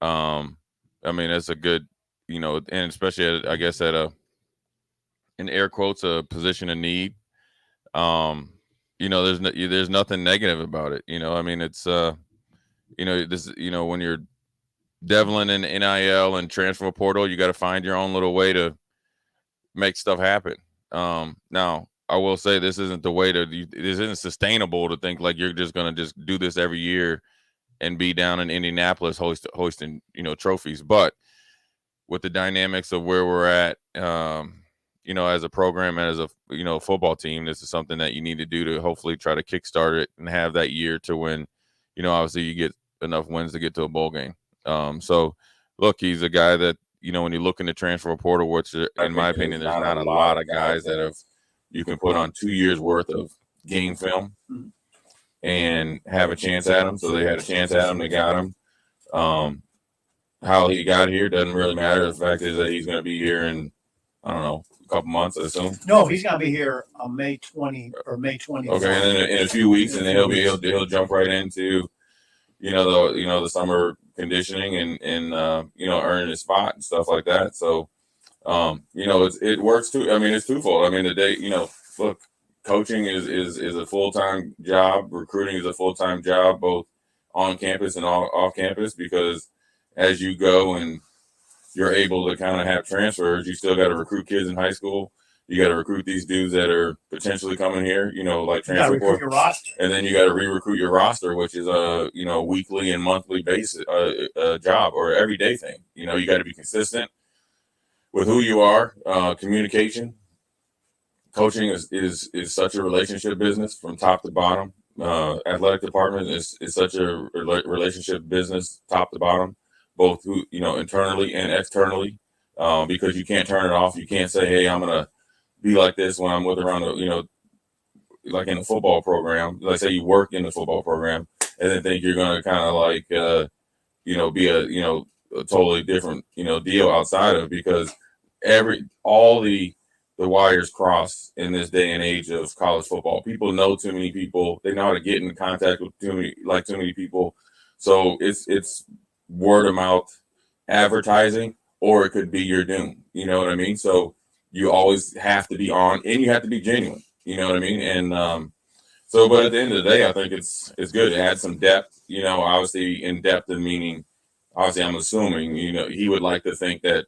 I mean, it's a good, and especially I guess at in air quotes, a position of need. There's nothing negative about it. I mean, it's when you're deviling in NIL and transfer portal, you got to find your own little way to make stuff happen. Now I will say this isn't the way this isn't sustainable to think like you're just going to just do this every year and be down in Indianapolis hosting, trophies. But with the dynamics of where we're at, as a program and as a football team, this is something that you need to do to hopefully try to kickstart it and have that year to when, obviously you get enough wins to get to a bowl game. So look, he's a guy that, when you look in the transfer portal, which in my opinion, there's not a lot of guys that you can put on 2 years worth of game film and have a chance at him. So they had a chance at him. They got him. How he got here doesn't really matter. The fact is that he's going to be here in, I don't know, a couple months, I assume.
No, he's going to be here on May 20 or May 20.
Okay, and then in a few weeks, and then he'll jump right into, the summer conditioning and earning his spot and stuff like that. So, it works too. I mean, it's twofold. I mean, look, coaching is a full-time job. Recruiting is a full-time job, both on campus and off campus, because as you go and you're able to kind of have transfers, you still got to recruit kids in high school. You got to recruit these dudes that are potentially coming here, like transfer portal. And then you got to re-recruit your roster, which is a, weekly and monthly basis job or everyday thing. You got to be consistent with who you are. Communication, coaching is such a relationship business from top to bottom. Athletic department is such a relationship business top to bottom, both internally and externally, because you can't turn it off. You can't say, hey, I'm gonna be like this when I'm around like in a football program. Let's say you work in the football program and then think you're gonna kind of like be a totally different deal outside of, because all the wires cross in this day and age of college football. People know too many people. They know how to get in contact with too many people. So it's word of mouth advertising, or it could be your doom. You know what I mean? So you always have to be on, and you have to be genuine. You know what I mean? And but at the end of the day, I think it's good to add some depth. Obviously in depth and meaning. Obviously, I'm assuming he would like to think that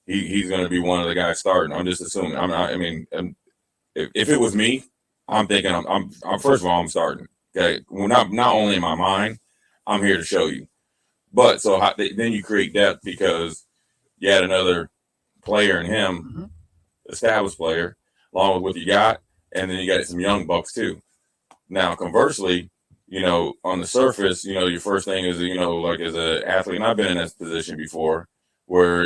he's going to be one of the guys starting. I'm just assuming. I'm not. I mean, if it was me, I'm thinking I'm first of all, I'm starting. Okay, well, not only in my mind, I'm here to show you. But then you create depth because you had another player in him, established player, along with what you got, and then you got some young bucks too. Now, conversely, on the surface, your first thing is, like as an athlete, and I've been in this position before, where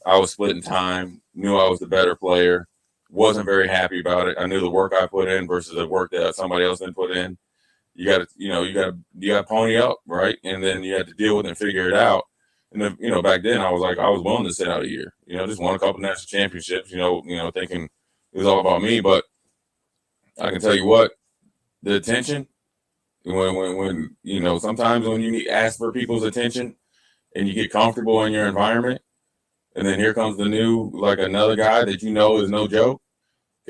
I was splitting time, knew I was the better player, wasn't very happy about it. I knew the work I put in versus the work that somebody else didn't put in. You got to pony up, right? And then you had to deal with it and figure it out. And then, back then I was willing to sit out a year, just won a couple national championships, thinking it was all about me. But I can tell you what, the attention, when sometimes when you ask for people's attention and you get comfortable in your environment, and then here comes another guy that is no joke.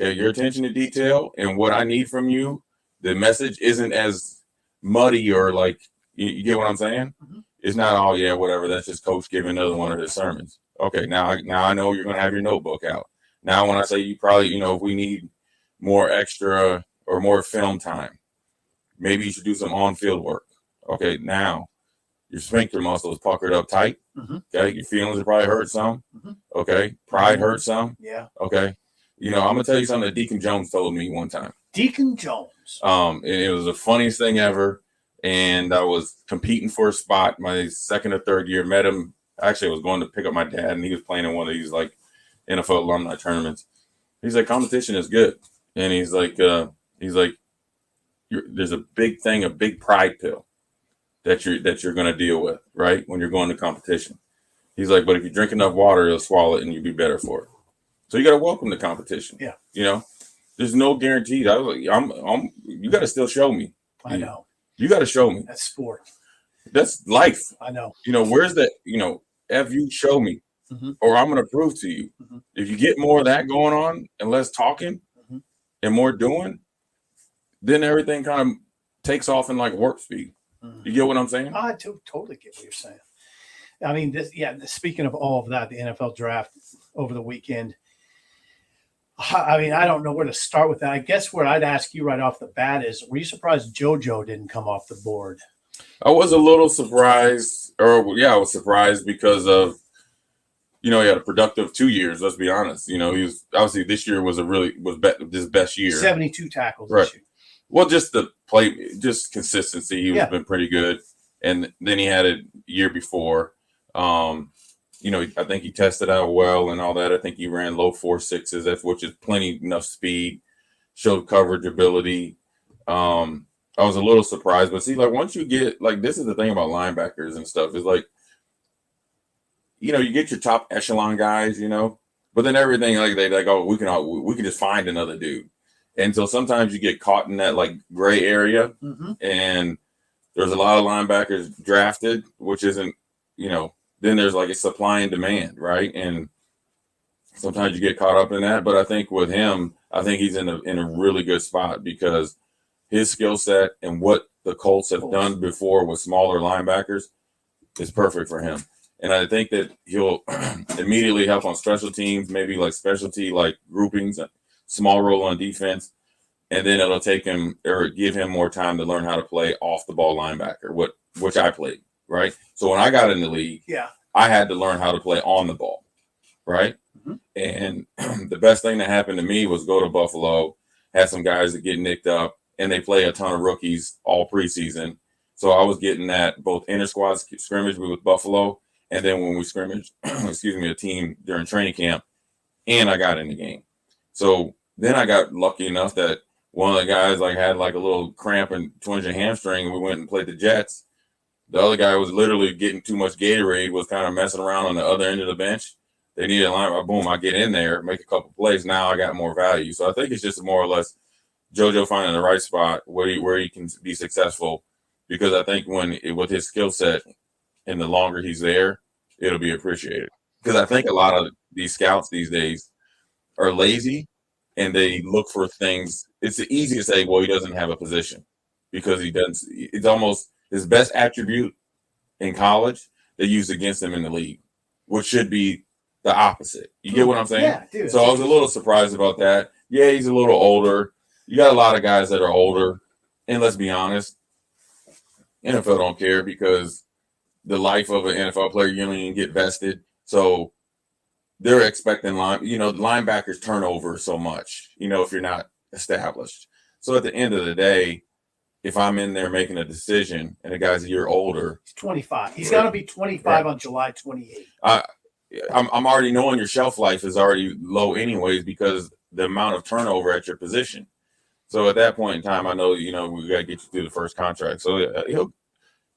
Okay, your attention to detail and what I need from you, the message isn't as muddy or like, you get what I'm saying? Mm-hmm. It's not, oh yeah, whatever, that's just coach giving another one of his sermons. Okay, now I know you're going to have your notebook out. Now when I say you probably, if we need more extra or more film time, maybe you should do some on-field work. Okay, now your sphincter muscle is puckered up tight. Mm-hmm. Okay, your feelings will probably hurt some. Mm-hmm. Okay, pride hurts some.
Yeah.
Okay, I'm gonna tell you something that Deacon Jones told me one time.
Deacon Jones.
And it was the funniest thing ever. And I was competing for a spot my second or third year. Met him. Actually, I was going to pick up my dad, and he was playing in one of these like NFL alumni tournaments. He's like, competition is good, and he's like, there's a big thing, a big pride pill that you're going to deal with, right, when you're going to competition. He's like, but if you drink enough water, you'll swallow it, and you'll be better for it. So you got to welcome the competition.
Yeah.
There's no guarantees. I was like, you got to still show me.
I know.
You got to show me.
That's sport.
That's life.
I know.
Where's that? If you show me, or I'm going to prove to you. Mm-hmm. If you get more of that going on and less talking and more doing, then everything kind of takes off in like warp speed. Mm-hmm. You get what I'm saying?
I totally get what you're saying. I mean, speaking of all of that, the NFL draft over the weekend, I mean, I don't know where to start with that. I guess where I'd ask you right off the bat is, were you surprised JoJo didn't come off the board?
I was a little surprised, I was surprised because of, he had a productive 2 years. Let's be honest. He was obviously this year was his best year.
72 tackles
right.
This year.
Well, just the play, just consistency. He's been pretty good, and then he had it year before. You know, I think he tested out well and all that. I think he ran low 4.6s, which is plenty enough speed, showed coverage ability. I was a little surprised, but see, like once you get like this is the thing about linebackers and stuff is like, you know, you get your top echelon guys, you know, but then everything like they like, oh, we can just find another dude, and so sometimes you get caught in that like gray area, and there's a lot of linebackers drafted, which isn't, you know. Then there's like a supply and demand, right? And sometimes you get caught up in that. But I think with him, I think he's in a really good spot because his skill set and what the Colts have done before with smaller linebackers is perfect for him. And I think that he'll immediately help on special teams, maybe like specialty like groupings, small role on defense, and then it'll take him or give him more time to learn how to play off the ball linebacker, which I played. Right. So when I got in the league, I had to learn how to play on the ball. Right. And the best thing that happened to me was go to Buffalo, had some guys that get nicked up, and they play a ton of rookies all preseason. So I was getting that both inter squad scrimmage with Buffalo, and then when we scrimmaged, a team during training camp, and I got in the game. So then I got lucky enough that one of the guys like had like a little cramp and twinge in hamstring, and we went and played the Jets. The other guy was literally getting too much Gatorade, was kind of messing around on the other end of the bench. They needed a line. Boom, I get in there, make a couple plays. Now I got more value. So I think it's just more or less JoJo finding the right spot where he can be successful. Because I think with his skill set and the longer he's there, it'll be appreciated. Because I think a lot of these scouts these days are lazy and they look for things. It's easy to say, well, he doesn't have a position because he doesn't. It's almost his best attribute in college they used against him in the league, which should be the opposite. You get what I'm saying?
Yeah, dude.
So I was a little surprised about that. Yeah, he's a little older. You got a lot of guys that are older. And let's be honest, NFL don't care because the life of an NFL player, you don't even get vested. So they're expecting linebackers turn over so much, if you're not established. So at the end of the day, if I'm in there making a decision and the guy's a year older,
he's 25. He's going to be 25 on July 28th.
I'm already knowing your shelf life is already low anyways because the amount of turnover at your position. So at that point in time, I know, we got to get you through the first contract. So he'll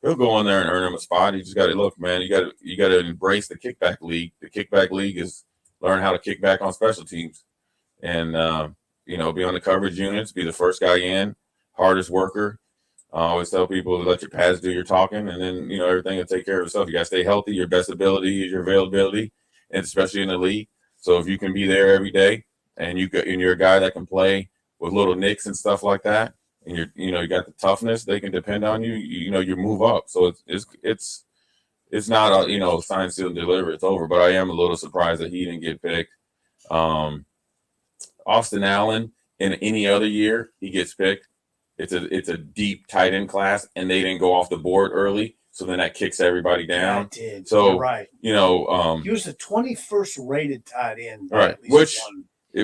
go in there and earn him a spot. You just got to look, man, you got to embrace the kickback league. The kickback league is learn how to kick back on special teams and, be on the coverage units, be the first guy in, hardest worker. I always tell people to let your pads do your talking, and then everything will take care of itself. You got to stay healthy. Your best ability is your availability, and especially in the league. So if you can be there every day, and you're a guy that can play with little nicks and stuff like that, and you got the toughness, they can depend on you. You move up. So it's not a sign, seal, and deliver. It's over. But I am a little surprised that he didn't get picked. Austin Allen, in any other year, he gets picked. It's a deep tight end class, and they didn't go off the board early, so then that kicks everybody down.
I did.
So
you're right.
He
was the 21st rated tight end.
Right.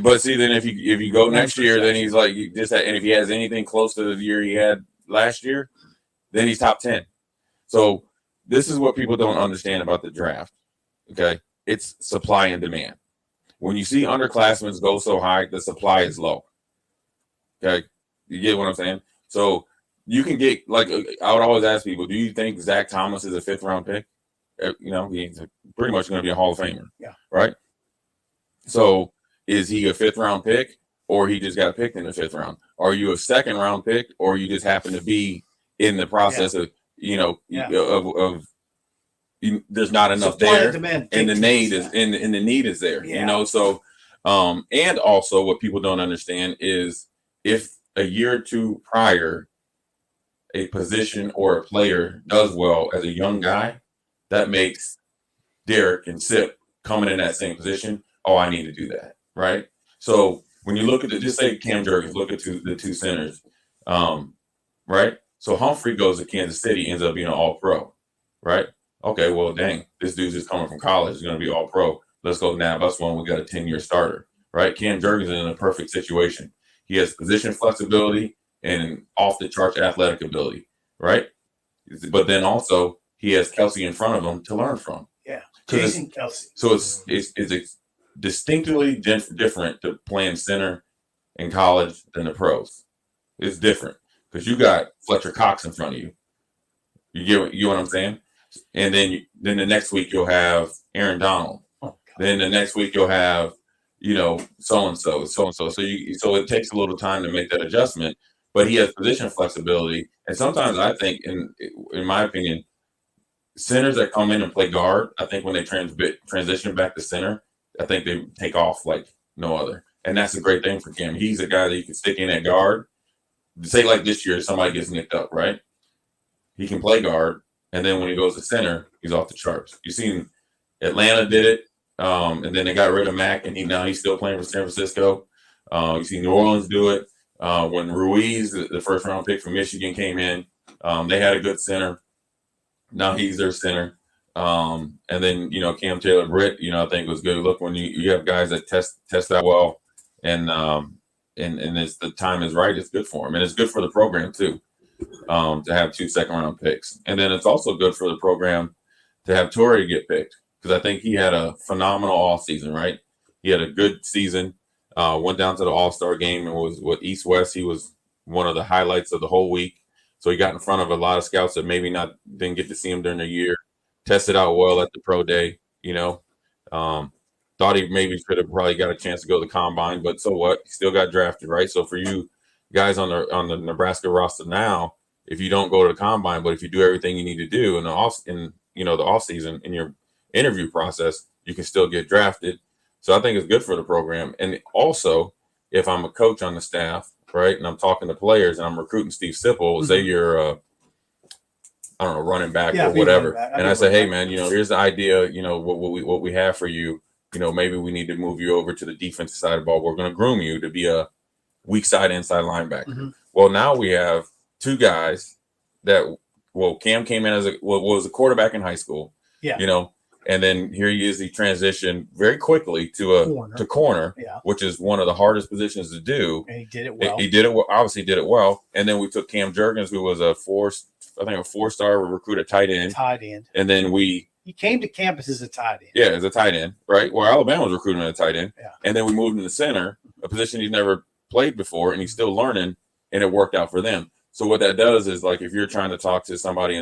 But see, then if you go next year, then he's like and if he has anything close to the year he had last year, then he's top 10. So this is what people don't understand about the draft. Okay, it's supply and demand. When you see underclassmen go so high, the supply is low. Okay. You get what I'm saying? So you can get, I would always ask people, do you think Zach Thomas is a 5th round pick? He's pretty much going to be a Hall of Famer.
Yeah.
Right? So is he a 5th round pick or he just got picked in the 5th round? Are you a 2nd round pick or you just happen to be in the process of, there's not enough
supply
there
and
the need is and the need is there, So, and also what people don't understand is if a year or two prior, a position or a player does well as a young guy, that makes Derek and Sippl coming in that same position. Oh, I need to do that, right? So when you look at just say Cam Jurgens, look at the two centers, right? So Humphrey goes to Kansas City, ends up being an All-Pro, right? Okay, well, dang, this dude's just coming from college, he's going to be All-Pro. Let's go nab us one. We got a 10-year starter, right? Cam Jurgens is in a perfect situation. He has position flexibility and off the charts athletic ability, right? But then also he has Kelsey in front of him to learn from.
Yeah, Jason Kelsey.
So it's distinctly different to playing center in college than the pros. It's different because you got Fletcher Cox in front of you. You get what I'm saying? And then the next week you'll have Aaron Donald. Then the next week you'll have, so and so. So it takes a little time to make that adjustment. But he has position flexibility, and sometimes I think, in my opinion, centers that come in and play guard, I think when they transition back to center, I think they take off like no other, and that's a great thing for Cam. He's a guy that you can stick in at guard. Say like this year, somebody gets nicked up, right? He can play guard, and then when he goes to center, he's off the charts. You seen Atlanta did it, and then they got rid of Mack, and now he's still playing for San Francisco. You see New Orleans do it. When Ruiz, the first round pick from Michigan, came in, they had a good center. Now he's their center. And then, Cam Taylor-Britt, I think was good. Look, when you have guys that test that well and it's the time is right, it's good for him. And it's good for the program too, to have 2 second-round picks. And then it's also good for the program to have Torrey get picked because I think he had a phenomenal offseason, right? He had a good season. Went down to the All-Star game and was with East-West. He was one of the highlights of the whole week. So he got in front of a lot of scouts that maybe didn't get to see him during the year. Tested out well at the pro day, Thought he maybe should have probably got a chance to go to the combine, but so what? He still got drafted, right? So for you guys on the Nebraska roster now, if you don't go to the combine, but if you do everything you need to do in the off season in your interview process, you can still get drafted. So I think it's good for the program. And also, if I'm a coach on the staff, right, and I'm talking to players and I'm recruiting Steve Sippl, say you're running back or whatever, and I say, hey man, here's the idea, what we have for you. Maybe we need to move you over to the defensive side of the ball. We're going to groom you to be a weak side inside linebacker. Mm-hmm. Well, now we have 2 guys that Cam came in as was a quarterback in high school. Yeah. And then here he is. He transitioned very quickly to corner, which is one of the hardest positions to do. And he did it well. He did it well. Obviously, did it well. And then we took Cam Jurgens, who was a 4-star recruit at tight end. And then he
came to campus as a tight end.
Yeah, as a tight end, right? Well, Alabama was recruiting a tight end. Yeah. And then we moved him to center, a position he's never played before, and he's still learning, and it worked out for them. So what that does is, like, if you're trying to talk to somebody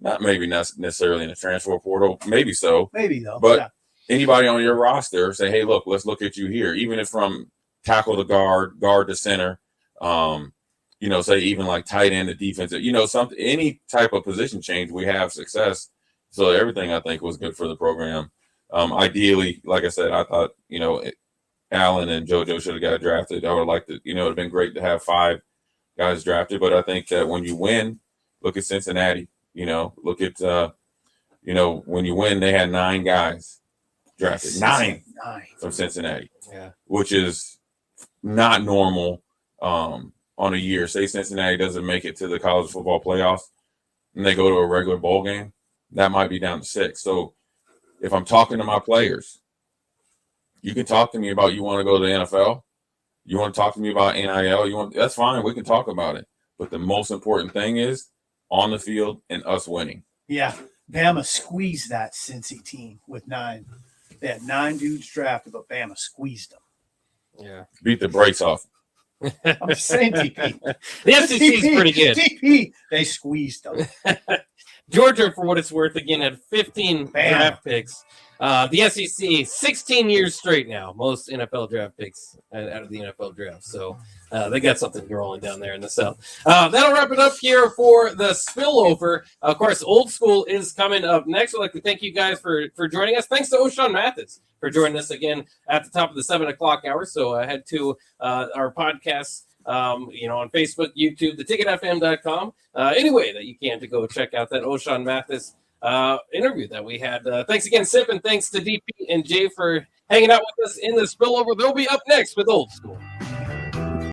not necessarily in the transfer portal, maybe so. Maybe though. But anybody on your roster, say, hey, look, let's look at you here. Even if from tackle to guard to center, say even like tight end to defense, any type of position change, we have success. So everything I think was good for the program. Ideally, like I said, I thought, Allen and JoJo should have got drafted. I would like to, it would have been great to have 5 guys drafted. But I think that when you win, look at Cincinnati. Look at, when you win, they had 9 guys drafted. 9 from Cincinnati, which is not normal on a year. Say Cincinnati doesn't make it to the college football playoffs and they go to a regular bowl game, that might be down to 6. So if I'm talking to my players, you can talk to me about you want to go to the NFL. You want to talk to me about NIL. That's fine. We can talk about it. But the most important thing is on the field and us winning.
Yeah. Bama squeezed that Cincy team with 9. They had 9 dudes drafted, but Bama squeezed them.
Yeah.
Beat the brakes off.
I'm saying TP.
The SEC is pretty good.
TP, they squeezed them.
Georgia, for what it's worth, again, had 15 draft picks. The SEC, 16 years straight now, most NFL draft picks out of the NFL draft. So they got something rolling down there in the South. That'll wrap it up here for the Spillover. Of course, Old School is coming up next. I'd like to thank you guys for joining us. Thanks to O'Shawn Mathis for joining us again at the top of the 7 o'clock hour. So head to our podcasts. On Facebook, YouTube, theticketfm.com, any way that you can to go check out that O'Shawn Mathis interview that we had. Thanks again, Sip, and thanks to DP and Jay for hanging out with us in the Spillover. They'll be up next with Old School.